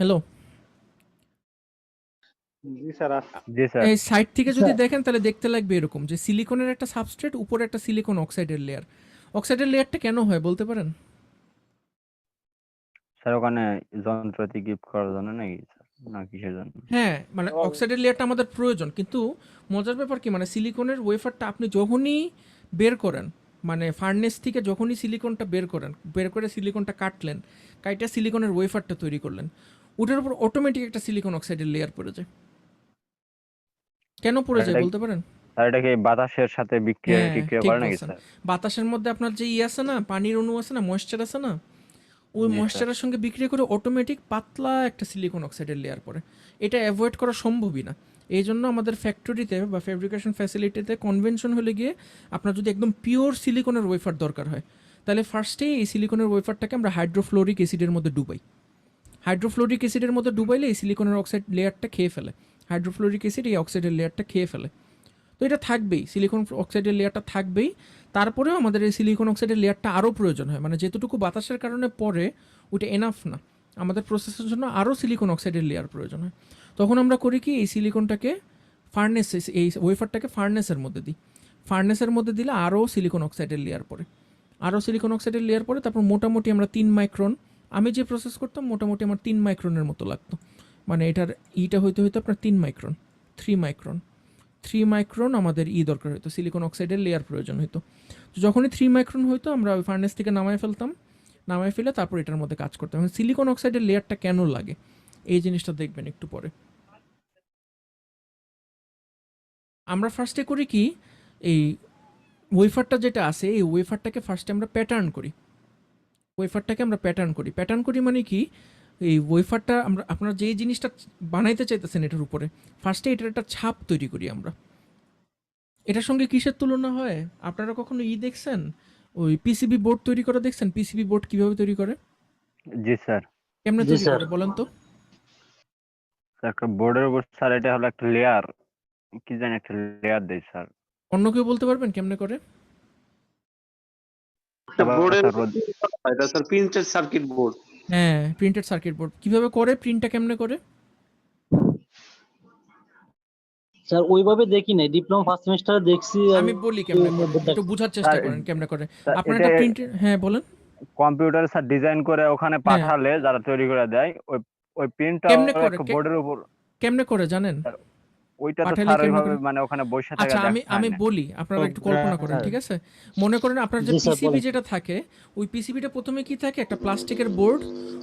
হ্যালো, জি স্যার জি স্যার। এই সাইড থেকে যদি দেখেন তাহলে দেখতে লাগবে এরকম যে সিলিকনের একটা সাবস্ট্রেট, উপরে একটা সিলিকন অক্সাইডের লেয়ার। অক্সাইডের লেয়ারটা কেন হয় বলতে পারেন? স্যার ওখানে যন্ত্রপাতি গিফট করার জন্য নাকি স্যার, না কিসের জন্য? হ্যাঁ, মানে অক্সাইডের লেয়ারটা আমাদের প্রয়োজন, কিন্তু মজার ব্যাপার কি, মানে সিলিকনের ওয়েফারটা আপনি যখনই বের করেন, মানে ফার্নেস থেকে যখনই সিলিকনটা বের করেন, বের করে সিলিকনটা কাটলেন, কাইটা সিলিকনের ওয়েফারটা তৈরি করলেন, ওটার উপর অটোমেটিক একটা সিলিকন অক্সাইডের লেয়ার পড়ে যায়। কেন পড়ে যায় বলতে পারেন? স্যার এটা কি বাতাসের সাথে বিক্রিয়া হ্যাঁ, টিক্রিয়া ঠিক করে নাকি বলছেন। স্যার? বাতাসের মধ্যে আপনার যে আছে না, পানির অণু আছে না, ময়েশ্চার আছে না, ওই জি স্যার। ময়েশ্চারের সঙ্গে বিক্রিয়া করে অটোমেটিক পাতলা একটা সিলিকন অক্সাইডের লেয়ার পড়ে। এটা অ্যাভয়েড করা সম্ভবই না। এই জন্য আমাদের ফ্যাক্টরিতে বা ফ্যাব্রিকেশন ফ্যাসিলিটিতে কনভেনশন হলে গিয়ে আপনার যদি একদম পিওর সিলিকনের ওয়েফার দরকার হয়, তাহলে ফার্স্টেই এই সিলিকনের ওয়েফারটাকে আমরা হাইড্রোফ্লোরিক অ্যাসিডের মধ্যে ডুবাই। হাইড্রোফ্লোরিক অ্যাসিডের মধ্যে ডুবাইলে এই সিলিকনের অক্সাইড লেয়ারটা খেয়ে ফেলে। হাইড্রোফ্লোরিক অ্যাসিড এই অক্সাইডের লেয়ারটা খেয়ে ফেলে। তো এটা থাকবেই, সিলিকন অক্সাইডের লেয়ারটা থাকবেই। তারপরেও আমাদের এই সিলিকন অক্সাইডের লেয়ারটা আরও প্রয়োজন হয়, মানে যেতটুকু বাতাসের কারণে পরে ওইটা এনাফ না, আমাদের প্রসেসের জন্য আরও সিলিকন অক্সাইডের লেয়ার প্রয়োজন হয়। তখন আমরা করি কি, এই সিলিকনটাকে ফার্নেসে, এই ওয়েফারটাকে ফার্নেসের মধ্যে দিই। ফার্নেসের মধ্যে দিলে আরও সিলিকন অক্সাইডের লেয়ার পড়ে, আরও সিলিকন অক্সাইডের লেয়ার পড়ে। তারপর মোটামুটি আমরা 3 মাইক্রন, আমি যে প্রসেস করতাম মোটামুটি আমার 3 মাইক্রনের মতো লাগতো, মানে এটার ইটা হইতে হইতো আপনার 3 মাইক্রন, 3 মাইক্রন আমাদের দরকার হতো, সিলিকন অক্সাইডের লেয়ার প্রয়োজন হতো। তো যখনই 3 মাইক্রন হইতো আমরা ওই ফার্নেস থেকে নামায় ফেলতাম, নামায় ফেলে তারপর এটার মধ্যে কাজ করতাম। সিলিকন অক্সাইডের লেয়ারটা কেন লাগে এই জিনিসটা দেখবেন একটু পরে। আমরা ফার্স্টে করি কি, এই ওয়েফারটা যেটা আছে এই ওয়েফারটাকে ফার্স্টে আমরা প্যাটার্ন করি। প্যাটার্ন করি মানে কি, এই ওয়েফারটা আমরা, আপনারা যেই জিনিসটা বানাইতে চাইতেছেন এটার উপরে, ফার্স্টে এটার একটা ছাপ তৈরি করি আমরা। এটার সঙ্গে কিসের তুলনা হয়? আপনারা কখনো দেখছেন, ওই পিসিবি বোর্ড তৈরি করা দেখছেন? পিসিবি বোর্ড কিভাবে তৈরি করে, জি স্যার। কেমনে তৈরি করে বলেন তো? স্যার একটা বোর্ডের উপর স্যার এটা হলো একটা লেয়ার, কি জানি একটা লেয়ার দেয় স্যার। অন্য কেউ বলতে পারবেন কেমনে করে? বোর্ডের এটা স্যার প্রিন্টেড সার্কিট বোর্ড। হ্যাঁ, প্রিন্টেড সার্কিট বোর্ড। কিভাবে করে, প্রিন্টটা কেমনে করে? স্যার ওইভাবে দেখি নাই, ডিপ্লোমা ফার্স্ট সেমিস্টারে দেখছি। আমি বলি কেমনে করে, একটু বোঝার চেষ্টা করেন কেমনে করে। আপনার একটা প্রিন্টেড, হ্যাঁ বলেন। কম্পিউটারে স্যার ডিজাইন করে ওখানে পাঠালে যারা তৈরি করে দেয়, ওই প্রিন্টটা বোর্ডের উপর কেমনে করে জানেন? ওইটা তো স্যার ওইভাবে মানে ওখানে বসে থাকে। আচ্ছা, আমি বলি, আপনারা একটু কল্পনা করেন, ঠিক আছে? মনে করেন আপনার যে পিসিবি যেটা থাকে, ওই পিসিবিটা প্রথমে কি থাকে, একটা প্লাস্টিকের বোর্ড।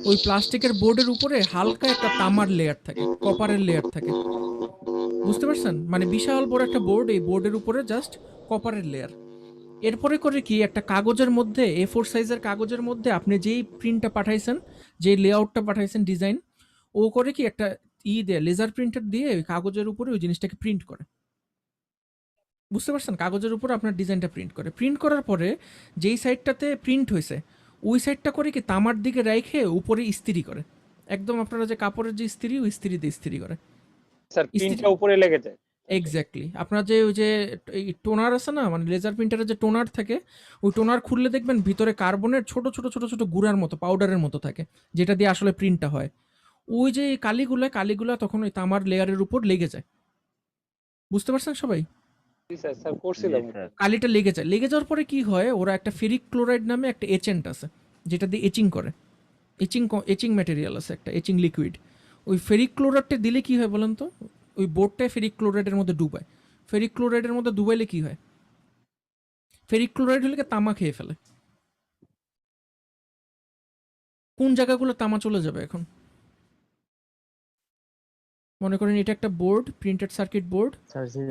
ওই প্লাস্টিকের বোর্ডের উপরে হালকা একটা তামার লেয়ার থাকে, কপারের লেয়ার থাকে, বুঝতে পারছেন? মানে বিশাল বড় একটা বোর্ড, এই বোর্ডের উপরে জাস্ট কপারের লেয়ার। এরপরে করে কি, একটা কাগজের মধ্যে, A4 সাইজের কাগজের মধ্যে আপনি যেই প্রিন্টটা পাঠাইছেন, যেই লেআউটটা পাঠাইছেন, ডিজাইন, ও করে কি একটা দেয়, লেজার প্রিন্টার দিয়ে ওই কাগজের উপরে ওই জিনিসটাকে প্রিন্ট করে, বুঝতে পারছেন? কাগজের উপর আপনার ডিজাইনটা প্রিন্ট করে। প্রিন্ট করার পরে যেই সাইডটাতে প্রিন্ট হয়েছে ওই সাইডটা করে কি তামার দিকে রেখে উপরে ইস্ত্রি করে, একদম আপনারা যে কাপড়ের যে ইস্ত্রি, ওই ইস্ত্রি দিয়ে ইস্ত্রি করে। স্যার প্রিন্টটা উপরে লেগে যায়। এক্স্যাক্টলি। আপনার যে ওই যে টোনার আছে না, মানে লেজার প্রিন্টারের যে টোনার থাকে, ওই টোনার খুললে দেখবেন ভিতরে কার্বনের ছোট ছোট ছোট ছোট গুঁড়ার মতো, পাউডারের মতো থাকে, যেটা দিয়ে আসলে প্রিন্টটা হয়। ওই যে কালিগুলা তখন ওই তামার লেয়ারের উপর লেগে যায়, বুঝতে পারছেন সবাই? স্যার করছিলাম। কালিটা লেগে যায়, লেগে যাওয়ার পরে কি হয়, ওরা একটা ফেরিক ক্লোরাইড নামে একটা এজেন্ট আছে যেটা দিয়ে এচিং করে, এচিং ম্যাটেরিয়াল আছে একটা, এচিং লিকুইড। ওই ফেরিক ক্লোরাইডটা দিলে কি হয় বলেন তো, ওই বোর্ডটায় ফেরিক ক্লোরাইডের মধ্যে ডুবায়। ফেরিক ক্লোরাইডের মধ্যে ডুবাইলে কি হয়, ফেরিক ক্লোরাইড হলে তামা খেয়ে ফেলে। কোন জায়গাগুলো তামা চলে যাবে এখন? মনে করেন এটা একটা বোর্ড, প্রিন্টেড সার্কিট বোর্ড,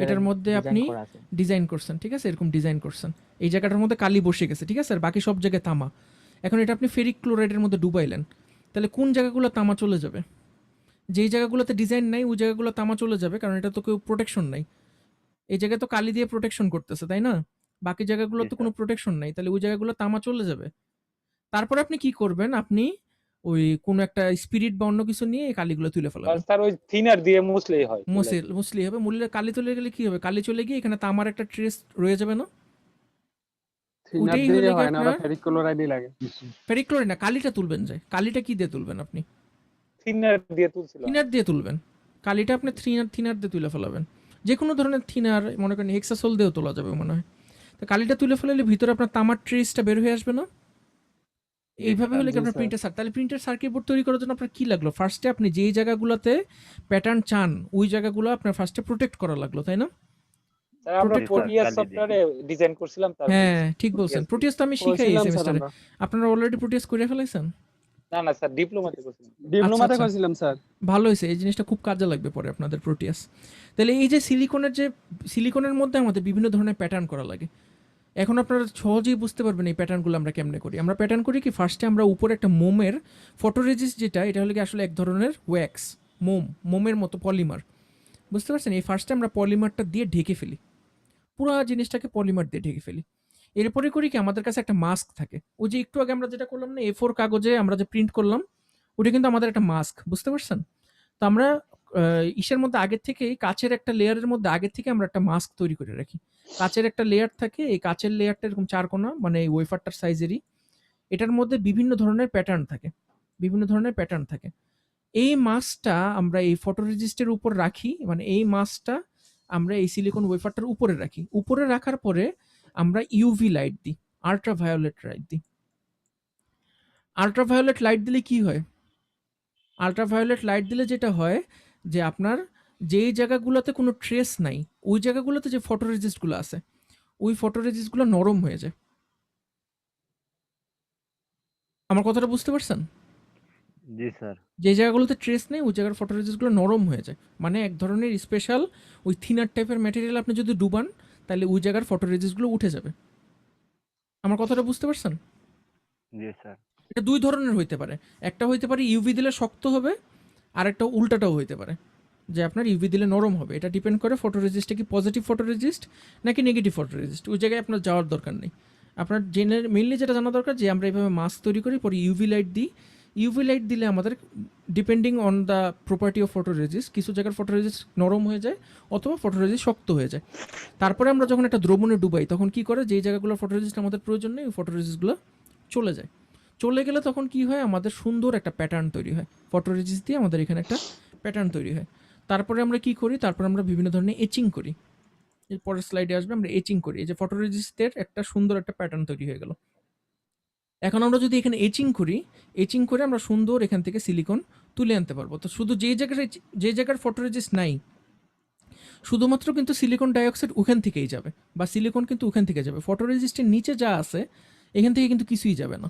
এটার মধ্যে আপনি ডিজাইন করছেন, ঠিক আছে? এরকম ডিজাইন করছেন, এই জায়গাটার মধ্যে কালি বসে গেছে, ঠিক আছে? আর বাকি সব জায়গায় তামা। এখন এটা আপনি ফেরিক ক্লোরাইডের মধ্যে ডুবাইলেন, তাহলে কোন জায়গাগুলো তামা চলে যাবে? যেই জায়গাগুলোতে ডিজাইন নাই ওই জায়গাগুলো তামা চলে যাবে, কারণ এটা তো কেউ প্রোটেকশন নাই। এই জায়গায় তো কালি দিয়ে প্রোটেকশন করতেছে, তাই না? বাকি জায়গাগুলো তো কোনো প্রোটেকশন নাই, তাহলে ওই জায়গাগুলো তামা চলে যাবে। তারপরে আপনি কি করবেন, আপনি ওই কোনো একটা স্পিরিট বা অন্য কিছু নিয়ে এই কালিগুলো তুলে ফেলাবেন। স্যার ওই থিনার দিয়ে মুছলেই হয়। মুছলেই হবে। মুছলে কালি চলে গেলে কি হবে, কালি চলে গিয়ে এখানে তামার একটা ট্রেস রয়ে যাবে না? ওটাই হলো হয় না, ফেরিক ক্লোরাইডই লাগে। ফেরিক ক্লোরাইড না, কালিটা তুলবেন যায়। কালিটা কি দিয়ে তুলবেন আপনি? থিনার দিয়ে তুলছিলাম। থিনার দিয়ে তুলবেন, কালিটা আপনি থিনার দিয়ে তুলে ফেলাবেন, যে কোনো ধরনের থিনার, মনে করেন হেক্সাসোল দিয়েও তোলা যাবে মনে হয়। তো কালিটা তুলে ফেলালে ভিতরে আপনার তামার ট্রেসটা বের হয়ে আসবে না? এইভাবে হলে কি জি আপনার স্যার। প্রিন্টার তাহলে প্রিন্টার সার্কিট বোর্ড তৈরি করার জন্য আপনার কি লাগলো? ফার্স্টে আপনি যেই জায়গাগুলোতে প্যাটার্ন চান ওই জায়গাগুলো আপনার ফার্স্টে প্রোটেক্ট করা লাগলো, তাই না? স্যার আমরা protect করা- প্রোটিয়াস কালি দিয়ে। সফটওয়্যারে ডিজাইন করছিলাম তার হ্যাঁ ঠিক বলছেন, Proteus প্রোটিয়াস তো আমি শিখাই এই করছিলাম স্যার সেমিস্টারে। আমরা, আপনারা অলরেডি প্রোটিয়াস করে ফেলাইছেন? না না স্যার ডিপ্লোমাতে করছিলাম। ডিপ্লোমাতে আচ্ছা। করছিলাম স্যার। ভালো হয়েছে, এই জিনিসটা খুব কাজে লাগবে পরে আপনাদের প্রোটিয়াস। তাহলে এই যে সিলিকনের মধ্যে আমাদের বিভিন্ন ধরনের প্যাটার্ন করা লাগে। এখন আপনারা সহজেই বুঝতে পারবেন এই প্যাটার্নগুলো আমরা কেমনে করি। আমরা প্যাটার্ন করি কি, ফার্স্টে আমরা উপরে একটা মোমের ফটোরেজিস্ট, যেটা এটা হলো কি আসলে এক ধরনের ওয়্যাক্স, মোমের মতো পলিমার, বুঝতে পারছেন? এই ফার্স্টে আমরা পলিমারটা দিয়ে ঢেকে ফেলি, পুরো জিনিসটাকে পলিমার দিয়ে ঢেকে ফেলি। এরপরে করি কি, আমাদের কাছে একটা মাস্ক থাকে। ওই যে একটু আগে আমরা যেটা করলাম না, A4 কাগজে আমরা যে প্রিন্ট করলাম, ওটা কিন্তু আমাদের একটা মাস্ক, বুঝতে পারছেন? তো আমরা ইসের মধ্যে আগের থেকেই কাচের একটা লেয়ারের মধ্যে আগের থেকে আমরা একটা মাস্ক তৈরি করে রাখি। কাচের একটা লেয়ার থাকে, এই কাচের লেয়ারটা এরকম 4 কোণা, মানে এই ওয়েফারটার সাইজেরই। এটার মধ্যে বিভিন্ন ধরনের প্যাটার্ন থাকে। এই মাস্কটা আমরা এই ফটোরেজিস্টের উপর রাখি, মানে এই মাস্কটা আমরা এই সিলিকন ওয়েফারটার উপরে রাখি। উপরে রাখার পরে আমরা ইউভি লাইট দিই, আল্ট্রাভায়োলেট লাইট দিলে কি হয়? আল্ট্রাভায়োলেট লাইট দিলে যেটা হয় যে আপনার যেই জায়গাগুলোতে কোনো ট্রেস নাই, ওই জায়গাগুলোতে যে ফটোরেজিস্টগুলো আছে, ওই ফটোরেজিস্টগুলো নরম হয়ে যায়। আমার কথাটা বুঝতে পারছেন? জি স্যার। যে জায়গাগুলোতে ট্রেস নেই ওই জায়গার ফটোরেজিস্টগুলো নরম হয়ে যায়, মানে এক ধরনের স্পেশাল ওই থিনার টাইপের ম্যাটেরিয়াল আপনি যদি ডুবান তাহলে ওই জায়গার ফটোরেজিস্টগুলো উঠে যাবে। আমার কথাটা বুঝতে পারছেন? জি স্যার। এটা দুই ধরনের হইতে পারে, একটা হইতে পারে ইউভি দিলে শক্ত হবে, আর একটা উল্টাটাও হইতে পারে যে আপনার ইউভি দিলে নরম হবে। এটা ডিপেন্ড করে ফটোরেজিস্টটা কি পজিটিভ ফটোরেজিস্ট নাকি নেগেটিভ ফটোরেজিস্ট, ওই জায়গায় আপনার যাওয়ার দরকার নেই। আপনার মেইনলি যেটা জানা দরকার যে আমরা এইভাবে মাস্ক তৈরি করি, পরে ইউভি লাইট দিই। ইউভি লাইট দিলে আমাদের depending on the property of photoresist, কিছু জায়গার ফটোরেজিস্ট নরম হয়ে যায় অথবা ফটোরেজিস্ট শক্ত হয়ে যায়। তারপরে আমরা যখন একটা দ্রবণে ডুবাই তখন কি করে, যেই জায়গাগুলো ফটোরেজিস্ট আমাদের প্রয়োজন নেই ওই ফটোরেজিস্টগুলো চলে যায়। চলে গেলে তখন কি হয়, আমাদের সুন্দর একটা প্যাটার্ন তৈরি হয়, ফটোরেজিস্ট দিয়ে আমাদের এখানে একটা প্যাটার্ন তৈরি হয়। তারপরে আমরা কি করি, তারপরে আমরা বিভিন্ন ধরনের এচিং করি। এর পরের স্লাইডে আসবে, আমরা এচিং করি। এই যে ফটোরেজিস্টের একটা সুন্দর একটা প্যাটার্ন তৈরি হয়ে গেল। এখন আমরা যদি এখানে এচিং করে আমরা সুন্দর এখান থেকে সিলিকন তুলে আনতে পারবো। তো শুধু যে জায়গার ফটোরেজিস্ট নাই শুধুমাত্র কিন্তু সিলিকন ডাইঅক্সাইড ওখান থেকেই যাবে, বা সিলিকন কিন্তু ওখান থেকে যাবে। ফটোরেজিস্টের নিচে যা আছে এখান থেকে কিন্তু কিছুই যাবে না।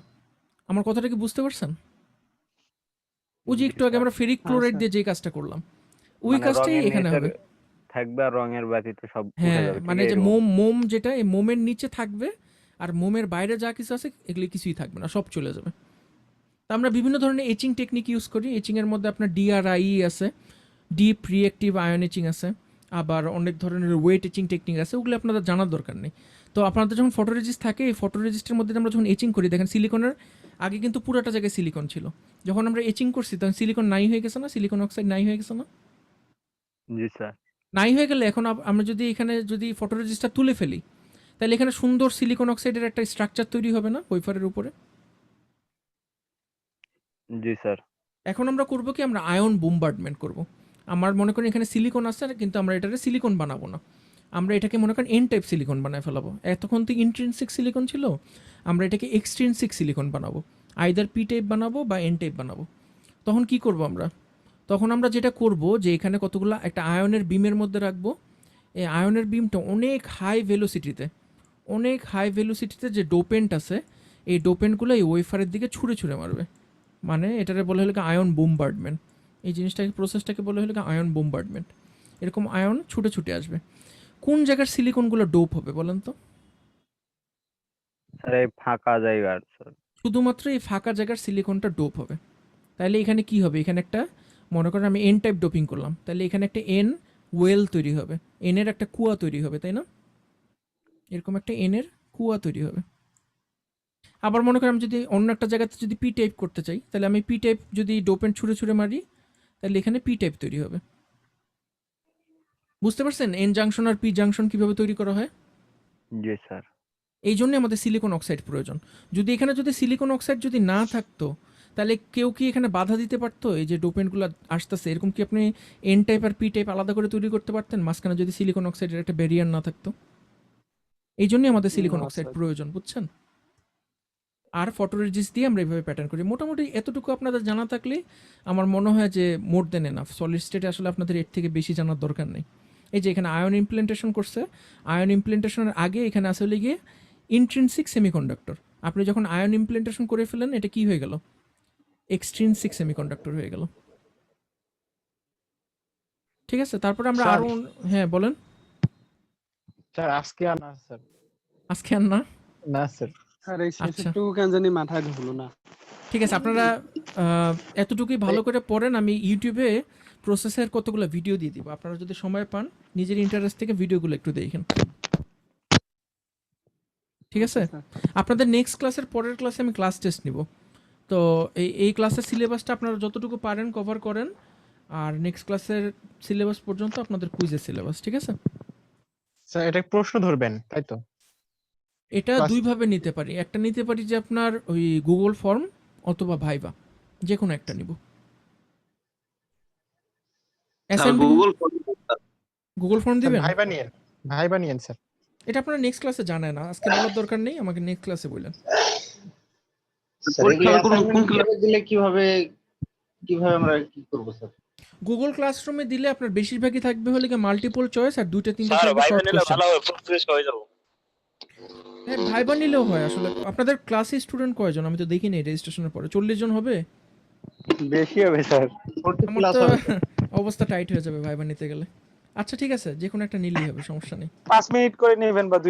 আমার কথাটা কি বুঝতে পারছেন? ওই যে একটু আগে আমরা ফেরিক ক্লোরাইড দিয়ে যে কাজটা করলাম ওই মানে কাজটাই রঙের এখানে নিচের হবে। থাকবে আর রঙের ব্যতীত সব উঠে হ্যাঁ, যাবে, ঠিক মানে যে এরকম? মোম যেটা এই মোমের নিচে থাকবে আর মোমের বাইরে যা কিছু আছে এগুলি কিছুই থাকবে না, সব চলে যাবে। তা আমরা বিভিন্ন ধরনের এচিং টেকনিক ইউজ করি। এচিং এর মধ্যে আপনার DRIE আছে, ডিপ রিঅ্যাক্টিভ আয়ন এচিং আছে, আবার অনেক ধরনের ওয়েট এচিং টেকনিক আছে, ওগুলো আপনাদের জানার দরকার নেই। তো আপনাদের যখন ফটোরেজিস্ট থাকে, এই ফটোরেজিস্টের মধ্যে আমরা যখন এচিং করি, দেখেন সিলিকনের আগে কিন্তু পুরোটা জায়গায় সিলিকন ছিল, যখন আমরা এচিং করছি তখন সিলিকন নাই হয়ে গেছে না, সিলিকন অক্সাইড নাই হয়ে গেছে না। জি স্যার। নাই হয়ে গেলে এখন আমরা যদি এখানে যদি ফটোরেজিস্টটা তুলে ফেলি তাহলে এখানে সুন্দর সিলিকন অক্সাইডের একটা স্ট্রাকচার তৈরি হবে না ওয়েফারের উপরে? জি স্যার। এখন আমরা করব কি, আমরা আয়ন বোম্বার্ডমেন্ট করব। আমার মনে করি এখানে সিলিকন আছে কিন্তু আমরা এটাকে সিলিকন বানাবো না, আমরা এটাকে মনে করেন এন টাইপ সিলিকন বানায় ফেলাবো। এতক্ষণ তো ইন্ট্রিনসিক সিলিকন ছিল, আমরা এটাকে এক্সট্রিনসিক সিলিকন বানাবো, আইদার পি টাইপ বানাবো বা এন টাইপ বানাবো। তখন কি করব আমরা, তখন আমরা যেটা করব যে এখানে কতগুলো একটা আয়নের বিমের মধ্যে রাখবো। এই আয়নের বিমটা অনেক হাই ভেলোসিটিতে যে ডোপেন্ট আছে এই ডোপেন্টগুলো এই ওয়েফারের দিকে ছুঁড়ে মারবে, মানে এটাকে বলা হলো আয়ন বোম্বার্ডমেন্ট। এই জিনিসটাকে প্রসেসটাকে বলা হলো আয়ন বোম্বার্ডমেন্ট। এরকম আয়ন ছুটে আসবে। কোন জায়গার সিলিকনগুলো ডোপ হবে বলেন তো? স্যার এই ফাঁকা জায়গার স্যার। শুধুমাত্র এই ফাঁকা জায়গার সিলিকনটা ডোপ হবে। তাহলে এখানে কি হবে, এখানে একটা মনে করেন আমি এন টাইপ ডোপিং করলাম, তাহলে এখানে একটা এন ওয়েল তৈরি হবে, এনের একটা কুয়া তৈরি হবে, তাই না? এরকম একটা এনের কুয়া তৈরি হবে। আবার মনে করেন আমি যদি অন্য একটা জায়গাতে যদি পি টাইপ করতে চাই, তাহলে আমি পি টাইপ যদি ডোপেন্ট ছুঁড়ে মারি তাহলে এখানে পি টাইপ তৈরি হবে। বুঝতে পারছেন এন জাংশন আর পি জাংশন কিভাবে তৈরি করা হয়? জি স্যার। এই জন্য আমাদের সিলিকন অক্সাইড প্রয়োজন। যদি এখানে যদি সিলিকন অক্সাইড যদি না থাকতো তাহলে কেউ কি এখানে বাধা দিতে পারতো? এই যে ডোপেন্টগুলো আসতেছে, এরকম কি আপনি এন টাইপ আর পি টাইপ আলাদা করে তৈরি করতে পারতেন মাঝখানে যদি সিলিকন অক্সাইডের একটা ব্যারিয়ার না থাকতো? এই জন্যই আমাদের সিলিকন না, অক্সাইড স্যার। প্রয়োজন, বুঝছেন? আর ফটোরেজিস্ট দিয়ে আমরা এইভাবে প্যাটার্ন করি। মোটামুটি এতটুকু আপনাদের জানা থাকলে আমার মনে হয় যে মোর দেন এনাফ। সলিড স্টেটে আসলে আপনাদের এর থেকে বেশি জানার দরকার নেই। এই যে এখানে আয়ন ইমপ্লেন্টেশন করছে, আয়ন ইমপ্লেন্টেশনের আগে এখানে আসলে গিয়ে ইন্ট্রিনসিক সেমিকন্ডাক্টর। আপনি যখন আয়ন ইমপ্লেন্টেশন করে ফেলেন, এটা কি হয়ে গেল? এক্সট্রিনসিক সেমিকন্ডাক্টর হয়ে গেল। ঠিক আছে, তারপরে আমরা স্যার। আরো হ্যাঁ বলেন। স্যার আজকে আর না স্যার। আজকে আর না? না স্যার। স্যার এই আচ্ছা। শেষেরটুকু কেন জানি মাথায় ঢুকলো না। ঠিক আছে, আপনারা এতটুকুই ভালো করে পড়েন। আমি ইউটিউবে প্রসেসের কতগুলো ভিডিও দিয়ে দিব, আপনারা যদি সময় পান নিজের ইন্টারেস্ট থেকে ভিডিওগুলো একটু দেখেন। ঠিক আছে, আপনাদের নেক্সট ক্লাসের পরের ক্লাসে আমি ক্লাস টেস্ট নিব। তো এই ক্লাসের সিলেবাসটা আপনারা যতটুকু পারেন কভার করেন, আর নেক্সট ক্লাসের সিলেবাস পর্যন্ত আপনাদের কুইজের সিলেবাস। ঠিক আছে, স্যার এটা প্রশ্ন ধরবেন তাই তো? এটা দুইভাবে নিতে পারি। একটা নিতে পারি যে আপনার ওই গুগল ফর্ম অথবা ভাইবা, যে কোনো একটা নিব। গুগল ফর্ম দিবেন? ভাইবা নিয়েন স্যার। এটা আপনারা নেক্সট ক্লাসে জানেন না, আজকে বলার দরকার নেই, আমাকে নেক্সট ক্লাসে বললেন। স্যার এগুলো assignment হিসেবে দিলে কিভাবে আমরা কি করব স্যার? গুগল ক্লাসরুমে দিলে আপনার বেশিরভাগই থাকবে হলে কি মাল্টিপল চয়েস, আর দুইটা তিনটা স্যার থাকবে ভাই শর্ট নিলে কোশ্চেন। ভালো হবে, প্রসেস হয়ে যাবে। হ্যাঁ, ভাইবা নিলেও হয়। আসলে আপনাদের ক্লাসে স্টুডেন্ট কয়জন? আমি তো দেখিনি রেজিস্ট্রেশনের পরে। 40 জন হবে? বেশি হবে স্যার। আমার তো অবস্থা টাইট হয়ে যাবে ভাইবা নিতে গেলে। আচ্ছা ঠিক আছে, যে কোনো একটা নিলেই হবে, সমস্যা নেই। 5 মিনিট করে নেবেন বা 2